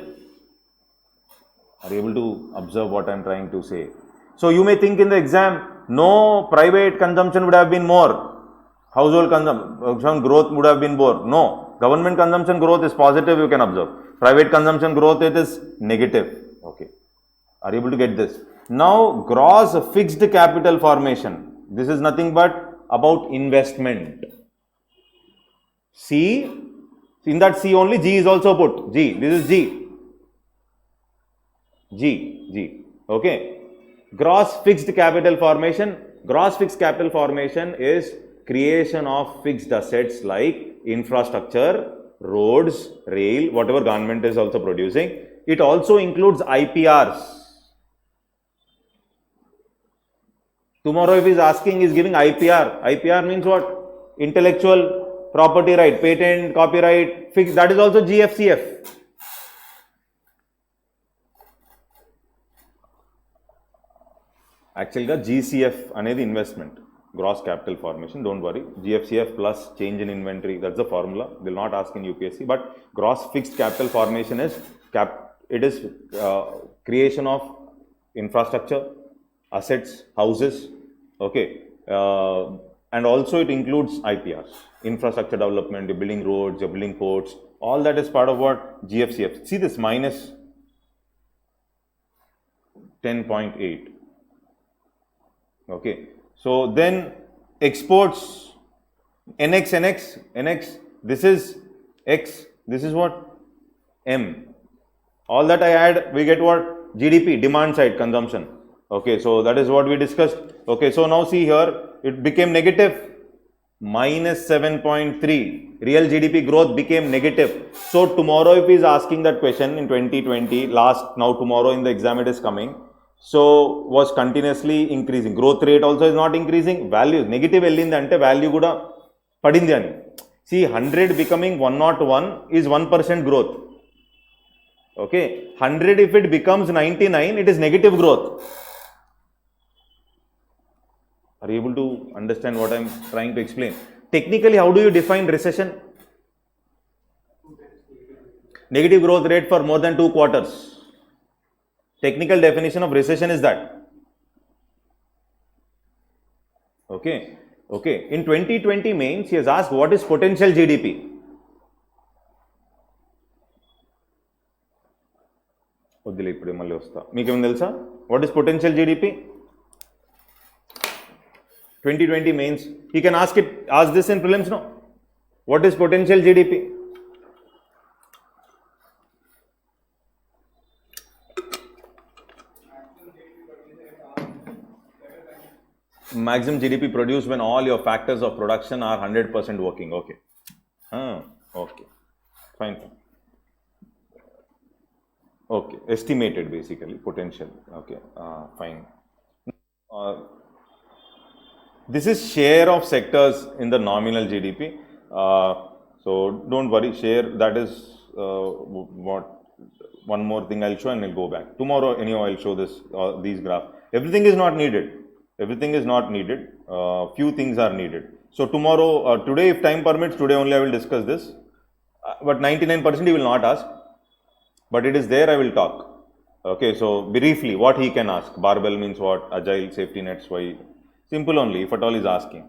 Are able to observe what I am trying to say. So you may think in the exam, no, private consumption would have been more. Household consumption growth would have been more. No, government consumption growth is positive, you can observe. Private consumption growth, it is negative. Okay. Are you able to get this? Now, gross fixed capital formation. This is nothing but about investment. C, in that C only G is also put. G, this is G. G. Okay. Gross fixed capital formation. Gross fixed capital formation is creation of fixed assets like infrastructure, roads, rail, whatever government is also producing. It also includes IPRs. Tomorrow if he is asking, is giving IPR. IPR means what? Intellectual property right, patent, copyright, fixed. That is also GFCF. Actually, GCF anedi investment. Gross capital formation, don't worry. GFCF plus change in inventory, that's the formula. They'll not ask in UPSC, but gross fixed capital formation is creation of infrastructure, assets, houses, okay, and also it includes IPRs, infrastructure development, you're building roads, you're building ports, all that is part of what? GFCF. See this minus 10.8. Okay. So then exports, NX, this is X, this is what? M. All that I add, we get what? GDP, demand side consumption. Okay, so that is what we discussed. Okay, so now see here, it became negative, minus 7.3. Real GDP growth became negative. So tomorrow if he is asking that question in 2020, now tomorrow in the exam it is coming. So was continuously increasing. Growth rate also is not increasing. Value negative ellindante value kuda padindi ani. See 100 becoming 101 is 1% growth. Okay, 100 if it becomes 99, it is negative growth. Are you able to understand what I am trying to explain? Technically, how do you define recession? Negative growth rate for more than 2 quarters. Technical definition of recession is that. Okay. In 2020 mains, he has asked what is potential GDP. What is potential GDP? 2020 mains. He can ask this in prelims, no? What is potential GDP? Maximum GDP produced when all your factors of production are 100% working. Okay. Okay. Fine. Okay. Estimated basically, potential. Okay. Fine. This is share of sectors in the nominal GDP. So don't worry, share, that is what one more thing I'll show and I'll go back. Tomorrow anyhow I'll show these graphs. Everything is not needed. Few things are needed. So tomorrow, today if time permits, today only I will discuss this. But 99% he will not ask. But it is there, I will talk. Okay, so briefly, what he can ask. Barbell means what? Agile, safety nets, why? Simple only, if at all is asking.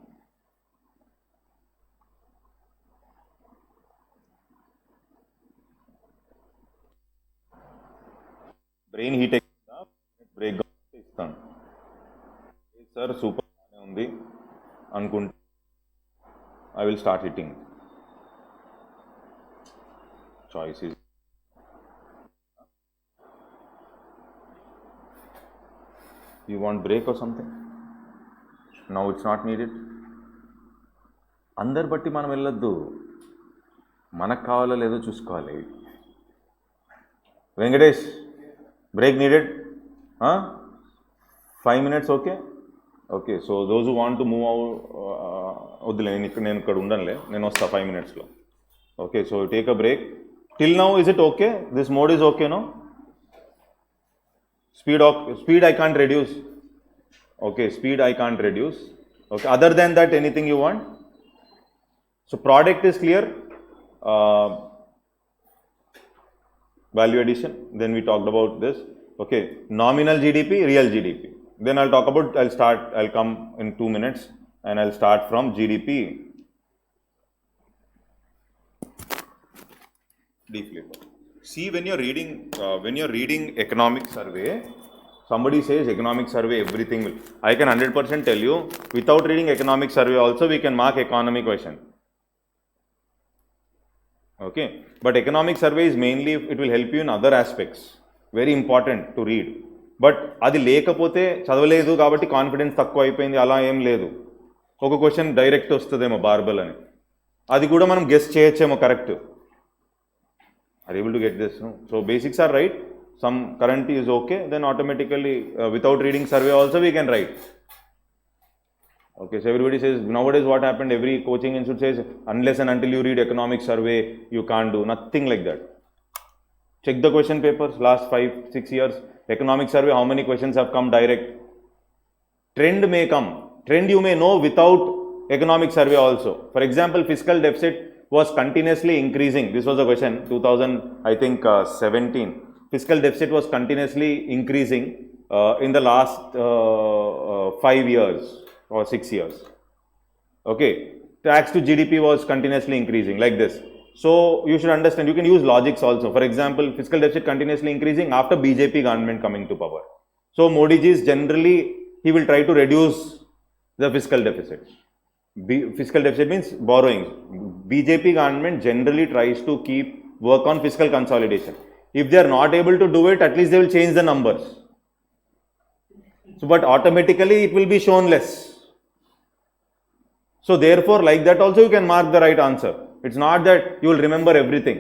Brain heat break down. Sir, super undi anukunta. I will start hitting. Choices. You want break or something? Now it's not needed. అందరు బట్టి మనం వెళ్ళొద్దు, మనకు కావాలో లేదో చూసుకోవాలి. Venkatesh, break needed? Huh? 5 minutes, okay? Okay, so those who want to move out, నేను ఇక్కడ ఉండనులే, నేను వస్తా 5 minutes లో. Okay, so take a break. Till now, is it okay? This mode is okay, no? Speed I can't reduce. Okay, speed I can't reduce. Okay, other than that, anything you want? So product is clear. Value addition, then we talked about this. Okay, nominal GDP, real GDP. Then I'll come in 2 minutes and I'll start from GDP deflator. See, when you're reading economic survey, somebody says economic survey, everything will. I can 100% tell you, without reading economic survey also, we can mark economy question. Okay, but economic survey is mainly, it will help you in other aspects. Very important to read. But అది లేకపోతే చదవలేదు కాబట్టి confidence తక్కువ అయిపోయింది అలా ఏం లేదు. ఒక క్వశ్చన్ డైరెక్ట్ వస్తుందేమో బార్బల్ అని, అది కూడా మనం గెస్ చేయొచ్చేమో correct. Are able to get this? No? So basics are right. Some current is okay. Then automatically, without reading survey also we can write. Okay, so everybody says nowadays what happened? Every coaching institute says unless and until you read economic survey, you can't do nothing like that. Check the question papers last 5-6 years. Economic survey, how many questions have come direct? Trend may come. Trend you may know without economic survey also. For example, fiscal deficit was continuously increasing. This was a question 2017. Fiscal deficit was continuously increasing in the last 5 years or 6 years. Okay, tax to GDP was continuously increasing like this. So you should understand, you can use logics also. For example, fiscal deficit continuously increasing after BJP government coming to power. So Modi ji is generally, he will try to reduce the fiscal deficit. Fiscal deficit means borrowing. BJP government generally tries to work on fiscal consolidation. If they are not able to do it, at least they will change the numbers. So, but automatically it will be shown less. So therefore, like that also you can mark the right answer. It's not that you will remember everything.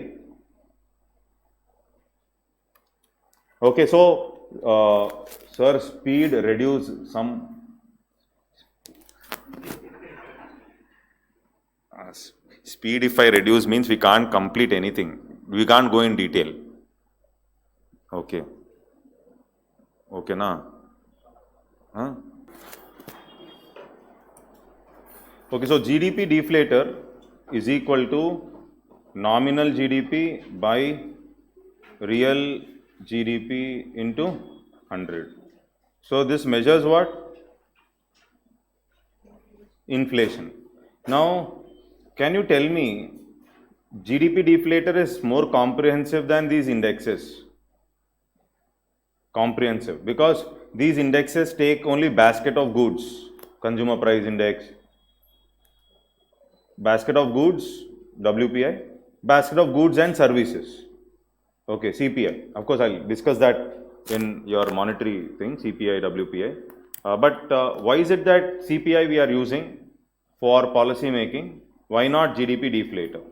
Okay, so sir, speed reduce some. Speed if I reduce means we can't complete anything. We can't go in detail. Okay. Okay, na? Huh? Okay, so GDP deflator is equal to nominal GDP by real GDP into 100. So this measures what? Inflation. Now, can you tell me GDP deflator is more comprehensive than these indexes? Comprehensive, because these indexes take only basket of goods, consumer price index, basket of goods, WPI, basket of goods and services. Okay, CPI. Of course, I'll discuss that in your monetary thing, CPI, WPI. But why is it that CPI we are using for policy making? Why not GDP deflator?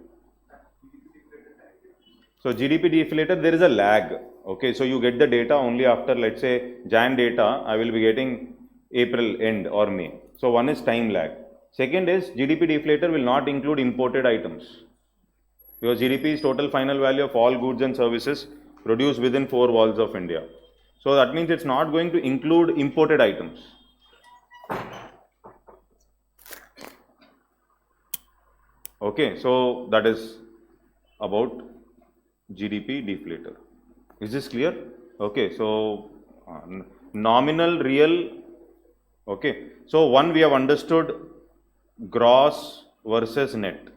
So GDP deflator, there is a lag. Okay, so you get the data only after, let's say, Jan data, I will be getting April end or May. So one is time lag. Second is GDP deflator will not include imported items. Because GDP is total final value of all goods and services produced within 4 walls of India. So that means it's not going to include imported items. Okay, so that is about GDP deflator. Is this clear? Okay, so nominal, real. Okay, so one we have understood gross versus net.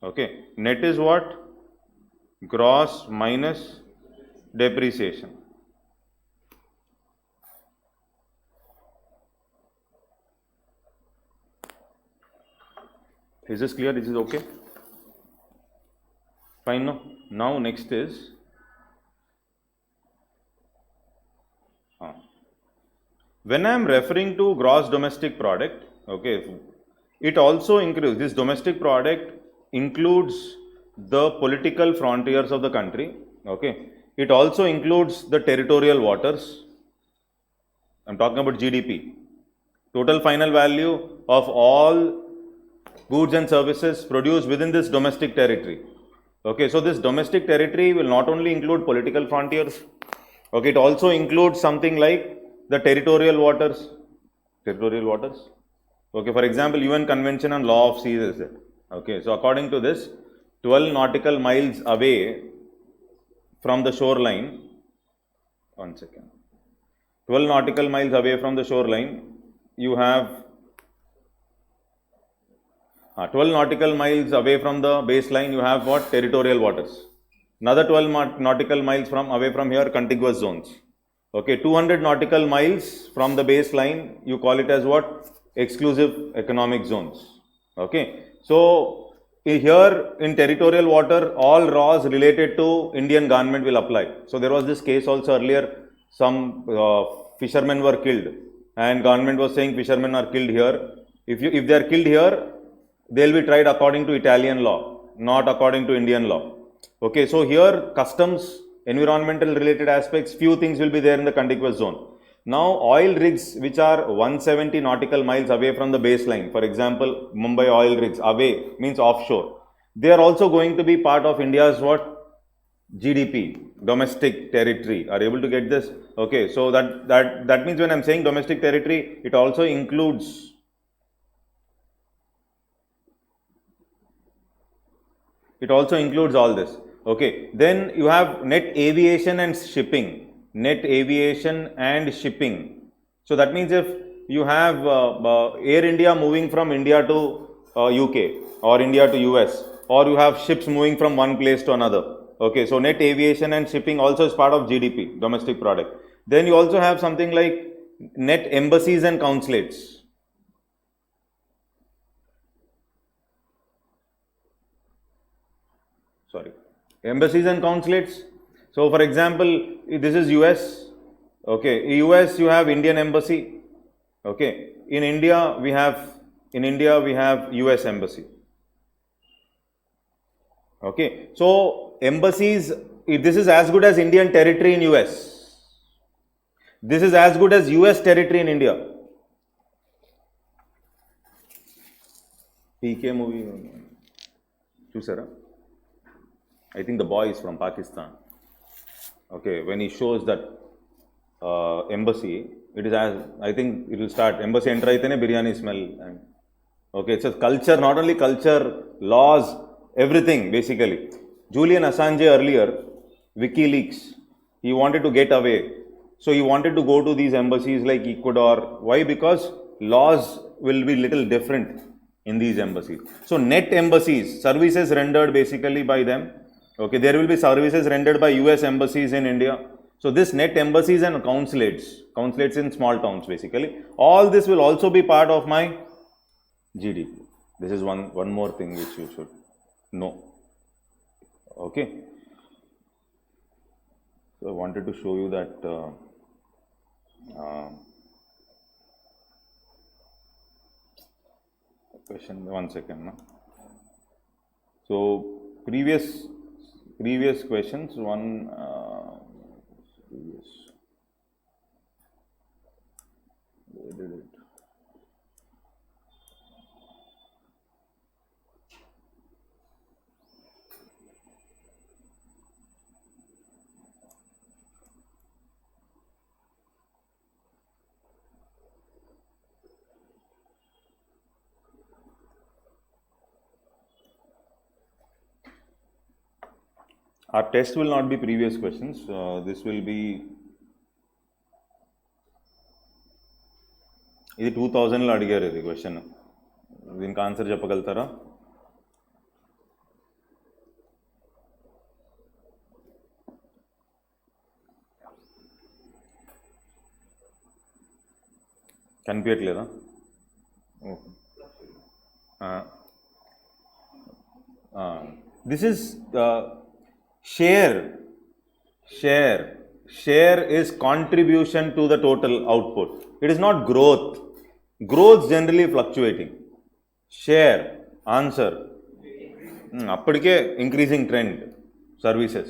Okay, net is what? Gross minus depreciation. Is this clear? This is okay? Fine, no? Now next is when I am referring to gross domestic product, okay, it also includes, this domestic product includes the political frontiers of the country, okay. it also includes the territorial waters. I'm talking about GDP. Total final value of all goods and services produced within this domestic territory. Okay, so this domestic territory will not only include political frontiers, okay, it also includes something like the territorial waters. Territorial waters. Okay, for example, UN Convention on Law of Seas is there. Okay, so according to this, 12 nautical miles away from the shoreline, 12 nautical miles away from the shoreline, you have 12 nautical miles away from the baseline, you have what? Territorial waters. Another 12 nautical miles away from here, contiguous zones. Okay, 200 nautical miles from the baseline, you call it as what? Exclusive economic zones. Okay, so here in territorial water, all laws related to Indian government will apply. So there was this case also earlier, some fishermen were killed and government was saying fishermen are killed here. If they are killed here, they will be tried according to Italian law, not according to Indian law. Okay, so here customs, environmental related aspects, few things will be there in the contiguous zone. Now oil rigs which are 170 nautical miles away from the baseline, for example, Mumbai oil rigs, away means offshore, they are also going to be part of India's what? GDP, domestic territory. Are you able to get this? Okay, so that means when I'm saying domestic territory, it also includes all this. Okay, then you have net aviation and shipping. Net aviation and shipping. So that means if you have Air India moving from India to UK or India to US, or you have ships moving from one place to another. Okay, so net aviation and shipping also is part of GDP, domestic product. Then you also have something like net embassies and consulates. Embassies and consulates. So for example, this is US. Okay, US you have Indian embassy. Okay, in India we have US embassy. Okay, so embassies, this is as good as Indian territory in US. This is as good as US territory in India. PK movie. Chusara? I think the boy is from Pakistan. Okay, when he shows that embassy, it is as, I think it will start, embassy enter aitene biryani smell. And okay, it's a culture, not only culture, laws, everything basically. Julian Assange earlier, WikiLeaks, he wanted to get away. So he wanted to go to these embassies like Ecuador. Why? Because laws will be little different in these embassies. So net embassies, services rendered basically by them. Okay, there will be services rendered by US embassies in India. So this net embassies and consulates in small towns basically, all this will also be part of my GDP. This is one more thing which you should know. Okay. So I wanted to show you that question, one second. No? So previous questions, where did it? Our test will not be previous questions. This will be ఇది 2000లో అడిగారు ఇది question. దీనికి answer చెప్పగలుగుతారా? కనిపించట్లేదా? This is share is contribution to the total output. It is not growth. Growth generally fluctuating. Share, answer. అప్పటికే increasing trend. Services.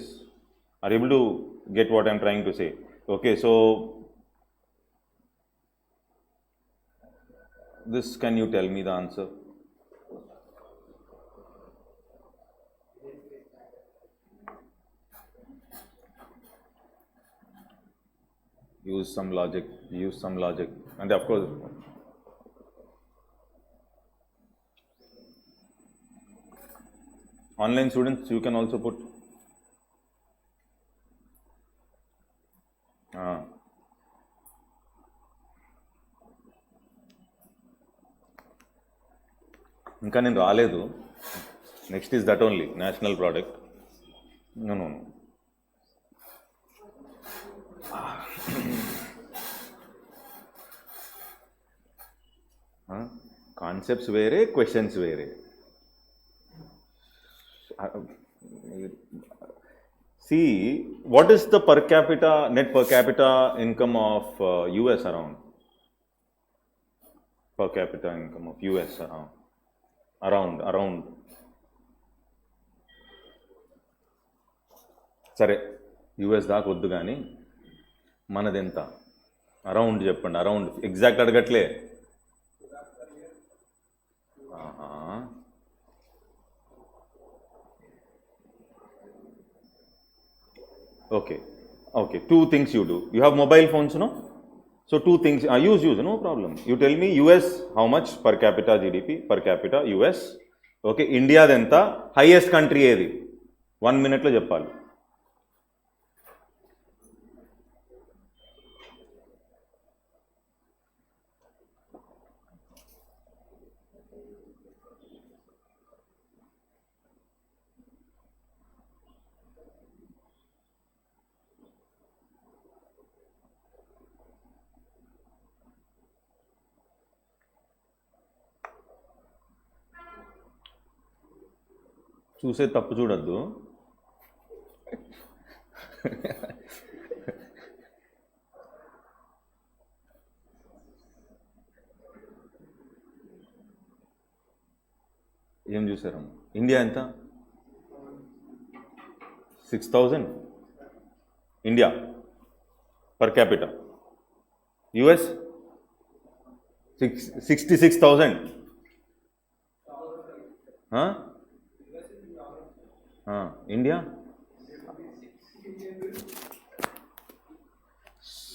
Are you able to get what I'm trying to say. Okay, so this, can you tell me the answer? Use some logic, and of course, online students, you can also put. ఇంకా నేను రాలేదు. Next is that only national product. No concepts వేరే, questions వేరే. See, what is the net per capita income of US around? Per capita income of US around. సరే, US దాకా వద్దు కానీ మనది ఎంత? అరౌండ్ చెప్పండి. అరౌండ్, ఎగ్జాక్ట్ అడగట్లే. Okay. Two things you do. You have mobile phones, no? So two things. Use, no problem. You tell me US how much per capita GDP, per capita US. Okay, India denta, highest country ఏది? 1 minute లో చెప్పాలి. చూసే తప్పు చూడద్దు. ఏం చూసారు? India ఎంత? 6,000 India per capital. US 66,000. India?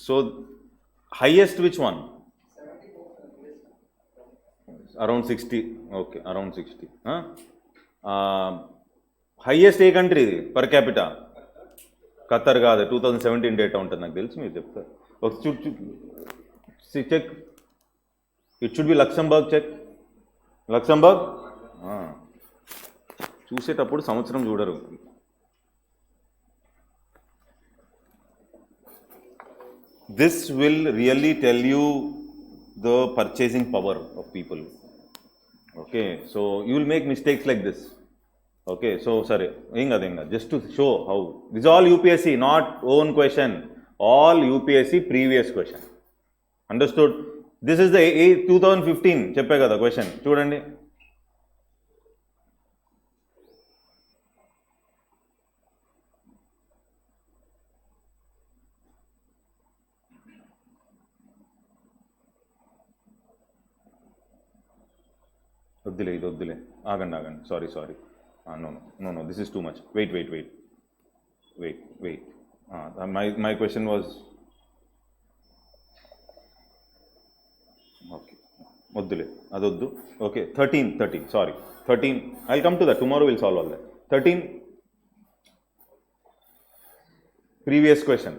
So highest which one? Around 60. Okay, around 60. Highest ఏ country per capita? Qatar కాదు, 2017 డేటా ఉంటుంది నాకు తెలుసు, మీరు చెప్తారు. Check, it should be Luxembourg. Check Luxembourg. చూసేటప్పుడు సంవత్సరం చూడరు. This will really tell you the purchasing power of people. Okay, so you will make mistakes like this. Okay, so sorry, inga just to show how this is all UPSC, not own question, all UPSC previous question. Understood? This is the 2015 చెప్పే కదా question. చూడండి. వద్దులే, ఆగండి. Sorry. No, this is too much. Wait. My question was, okay, వద్దులే, అదొద్దు. Okay, 13, sorry, 13. I'll come to that. Tomorrow we'll solve all that. 13, previous question.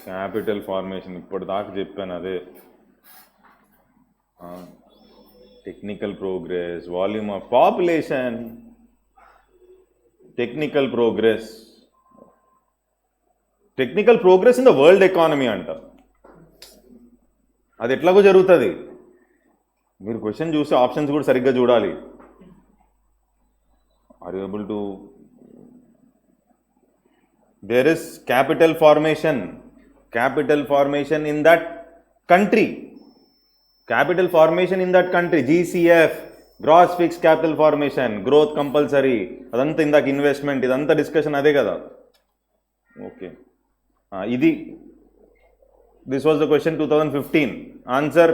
Capital formation ఇప్పుడు దాకా చెప్పాను, అదే. Technical progress, volume of population, technical progress in the world economy అంట. అది ఎట్లాగో జరుగుతుంది. మీరు క్వశ్చన్ చూస్తే ఆప్షన్స్ కూడా సరిగ్గా చూడాలి. Are you able to? There is capital formation in that country. Capital formation in that country, GCF, gross fixed capital formation, growth compulsory, అదంతా ఇందాక ఇన్వెస్ట్మెంట్, ఇదంతా డిస్కషన్ అదే కదా. ఓకే, ఇది this was the question 2015. Answer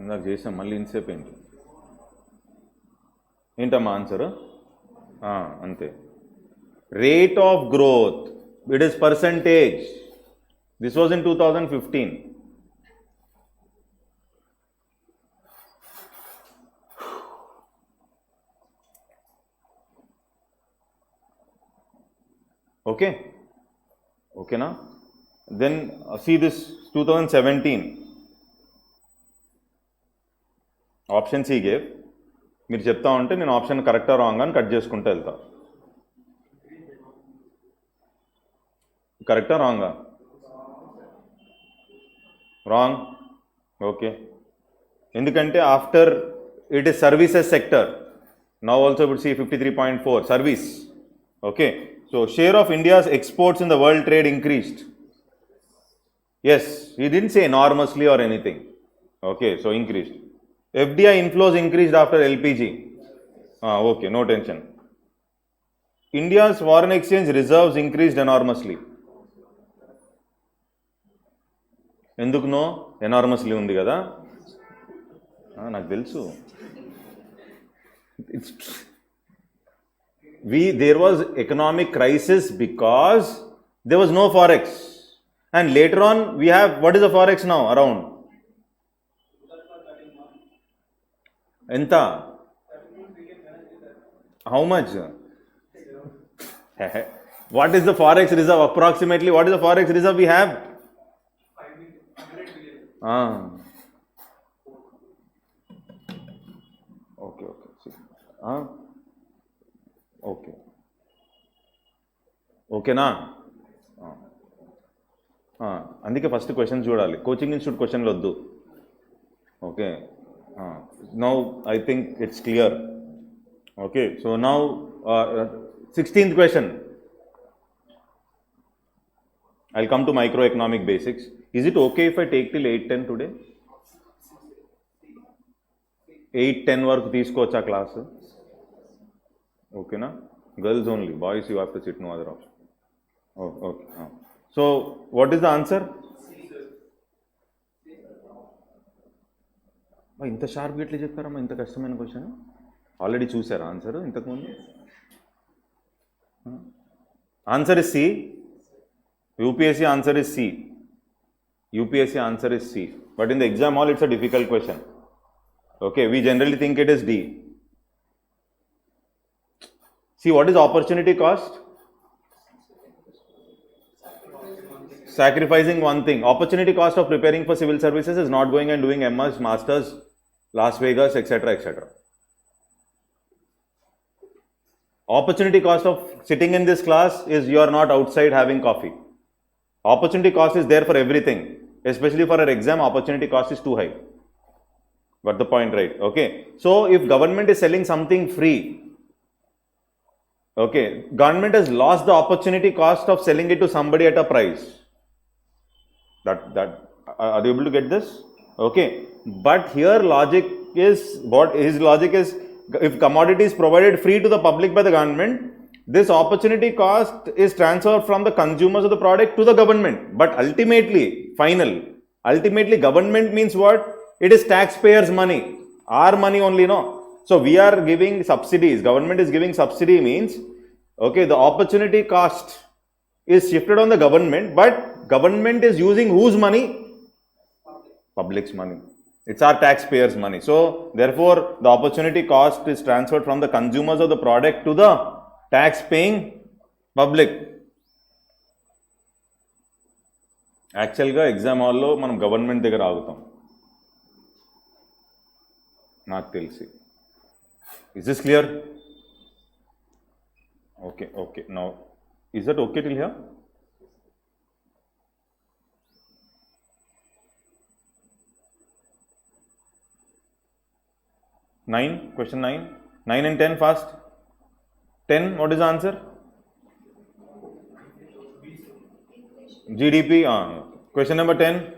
ఇందాక చేసాం, మళ్ళీ ఇన్సేపు ఏంటమ్మా ఆన్సర్? అంతే. Rate of growth, it is percentage. This was in 2015. Okay now, then see this 2017 option C gave. మీరు చెప్తా ఉంటే నేను ఆప్షన్ కరెక్టా రాంగ్ అని కట్ చేసుకుంటూ వెళ్తా. కరెక్టా రాంగా? రాంగ్. ఓకే, ఎందుకంటే after it is services sector. Now also ఇప్పుడు see 53.4 service. Okay, so share of India's exports in the world trade increased. Yes, he didn't say enormously or anything. Okay, so increased. FDI inflows increased after LPG. Okay, no tension. India's foreign exchange reserves increased enormously. ఎందుకు no? Enormously ఉంది కదా, నాకు తెలుసు. There was economic crisis because there was no forex, and later on we have what is the forex now around ఎంత? How much? What is the forex reserve approximately? What is the forex reserve we have? Okay okay ఓకేనా? అందుకే first question చూడాలి, coaching institute క్వశ్చన్లు వద్దు. Okay, now I think it's clear. Okay, so now 16th question. I'll come to microeconomic basics. Is it okay if I take till 8:10 today? 8:10 వరకు తీసుకోవచ్చా class? ఓకేనా? Girls only, boys you have to sit, no other option. Okay, so what is the answer? ఇంత షార్ప్గా ఎట్లా చెప్పారమ్మా? ఇంత కష్టమైన question already చూసారా ఆన్సర్ ఇంతకుముందు? Answer is C. UPSC answer is C. UPSC answer is C. But in the exam hall, it's a difficult question. Okay, we generally think it is D. See, what is opportunity cost? Sacrificing one thing. Opportunity cost of preparing for civil services is not going and doing MS, Masters, Las Vegas, etc., etc. Opportunity cost of sitting in this class is you are not outside having coffee. Opportunity cost is there for everything, especially for an exam. Opportunity cost is too high. Got the point, right? Okay, so if government is selling something free, okay, government has lost the opportunity cost of selling it to somebody at a price. That are you able to get this? Okay, but here logic is, what his logic is, if commodity is provided free to the public by the government, this opportunity cost is transferred from the consumers of the product to the government. But ultimately, government means what? It is taxpayers' money, our money only, no? So we are giving subsidies. Government is giving subsidy means, okay, the opportunity cost is shifted on the government, but government is using whose money? Public's money. It's our taxpayers' money. So therefore, the opportunity cost is transferred from the consumers of the product to the tax-paying public. యాక్చువల్గా exam హాల్లో మనం government దగ్గర ఆగుతాం నాకు తెలిసి. Is this clear? Okay, now is that okay till here? 9, question 9. 9 and 10 fast. 10, what is the answer? GDP. Question number 10.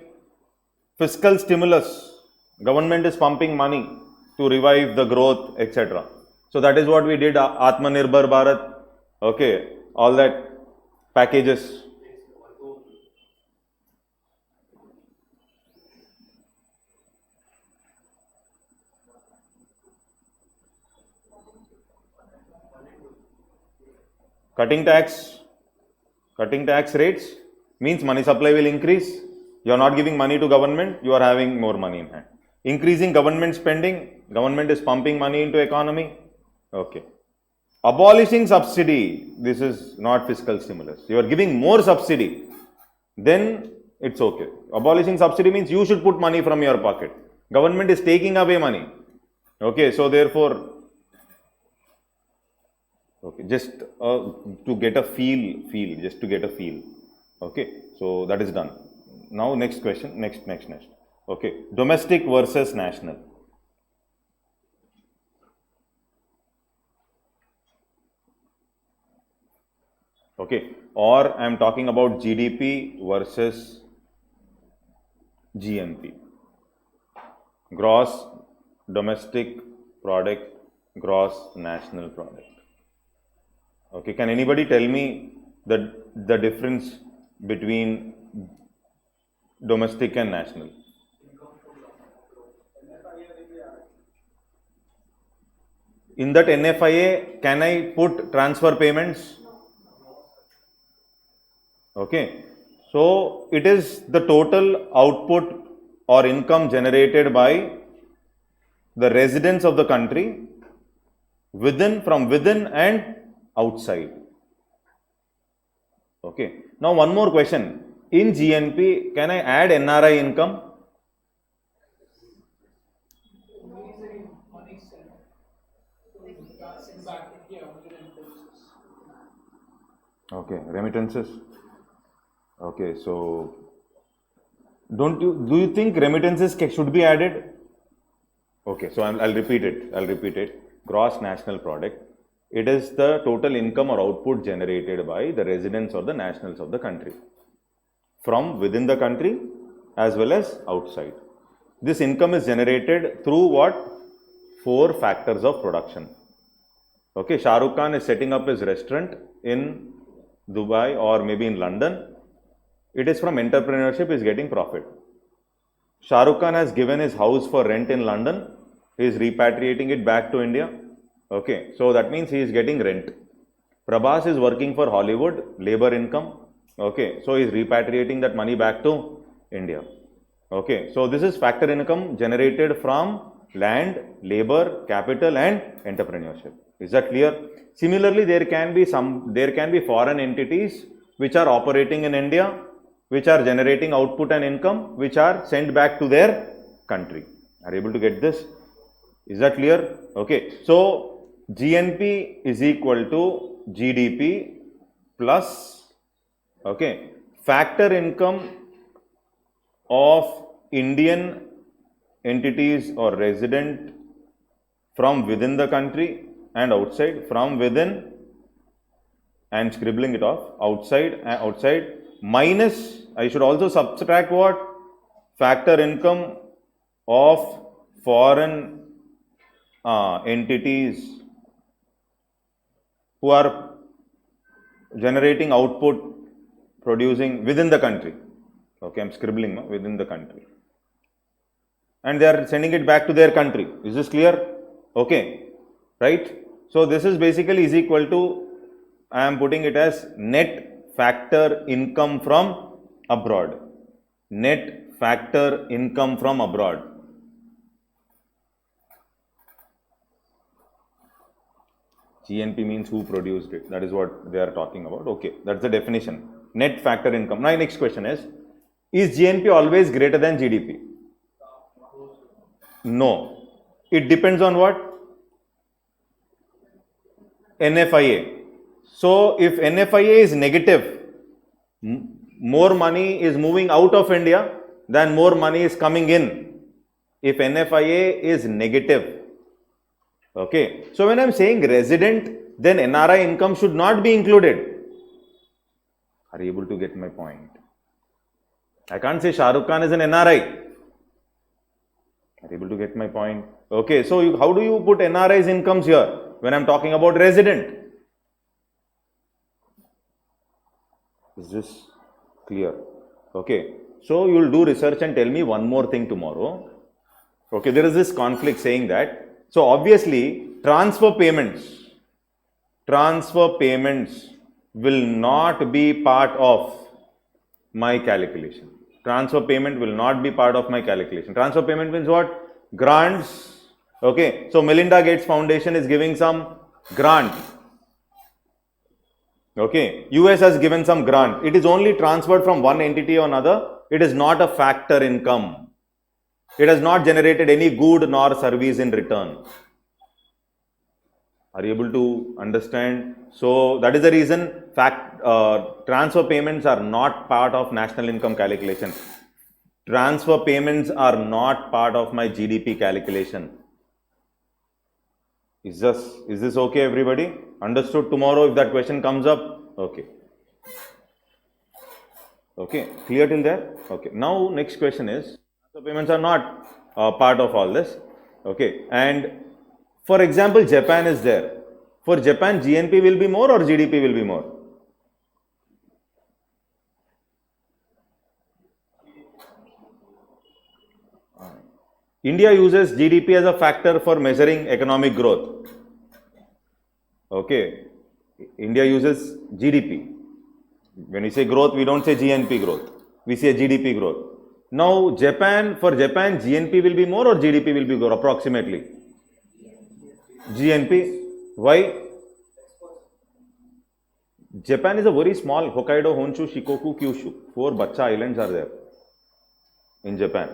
Fiscal stimulus. Government is pumping money to revive the growth, etc. So that is what we did. Atmanirbhar Bharat. Okay. All that packages. Cutting tax rates means money supply will increase. You are not giving money to government, you are having more money in hand. Increasing government spending, government is pumping money into economy. Okay. Abolishing subsidy, this is not fiscal stimulus. You are giving more subsidy, then it's okay. Abolishing subsidy means you should put money from your pocket. Government is taking away money. Okay, so therefore, okay, just to get a feel, just to get a feel. Okay, so that is done. Now next question, next. Okay, domestic versus national. Okay, or I am talking about GDP versus GNP. Gross domestic product, gross national product. Okay, can anybody tell me the difference between domestic and national? In that NFIA, can I put transfer payments? Okay, so it is the total output or income generated by the residents of the country from within and outside. Okay, now one more question. In GNP, can I add NRI income? Okay, remittances. Okay, so do you think remittances should be added? Okay, so I'll repeat it. Gross national product. It is the total income or output generated by the residents or the nationals of the country from within the country as well as outside. This income is generated through what? 4 factors of production. Okay, Shah Rukh Khan is setting up his restaurant in Dubai or maybe in London. It is from entrepreneurship, is getting profit. Shah Rukh Khan has given his house for rent in London. He is repatriating it back to India. Okay, so that means he is getting rent. Prabhas is working for Hollywood, labor income. Okay, so he is repatriating that money back to India. Okay, so this is factor income generated from land, labor, capital and entrepreneurship. Is that clear? Similarly, there can be foreign entities which are operating in India, which are generating output and income, which are sent back to their country. Are you able to get this? Is that clear? Okay, so GNP is equal to GDP plus, okay, factor income of Indian entities or resident from within the country and outside, from within and scribbling it off, outside minus, I should also subtract what? Factor income of foreign entities who are generating output, producing within the country. Okay, I am scribbling within the country. And they are sending it back to their country. Is this clear? Okay, right? So this is basically is equal to, I am putting it as net factor income from abroad. Net factor income from abroad. GNP means who produced it. That is what they are talking about. Okay, that's the definition. Net factor income. Now, next question is GNP always greater than GDP? No. It depends on what? NFIA. So, if NFIA is negative, more money is moving out of India than more money is coming in. If NFIA is negative, Okay, so when I'm saying resident, then NRI income should not be included. Are you able to get my point? I can't say Shah Rukh Khan is an NRI. Are you able to get my point? Okay, so how do you put NRI's incomes here when I'm talking about resident? Is this clear? Okay, so you'll do research and tell me one more thing tomorrow. Okay, there is this conflict saying that, so obviously transfer payments will not be part of my calculation. Transfer payment will not be part of my calculation. Transfer payment means what? Grants. Okay, so Melinda Gates Foundation is giving some grant. Okay, US has given some grant. It is only transferred from one entity or another. It is not a factor income. It has not generated any good nor service in return. Are you able to understand? So that is the reason transfer payments are not part of national income calculation. Transfer payments are not part of my GDP calculation. Is this okay, everybody? Understood? Tomorrow if that question comes up, okay. Okay, clear till there? Okay. Now next question is, transfer payments are not part of all this. Okay, and for example, Japan is there. For Japan, GNP will be more or GDP will be more? India uses GDP as a factor for measuring economic growth. Okay, India uses GDP. When we say growth, we don't say GNP growth. We say GDP growth. Now, for Japan, GNP will be more or GDP will be more approximately? GNP. Why? Japan is a very small. Hokkaido, Honshu, Shikoku, Kyushu. 4 Bacha islands are there in Japan.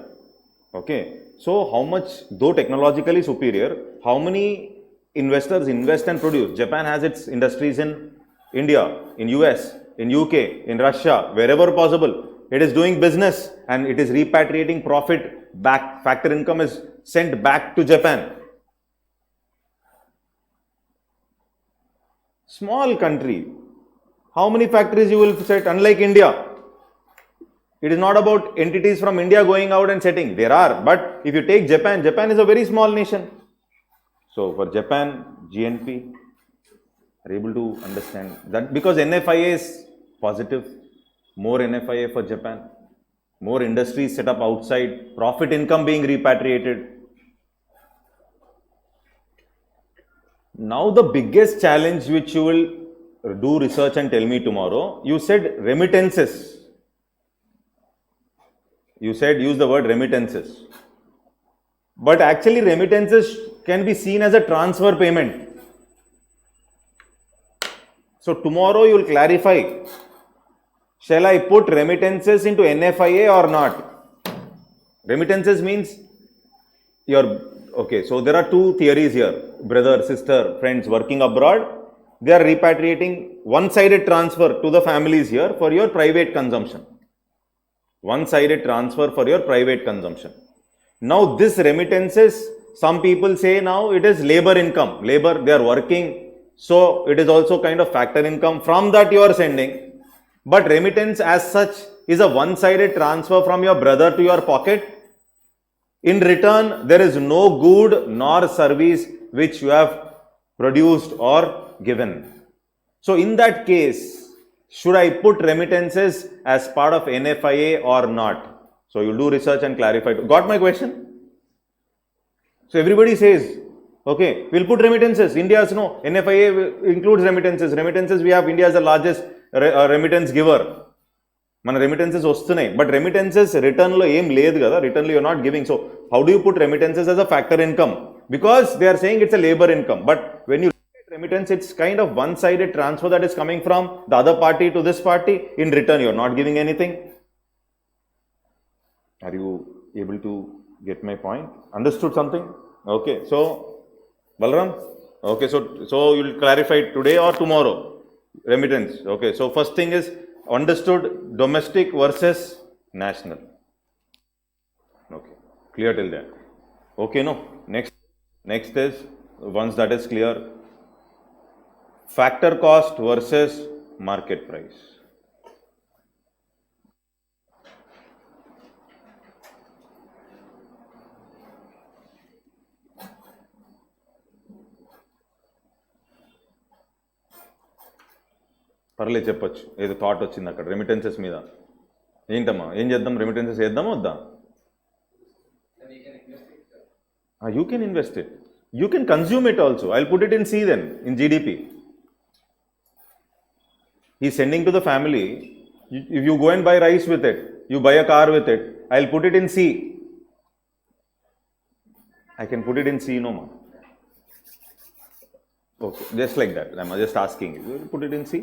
Okay. So, how much, though technologically superior, how many investors invest and produce? Japan has its industries in India, in US, in UK, in Russia, wherever possible. It is doing business and it is repatriating profit back. Factor income is sent back to Japan. Small country. How many factories you will set? Unlike India, it is not about entities from India going out and setting. There are, but if you take Japan, Japan is a very small nation. So for Japan, GNP, are able to understand that because NFIA is positive, more NFIA for Japan, more industries set up outside, profit income being repatriated. Now the biggest challenge which you will do research and tell me tomorrow, you said remittances. You said use the word remittances. But actually remittances can be seen as a transfer payment. So tomorrow you will clarify. Shall I put remittances into NFIA or not? Remittances means okay, so there are two theories here. Brother, sister, friends working abroad, they are repatriating one-sided transfer to the families here for your private consumption. One-sided transfer for your private consumption. Now this remittances, some people say now it is labor income. Labor, they are working. So it is also kind of factor income. From that you are sending. But remittance as such is a one-sided transfer from your brother to your pocket. In return, there is no good nor service which you have produced or given. So in that case, should I put remittances as part of NFIA or not? So you do research and clarify. Got my question? So everybody says, okay, we'll put remittances. India's no. NFIA includes remittances. Remittances, we have India as the largest remittance giver. మన remittances వస్తున్నాయి, but remittances return లో ఏం లేదు కదా, return లో you're not giving. So how do you put remittances as a factor income? Because they are saying it's a labor income, but when you look at remittance, it's kind of one-sided transfer that is coming from the other party to this party. In return, you're not giving anything. Are you able to get my point? Understood something? Okay, so Balram, okay, so you'll clarify it today or tomorrow. Remittance. Okay, so first thing is understood domestic versus national. Okay, clear till there. Okay, no. Next is once that is clear, factor cost versus market price. పర్లేదు చెప్పొచ్చు, ఏదో thought వచ్చింది అక్కడ remittances మీద. ఏంటమ్మా ఏం చేద్దాం, remittances చేద్దామా వద్దా? You can invest it. You can consume it also. I'll put it in C then, in GDP. He's sending to the family. If you go and buy rice with it, you buy a car with it, I'll put it in C. I can put it in C, no ma. Okay, just like that. I'm just asking you. Put it in C.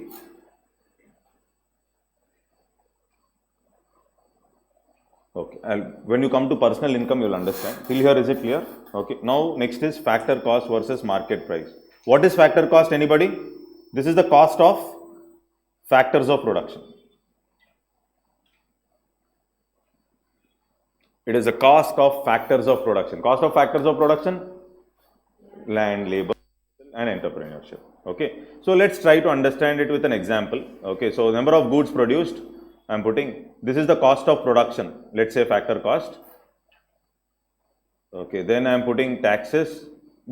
Okay, when you come to personal income, you'll understand. Till here, is it clear? Okay, now next is factor cost versus market price. What is factor cost, anybody? This is the cost of factors of production. It is the cost of factors of production. Cost of factors of production, land, labor, and entrepreneurship. Okay, so let's try to understand it with an example. Okay, so number of goods produced, I'm putting, this is the cost of production, let's say factor cost. Okay, then I'm putting taxes,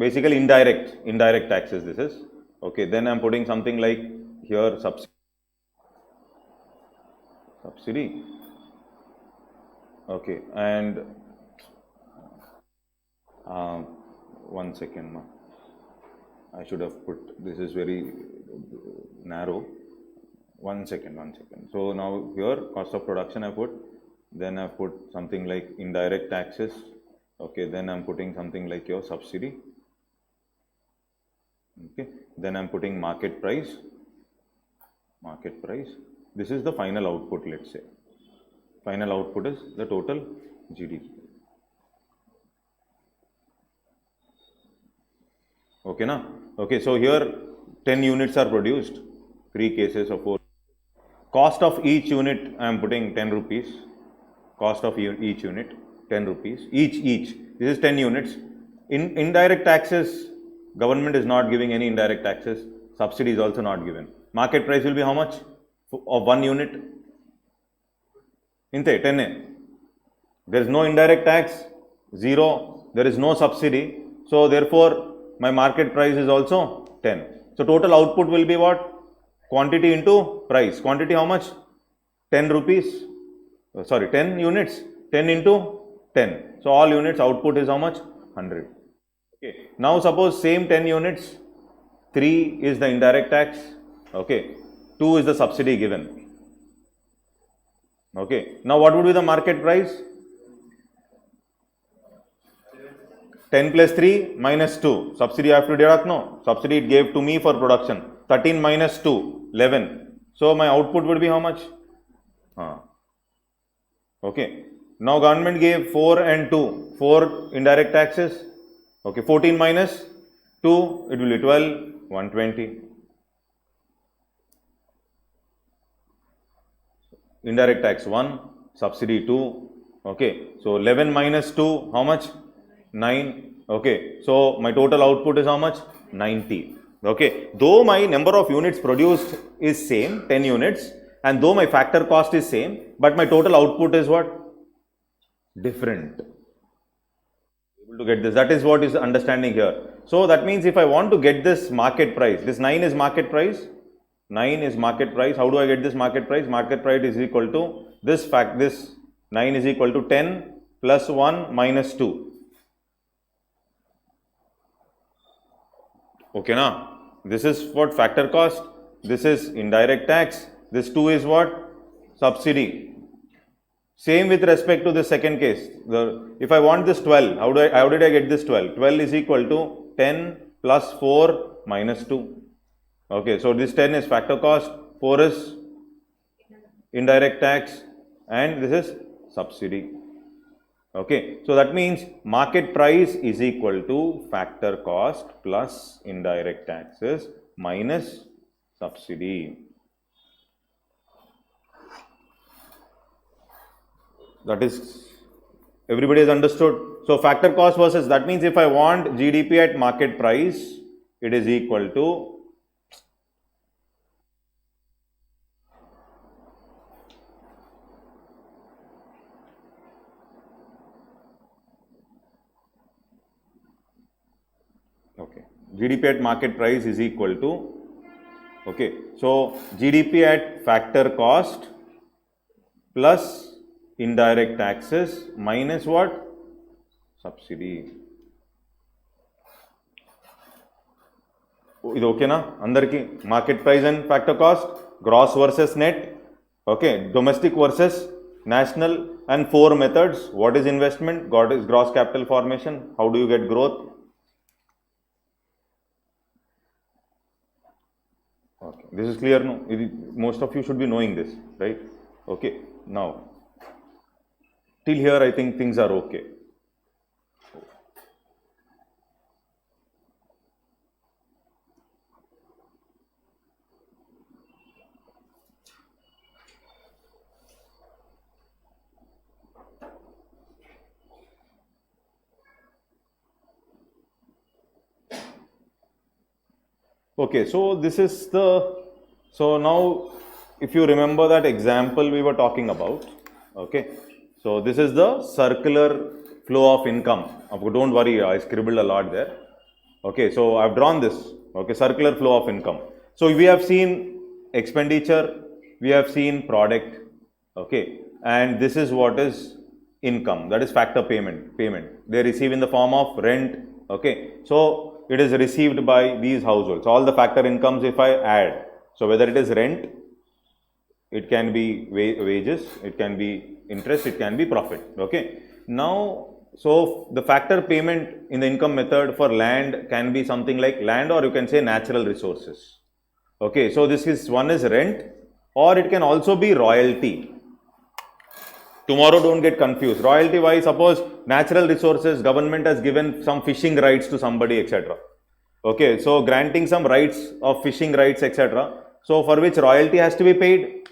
basically indirect taxes this is. Okay, then I'm putting something like here subsidy. Okay, and one second, I should have put, this is very narrow. One second. So now here cost of production I put, then I put something like indirect taxes. Okay, then I'm putting something like your subsidy. Okay, then I'm putting market price. This is the final output, let's say. Final output is the total GDP. Okay, na? Okay, so here 10 units are produced, 3 cases or 4. Cost of each unit, I am putting 10 rupees. Cost of each unit, 10 rupees. Each. This is 10 units. In indirect taxes, government is not giving any indirect taxes. Subsidy is also not given. Market price will be how much of 1 unit? Inte 10. There is no indirect tax, 0. There is no subsidy. So therefore, my market price is also 10. So total output will be what? Quantity into price. Quantity how much? 10 rupees. 10 units. 10 into 10. So all units output is how much? 100. Okay. Now suppose same 10 units, 3 is the indirect tax. Okay. 2 is the subsidy given. Okay. Now what would be the market price? 10 plus 3 minus 2. Subsidy I have to deduct? No. Subsidy it gave to me for production. 13 minus 2, 11. So my output would be how much? Okay. Now government gave 4 and 2. 4 indirect taxes. Okay. 14 minus 2, it will be 12, 120. Indirect tax 1, subsidy 2. Okay. So 11 minus 2, how much? 9. Okay. So my total output is how much? 90. Okay, though my number of units produced is same, 10 units, and though my factor cost is same, but my total output is what? Different. Able to get this, that is what is understanding here. So that means if I want to get this market price, this 9 is market price, 9 is market price. How do I get this market price? Market price is equal to this 9 is equal to 10 plus 1 minus 2. Okay, na? This is what? Factor cost. This is indirect tax. This 2 is what? Subsidy. Same with respect to the second case. If I want this 12, how did I get this 12? 12 is equal to 10 plus 4 minus 2. Okay, so this 10 is factor cost, 4 is indirect tax, and this is subsidy. Okay, so that means market price is equal to factor cost plus indirect taxes minus subsidy. That is, everybody has understood? So factor cost versus, that means if I want GDP at market price, it is equal to GDP at market price is equal to, so GDP at factor cost plus indirect taxes minus what? Subsidy. This okay na? Andarki market price and factor cost, gross versus net, domestic versus national, and 4 methods. What is investment? What is gross capital formation? How do you get growth? This is clear, no? Most of you should be knowing this, right? Now, till here I think things are okay. So this is the, so now if you remember that example we were talking about, so this is the circular flow of income. Don't worry, I scribbled a lot there. So I've drawn this, circular flow of income. So we have seen expenditure, we have seen product, and this is what is income, that is factor payment. They receive in the form of rent, so it is received by these households. All the factor incomes if I add, so whether it is rent, it can be wages, it can be interest, it can be profit. Now, so the factor payment in the income method for land can be something like land, or you can say natural resources. So this is, one is rent, or it can also be royalty. Tomorrow don't get confused. Royalty wise, suppose natural resources, government has given some fishing rights to somebody, etc. So granting some rights of fishing rights, etc. So for which royalty has to be paid.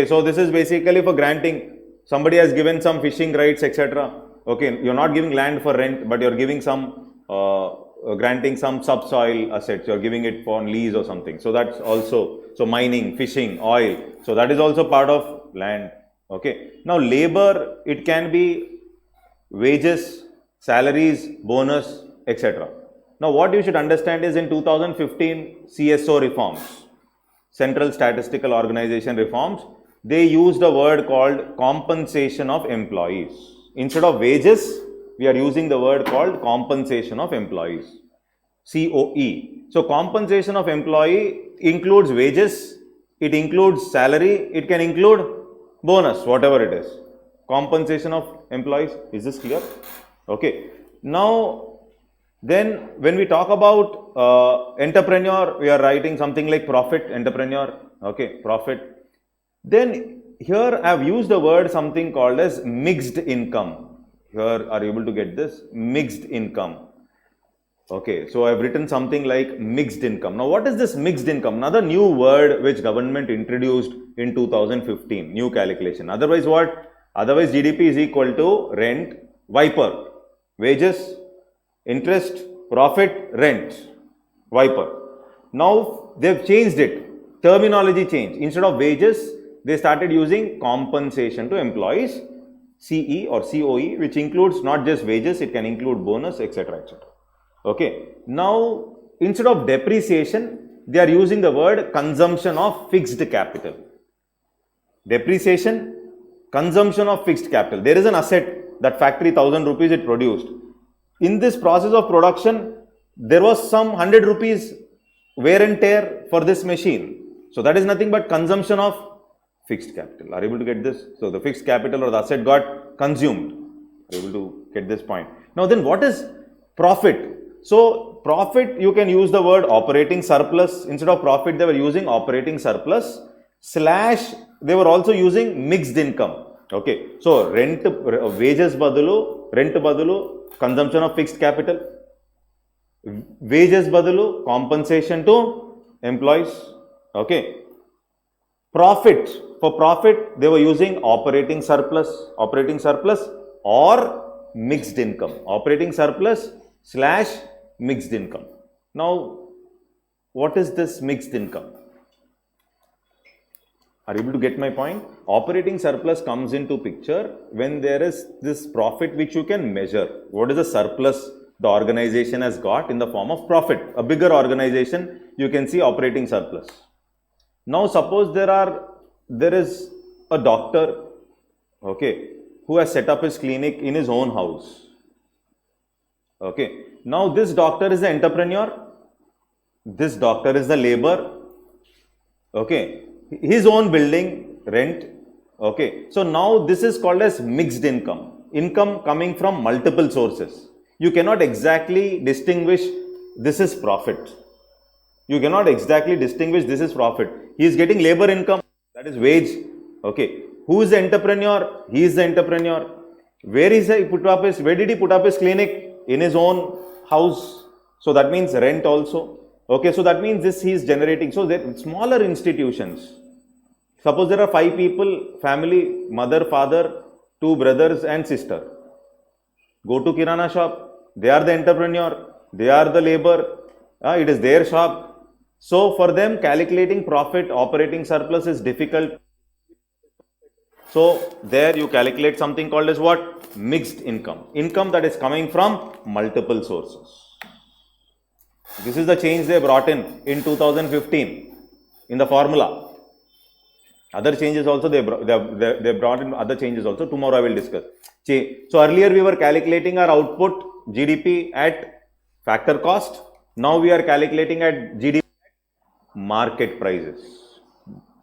So this is basically for granting. Somebody has given some fishing rights, etc. You're not giving land for rent, but you're giving some, granting some subsoil assets. You're giving it for lease or something. So that's also, so mining, fishing, oil. So that is also part of land. Now labor, it can be wages, salaries, bonus, etc. Now what you should understand is in 2015 CSO reforms, Central Statistical Organization reforms, they used a word called compensation of employees. Instead of wages, we are using the word called compensation of employees, COE. So compensation of employee includes wages, it includes salary, it can include bonus, whatever it is. Compensation of employees, is this clear? Now, then when we talk about entrepreneur, we are writing something like profit, entrepreneur, profit. Then here I have used the word something called as mixed income. Here are you able to get this? Mixed income. So I have written something like mixed income. Now what is this mixed income? Another new word which government introduced in 2015, new calculation. Otherwise what? Otherwise GDP is equal to rent, wiper, wages, interest, profit, rent, wiper. Now they've changed it, terminology change. Instead of wages, they started using compensation to employees, CE or COE, which includes not just wages, it can include bonus, etc., etc. Now instead of depreciation, they are using the word consumption of fixed capital. Depreciation, consumption of fixed capital. There is an asset, that factory 1000 rupees it produced. In this process of production, there was some 100 rupees wear and tear for this machine. So that is nothing but consumption of fixed capital. Are you able to get this? So the fixed capital or the asset got consumed. Are you able to get this point? Now then what is profit? So profit, you can use the word operating surplus. Instead of profit, they were using operating surplus / they were also using mixed income. So rent, wages badulu, rent badulu, consumption of fixed capital, wages badulu, compensation to employees. Profit, for profit they were using operating surplus or mixed income. Operating surplus slash mixed income. Now, what is this mixed income? Are you able to get my point? Operating surplus comes into picture when there is this profit which you can measure. What is the surplus the organization has got in the form of profit? A bigger organization, you can see operating surplus. Now, suppose there is a doctor, okay, who has set up his clinic in his own house. Okay. Now, this doctor is the entrepreneur. This doctor is the labor. Okay. His own building, rent. Okay. So, now this is called as mixed income. Income coming from multiple sources. You cannot exactly distinguish this is profit. You cannot exactly distinguish this is profit. He is getting labor income, that is wage. Okay. Who is the entrepreneur? He is the entrepreneur. Where did he put up his clinic? In his own house. So that means rent also. Okay, so that means this he is generating. So there smaller institutions. Suppose there are 5 people, family, mother, father, 2 brothers and sister. Go to Kirana shop. They are the entrepreneur. They are the labor. It is their shop. So for them, calculating profit, operating surplus is difficult. So there you calculate something called as what? Mixed income. Income that is coming from multiple sources. This is the change they brought in 2015 in the formula. Other changes also they brought in other changes also. Tomorrow I will discuss. So earlier we were calculating our output GDP at factor cost. Now we are calculating at GDP market prices.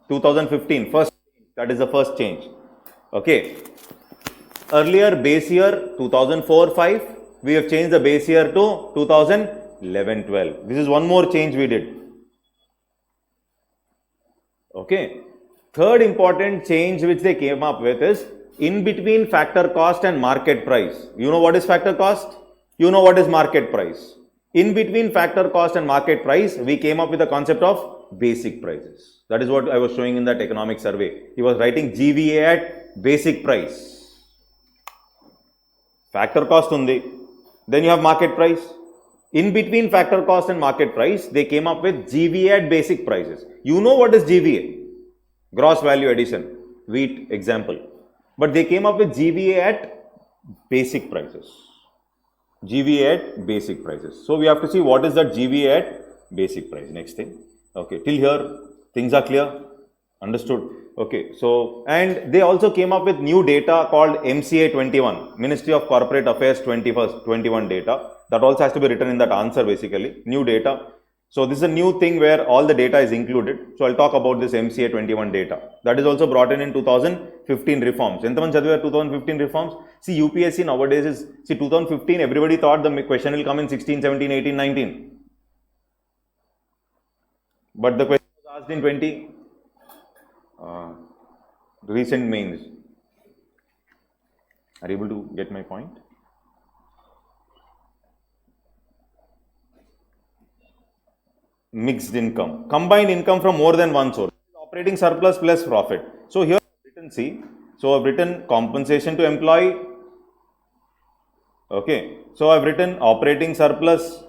2015 first. That is the first change. Okay. Earlier base year 2004-5, we have changed the base year to 2011-12. This is one more change we did. Okay. Third important change which they came up with is in between factor cost and market price. You know what is factor cost? You know what is market price. In between factor cost and market price, we came up with the concept of basic prices. That is what I was showing in that economic survey. He was writing GVA at basic price. Factor cost undi. Then you have market price. In between factor cost and market price, they came up with GVA at basic prices. You know what is GVA? Gross value addition. Wheat example. But they came up with GVA at basic prices. GVA at basic prices. So we have to see what is that GVA at basic price. Next thing. Okay. Till here, things are clear. Understood. Okay. So, and they also came up with new data called MCA 21, Ministry of Corporate Affairs 21 data. That also has to be written in that answer basically. New data. So this is a new thing where all the data is included. So I'll talk about this MCA 21 data. That is also brought in 2015 reforms. Enthaman chadivaru 2015 reforms? See, UPSC nowadays is, see 2015 everybody thought the question will come in 16, 17, 18, 19. But the question was asked in 20. Recent mains. Are you able to get my point? Mixed income, combined income from more than one source, operating surplus plus profit. So here I've written, see, so I've written compensation to employee. Okay, so I've written operating surplus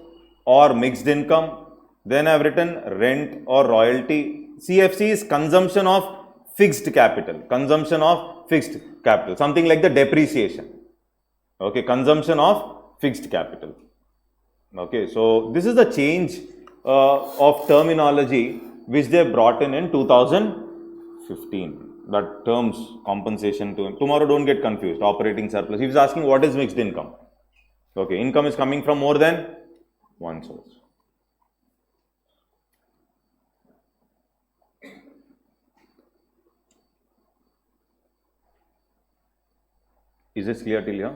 or mixed income. Then I've written rent or royalty. CFC is consumption of fixed capital, something like the depreciation. Okay, consumption of fixed capital. Okay, so this is the change of terminology which they brought in 2015. That terms compensation to, tomorrow don't get confused, operating surplus. He was asking what is mixed income. Okay, income is coming from more than one source. Is this clear till here?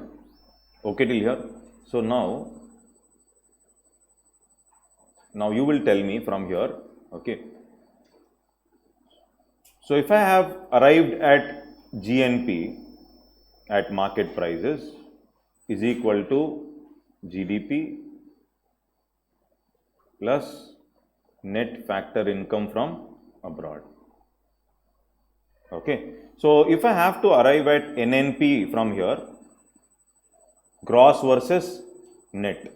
Okay till here? So now you will tell me from here, okay. So if I have arrived at GNP at market prices is equal to GDP plus net factor income from abroad. Okay. So if I have to arrive at NNP from here, Gross versus net.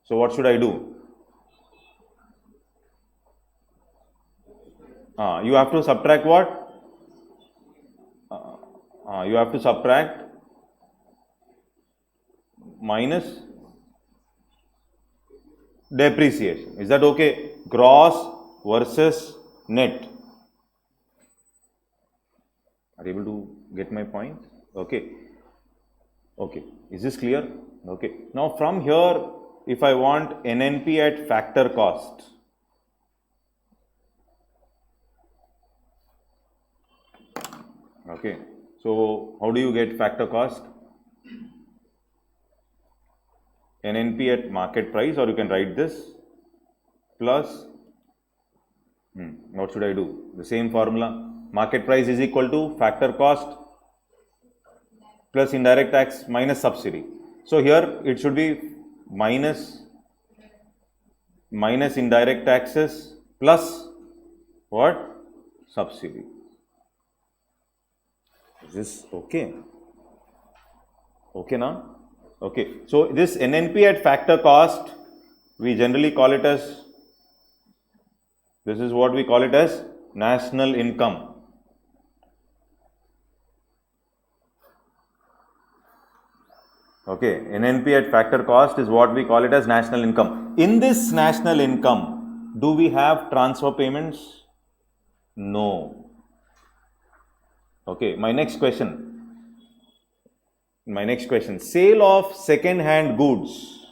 So what should I do? You have to subtract what? You have to subtract minus depreciation. Is that okay? Gross versus net. Are you able to get my point? Okay. Okay. Is this clear? Okay. Now from here, if I want NNP at factor cost, okay. So how do you get factor cost? NNP at market price, or you can write this plus, what should I do? The same formula. Market price is equal to factor cost plus indirect tax minus subsidy. So here it should be minus indirect taxes plus what? Subsidy. Is this okay? Okay now? Okay. So this NNP at factor cost, we generally call it as, this is what we call it as national income. Okay, NNP at factor cost is what we call it as national income. In this national income, do we have transfer payments? No. Okay, my next question, sale of second hand goods,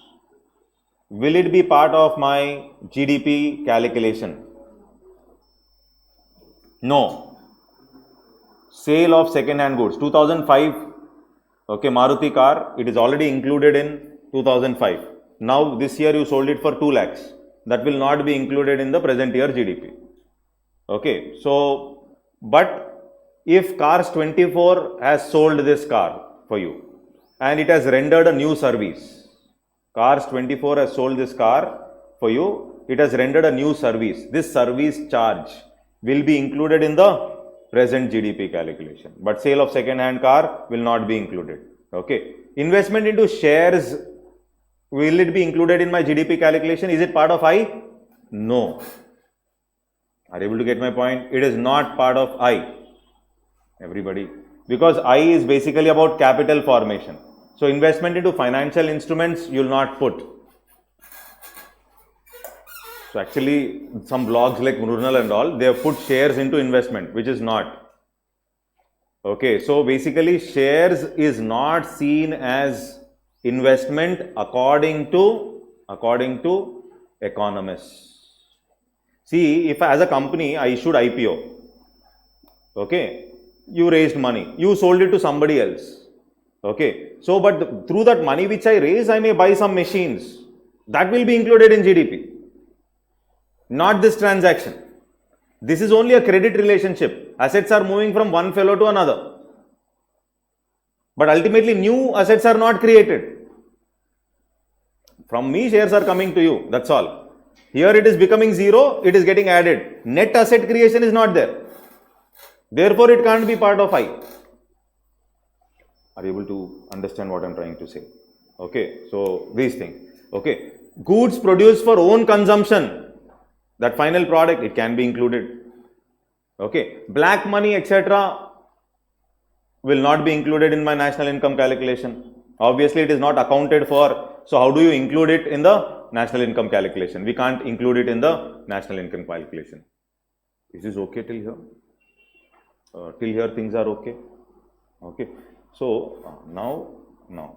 will it be part of my GDP calculation? No. Sale of second hand goods, 2005, okay, Maruti car, it is already included in 2005. Now this year you sold it for 2 lakhs. That will not be included in the present year GDP. Okay, so, but if Cars 24 has sold this car for you and it has rendered a new service, Cars 24 has sold this car for you, it has rendered a new service. This service charge will be included in the present GDP calculation, but sale of second hand car will not be included. Okay, investment into shares, will it be included in my GDP calculation? Is it part of I? No. Are you able to get my point? It is not part of I, everybody, because I is basically about capital formation. So investment into financial instruments you will not put. So actually some blogs like Murnal and all, they have put shares into investment, which is not. Okay, so basically shares is not seen as investment according to economists. See, if as a company I issued IPO, okay, you raised money, you sold it to somebody else. Okay, so but through that money which I raise, I may buy some machines. That will be included in GDP. Not this transaction. This is only a credit relationship. Assets are moving from one fellow to another. But ultimately new assets are not created. From me shares are coming to you. That's all. Here it is becoming zero. It is getting added. Net asset creation is not there. Therefore it can't be part of I. Are you able to understand what I'm trying to say? Okay. So these things. Okay. Goods produced for own consumption. That final product, it can be included. Okay, black money, etc. will not be included in my national income calculation. Obviously, it is not accounted for. So, how do you include it in the national income calculation? We can't include it in the national income calculation. Is this okay till here? Till here things are okay? Okay. So, now.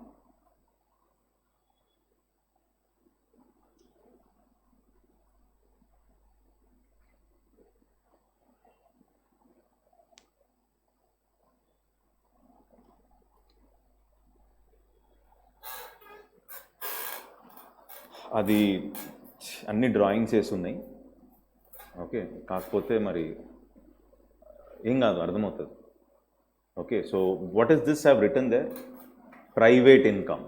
అది అన్ని drawings వేసి ఉన్నాయి. Okay, కాకపోతే మరి ఏం కాదు, అర్థమవుతుంది. Okay, so what is this have written there? Private income.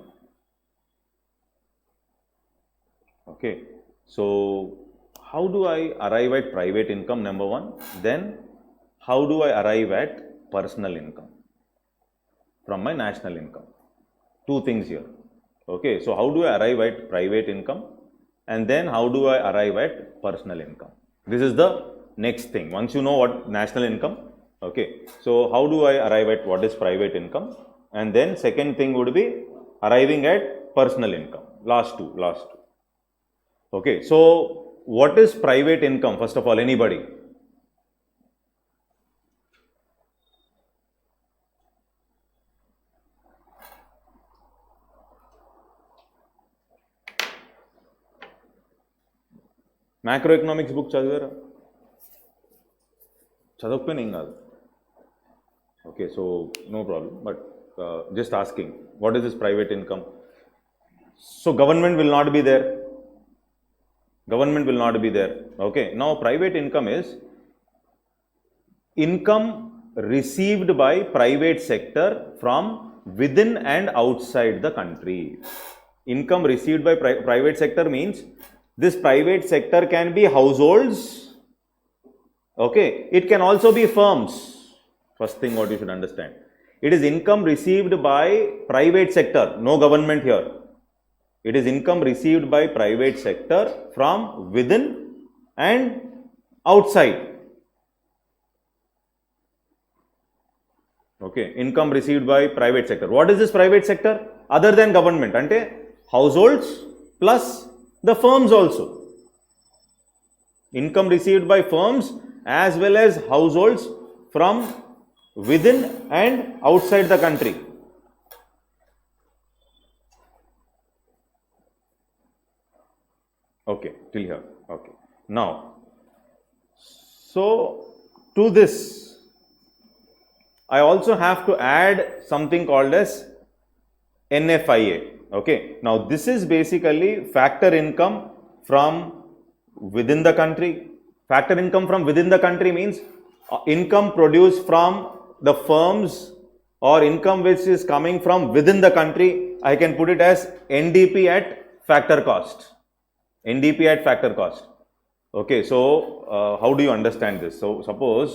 Okay, so how do I arrive at private income? Number one. Then how do I arrive at personal income from my national income? Two things here. Okay, so how do I arrive at private income? And then how do I arrive at personal income? This is the next thing. Once you know what national income, okay, so how do I arrive at what is private income? And then second thing would be arriving at personal income. Last two. Okay, so what is private income? First of all, anybody? Macroeconomics book చదివారా? చదవకపోయినా ఏం కాదు. Okay, so no problem, but just asking, what is this private income? So government will not be there. Okay, now private income is income received by private sector from within and outside the country. Income received by private sector means this private sector can be households, okay, it can also be firms. First thing what you should understand, it is income received by private sector, no government here. It is income received by private sector from within and outside. Okay, income received by private sector. What is this private sector? Other than government, ante households plus the firms also. Income received by firms as well as households from within and outside the country. Okay, till here. Okay. Now, so to this, I also have to add something called as NFIA. Okay. Now, this is basically factor income from within the country. Factor income from within the country means income produced from the firms or income which is coming from within the country. I can put it as NDP at factor cost. NDP at factor cost. Okay, so how do you understand this? So suppose,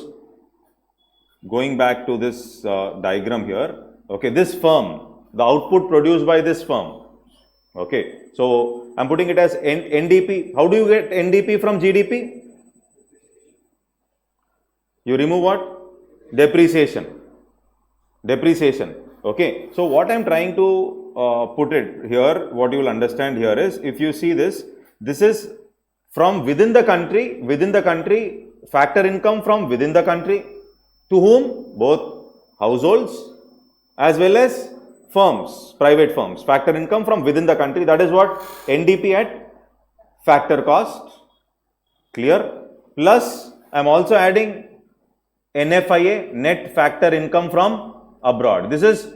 going back to this diagram here, okay, this firm, the output produced by this firm, okay, so I'm putting it as NDP. How do you get NDP from GDP? You remove what? Depreciation. Okay, so what I'm trying to put it here, what you will understand here is, if you see this is from within the country, factor income from within the country, to whom? Both households as well as firms, private firms. Factor income from within the country, that is what? NDP at factor cost. Clear? Plus I am also adding NFIA, net factor income from abroad. This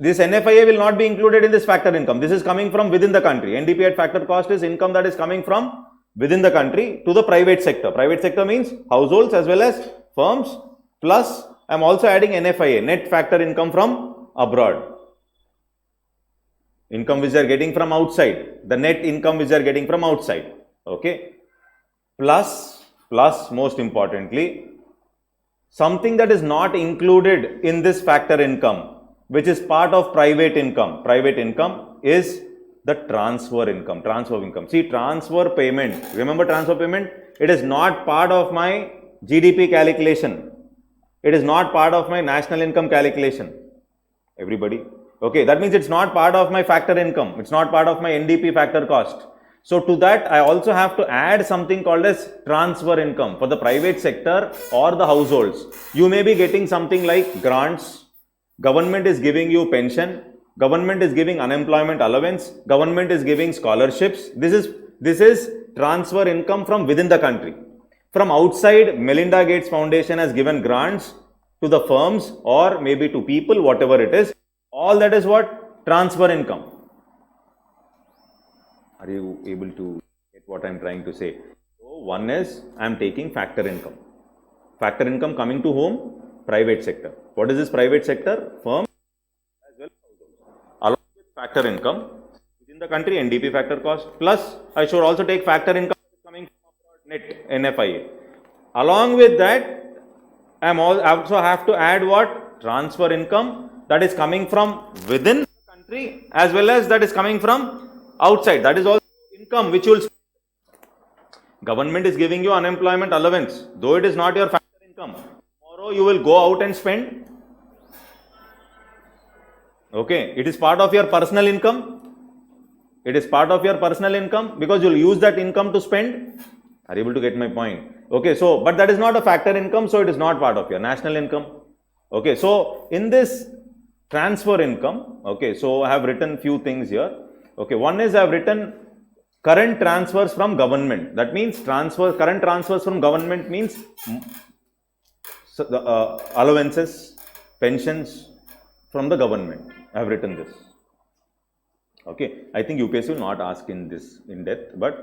NFIA will not be included in this factor income. This is coming from within the country. NDP at factor cost is income that is coming from within the country to the private sector. Private sector means households as well as firms, plus I am also adding NFIA, net factor income from abroad. Income which they are getting from outside, the net income which they are getting from outside. Okay. Plus most importantly, something that is not included in this factor income, which is part of private income. Private income is the transfer income. See, transfer payment, remember transfer payment? It is not part of my GDP calculation. It is not part of my national income calculation. Everybody? Okay, that means it's not part of my factor income. It's not part of my NDP factor cost. So to that, I also have to add something called as transfer income for the private sector or the households. You may be getting something like grants. Government is giving you pension. Government is giving unemployment allowance. Government is giving scholarships. This is transfer income from within the country. From outside, Melinda Gates Foundation has given grants to the firms or maybe to people, whatever it is. All that is what? Transfer income. Are you able to get what I am trying to say? So one is I am taking factor income. Factor income coming to whom? Private sector. What is this private sector? Firm as well as households. Along with factor income within the country, NDP factor cost, plus I should also take factor income coming from abroad, net NFIA. Along with that, I also have to add what? Transfer income that is coming from within the country country as well as that is coming from outside. That is also income which you will spend. Government is giving you unemployment allowance, though it is not your factor income. Tomorrow you will go out and spend. Okay, it is part of your personal income. It is part of your personal income because you will use that income to spend. Are you able to get my point? Okay, so but that is not a factor income, so it is not part of your national income. Okay, so in this transfer income, okay, so I have written few things here. Okay, one is I have written current transfers from government. That means current transfers from government means allowances, pensions from the government. I have written this. Okay, I think UPSC will not ask in this in depth, but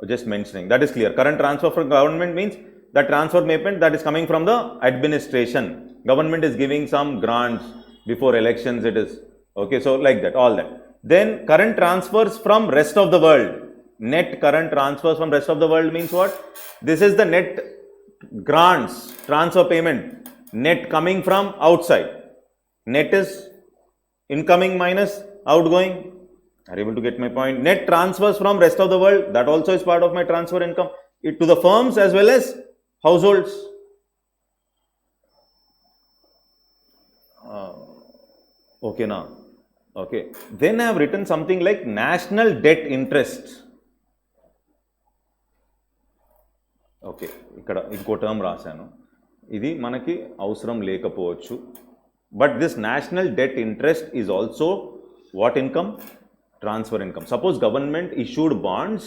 just mentioning that is clear. Current transfer from government means the transfer payment that is coming from the administration. Government is giving some grants before elections. It is okay. So like that, all that. Then current transfers from rest of the world. Net current transfers from rest of the world means what? This is the net grants, transfer payment, net coming from outside. Net is incoming minus outgoing. Are you able to get my point? Net transfers from rest of the world, that also is part of my transfer income to the firms as well as households. Okay now. Okay. Then I have written something like national debt interest. Okay, ఇక్కడ ఇంకో term రాశాను, ఇది మనకి అవసరం లేకపోవచ్చు. But this national debt interest is also what income? Transfer income. Suppose government issued bonds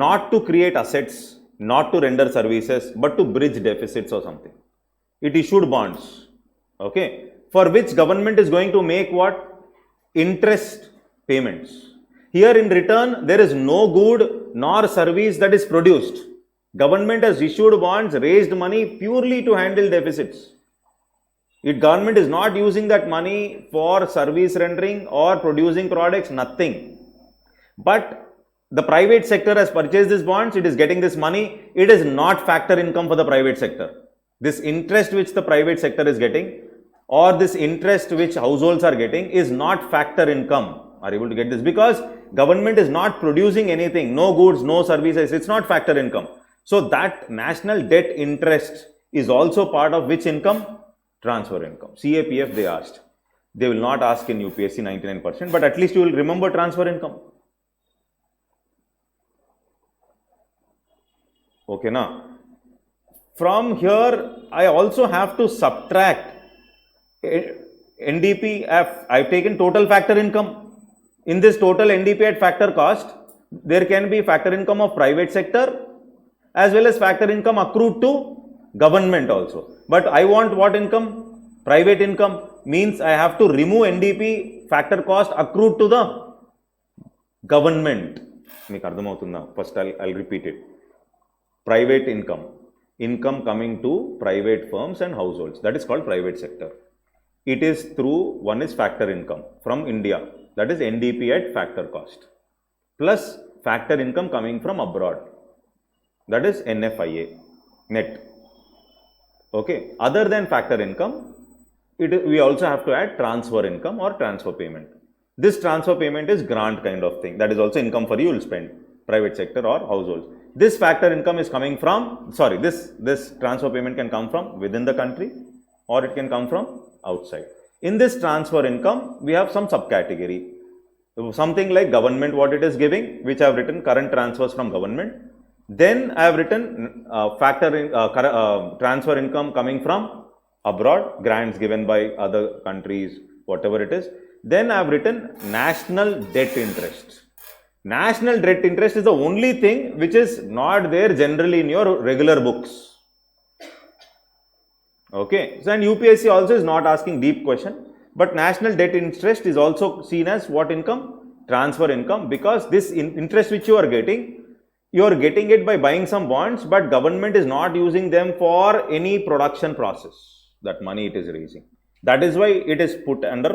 not to create assets, not to render services, but to bridge deficits or something. It issued bonds, okay, for which government is going to make what? Interest payments. Here in return, there is no good nor service that is produced. Government has issued bonds, raised money purely to handle deficits. Government is not using that money for service rendering or producing products, nothing. But the private sector has purchased these bonds, it is getting this money, it is not factor income for the private sector. This interest which the private sector is getting or this interest which households are getting is not factor income. Are you able to get this? Because government is not producing anything, no goods, no services, it's not factor income. So that national debt interest is also part of which income? Transfer income. CAPF they asked. They will not ask in UPSC 99%, but at least you will remember transfer income. Okay, now from here I also have to subtract NDPF. I have taken total factor income. In this total NDP at factor cost, there can be factor income of private sector as well as factor income accrued to government also. But I want what income? Private income means I have to remove NDP factor cost accrued to the government. First I'll repeat it. Private income. Income coming to private firms and households. That is called private sector. It is through, one is factor income from India. That is NDP at factor cost. Plus factor income coming from abroad. That is NFIA. Net. Okay, other than factor income, we also have to add transfer income or transfer payment. This transfer payment is grant kind of thing. That is also income for you will spend, private sector or households. This factor income is coming from, this transfer payment can come from within the country or it can come from outside. In this transfer income, we have some subcategory. Something like government, what it is giving, which I have written current transfers from government. Then I have written transfer income coming from abroad, grants given by other countries, whatever it is. Then I have written national debt interest. National debt interest is the only thing which is not there generally in your regular books. Okay, so and UPSC also is not asking deep question, but national debt interest is also seen as what income? Transfer income, because this interest which you are getting it by buying some bonds, but government is not using them for any production process. That money it is raising. That is why it is put under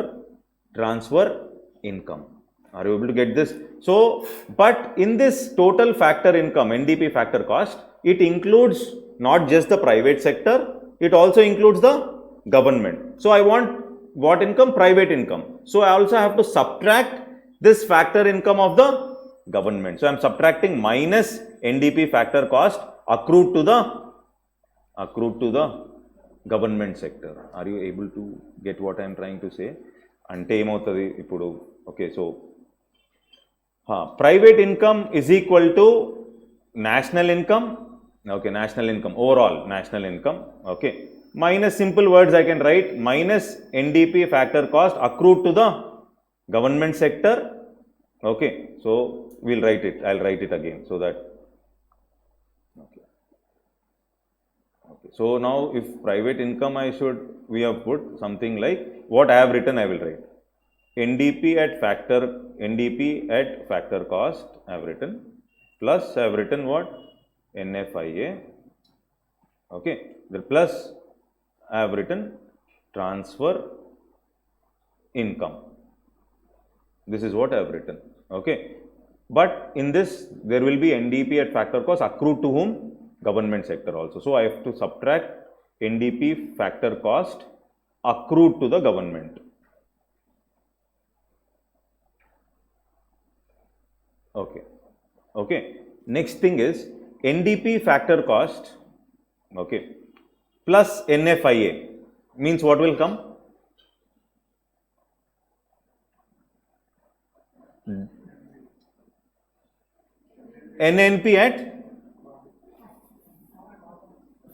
transfer income. Are you able to get this? So, but in this total factor income, NDP factor cost, it includes not just the private sector, it also includes the government. So, I want what income? Private income. So I also have to subtract this factor income of the government. So I am subtracting minus NDP factor cost accrued to the government sector. Are you able to get what I am trying to say? Ante emavutadi ippudu. Okay, so private income is equal to national income. Okay, national income, overall national income. Okay, minus, simple words I can write, minus NDP factor cost accrued to the government sector. Okay, so we'll write it. I'll write it again so that. Okay. Okay. So now if private income we have put something like what I have written, I will write. NDP at factor cost I have written, plus I have written what? NFIA. Okay. The plus I have written transfer income. This is what I have written. Okay. But in this, there will be NDP at factor cost accrued to whom? Government sector also. So I have to subtract NDP factor cost accrued to the government. Okay. Okay. Next thing is NDP factor cost, okay, plus NFIA means what will come? NNP at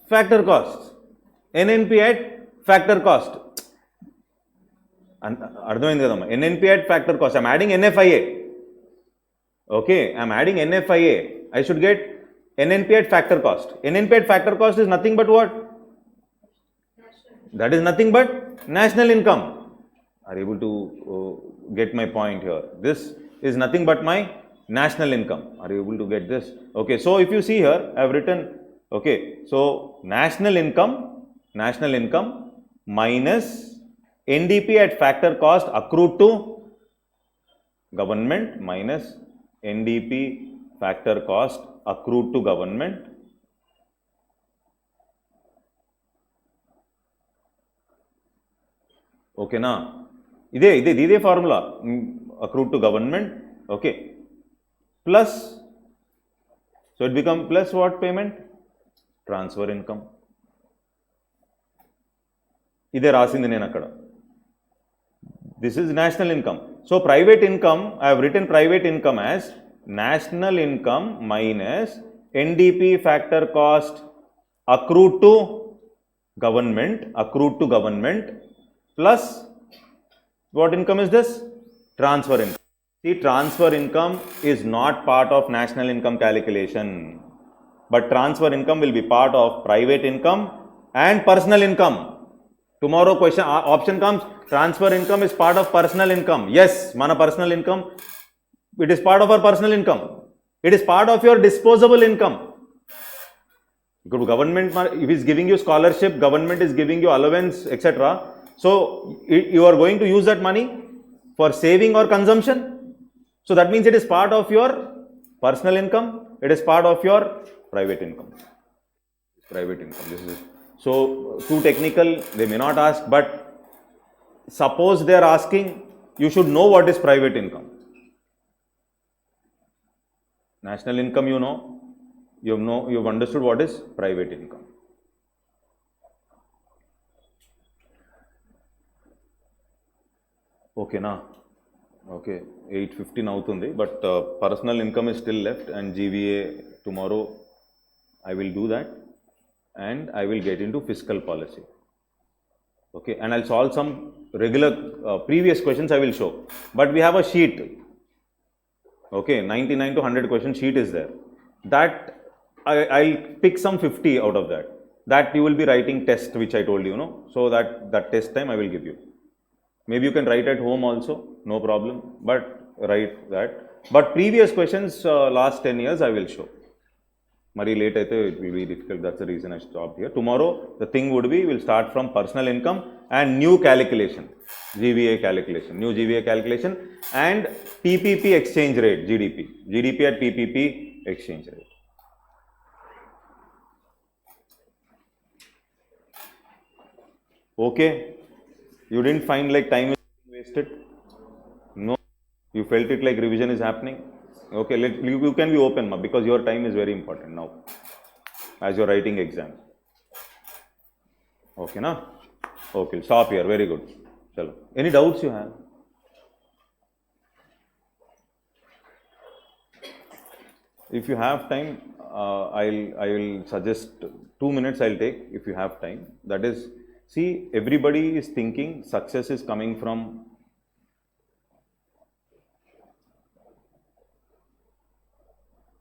factor cost. NNP at factor cost. అర్థమైంది కదమ్మా? NNP at factor cost. I'm adding NFIA. Okay, I'm adding NFIA. I should get NNP at factor cost. NNP at factor cost is nothing but what? That is nothing but national income. Are you able to get my point here? This is nothing but my national income. Are you able to get this? Okay, so if you see here, I have written, okay, so national income minus NDP at factor cost accrued to government minus NDP factor cost accrued to government. Okay, na? Ide formula, accrued to government. Okay. Plus, so it become plus what payment? Transfer income. Ide rasindi nenu akkada. This is national income. So private income, I have written private income as national income minus NDP factor cost accrued to government plus what income is this? Transfer income. See, transfer income is not part of national income calculation, but transfer income will be part of private income and personal income. Tomorrow question option comes, transfer income is part of personal income. Yes, mana personal income, it is part of our personal income. It is part of your disposable income. Government, if is giving you scholarship, government is giving you allowance, etc. So you are going to use that money for saving or consumption. So that means it is part of your personal income. It is part of your private income. This is so too technical. They may not ask, but suppose they are asking, you should know what is private income. National income, you know, you've understood what is private income. Okay, na? Okay, 8:15 అవుతుంది, but personal income is still left, and GVA tomorrow I will do that, and I will get into fiscal policy. Okay, and I'll solve some regular previous questions I will show, but we have a sheet. Okay, 99 to 100 question sheet is there. That I'll pick some 50 out of that. That you will be writing test, which I told you, no? So that test time I will give you. Maybe you can write at home also, no problem, but write that. But previous questions, last 10 years I will show. Mari late aithe it will be difficult. That's the reason I stopped here. Tomorrow the thing would be, we'll start from personal income and new calculation, GVA calculation, new GVA calculation, and PPP exchange rate, GDP at PPP exchange rate. Okay. You didn't find like time is wasted? No. You felt it like revision is happening? Okay, you can be open, because your time is very important now as you're writing exam. Okay, na? Okay, stop here. Very good. Chalo. Any doubts you have? If you have time, I will suggest 2 minutes I'll take if you have time. That is, see, everybody is thinking success is coming from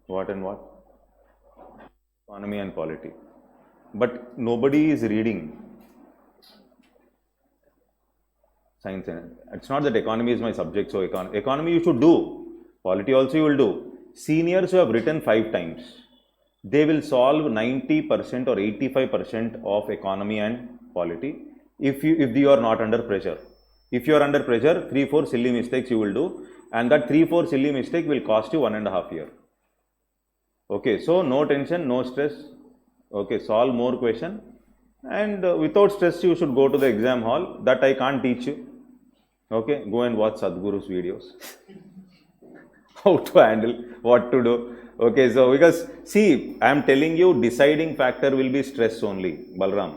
what and what? Economy and polity. But nobody is reading science. It's not that economy is my subject, so economy you should do. Polity also you will do. Seniors who have written 5 times, they will solve 90% or 85% of economy and polity if you are not under pressure. If you are under pressure, 3-4 silly mistakes you will do, and that 3-4 silly mistake will cost you 1.5 years. Okay, so no tension, no stress. Okay, solve more question, and without stress you should go to the exam hall. That I can't teach you. Okay, go and watch Sadhguru's videos. How to handle, what to do. Okay, so because see, I am telling you, deciding factor will be stress only, Balram.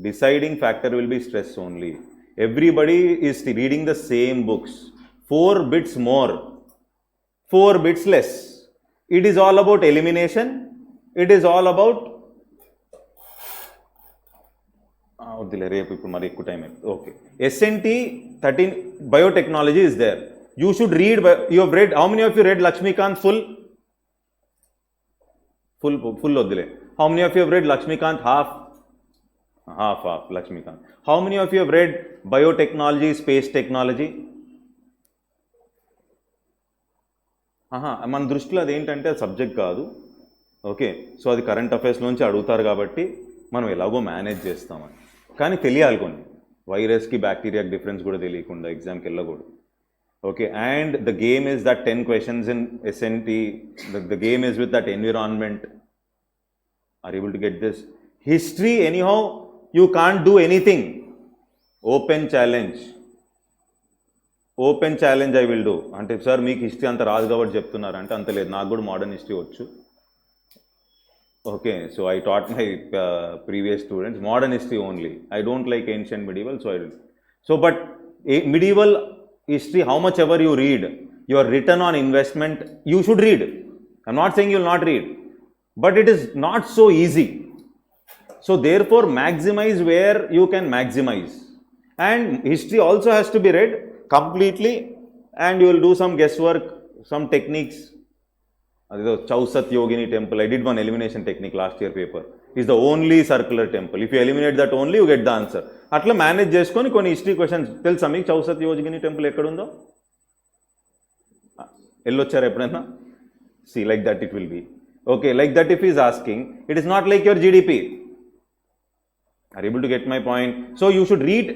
Deciding factor will be stress only. Everybody is reading the same books. 4 bits more, 4 bits less. It is all about elimination. It is all about okay. SNT 13 biotechnology is there. You should read. You have read. How many of you read Lakshmikant full? Full odile. How many of you have read Lakshmikant half? Half Lakshmikant. How many of you have read biotechnology, space technology? మన దృష్టిలో అదేంటంటే subject కాదు. Okay, so అది current affairs నుంచి అడుగుతారు కాబట్టి మనం ఎలాగో మేనేజ్ చేస్తామని. కానీ తెలియాలి కొన్ని, వైరస్కి బ్యాక్టీరియాకి డిఫరెన్స్ కూడా తెలియకుండా ఎగ్జామ్కి వెళ్ళకూడదు. Okay, and the game is that 10 questions in SNT, the game is with that environment. Are you able to get this? History, anyhow, you can't do anything. Open challenge. Open challenge I will do. Ante sir, meek history anta raadu kabatti cheptunnaru ante anta ledhu, naaku kuda modern history vachu. Okay, so I taught my previous students modern history only. I don't like ancient medieval, so I don't. So, but medieval history, how much ever you read, your return on investment, you should read. I'm not saying you will not read, but it is not so easy. So therefore, maximize where you can maximize. And history also has to be read completely, and you will do some guesswork, some techniques. Chausat Yogini temple, I did one elimination technique last year paper. Is the only circular temple. If you eliminate that only, you get the answer. అట్లా manage చేసుకొని కొన్ని history questions తెలుసా మీకు? చౌసత్ యోగిని temple ఎక్కడుందో వెళ్ళొచ్చారు ఎప్పుడైనా? See like that it will be. Okay, like that if is asking, it is not like your GDP. Are able to get my point? So you should read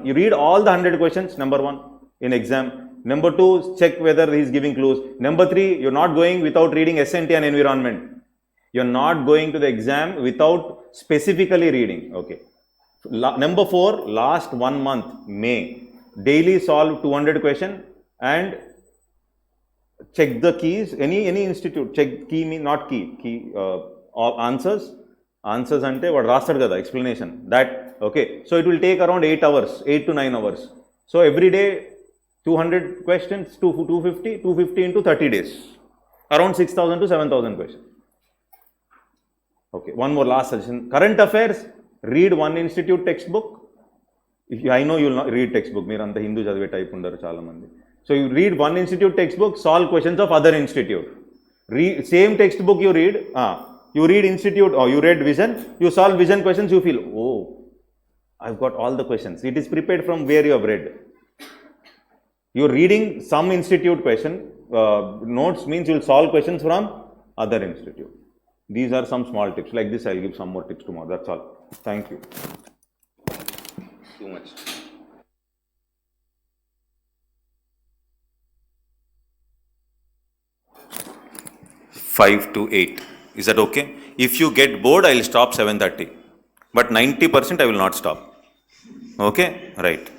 you read all the 100 questions, number 1 in exam. Number 2, check whether he is giving clues. Number 3, you're not going without reading SNT and environment. You're not going to the exam without specifically reading. Okay. Number 4, last 1 month, May, daily solve 200 question and check the keys. Any institute, check key mean not key, answers ante vaadu rastadu kada explanation that. Okay, so it will take around 8 hours, 8 to 9 hours. So every day 200 questions, 250 into 30 days, around 6,000 to 7,000 questions. Okay, one more last suggestion. Current affairs, read one institute textbook. I know you will not read textbook, meer anta Hindu chadive type undaru chaala mandi. So you read one institute textbook, solve questions of other institute. Same textbook you read, you read institute, or you read vision, you solve vision questions, you feel, oh, I've got all the questions. It is prepared from where you have read. You're reading some institute question, notes means you'll solve questions from other institute. These are some small tips. Like this, I'll give some more tips tomorrow. That's all. Thank you. Too much. 5 to 8. Is that okay? If you get bored, I'll stop 7:30. But 90% I will not stop. Okay, right.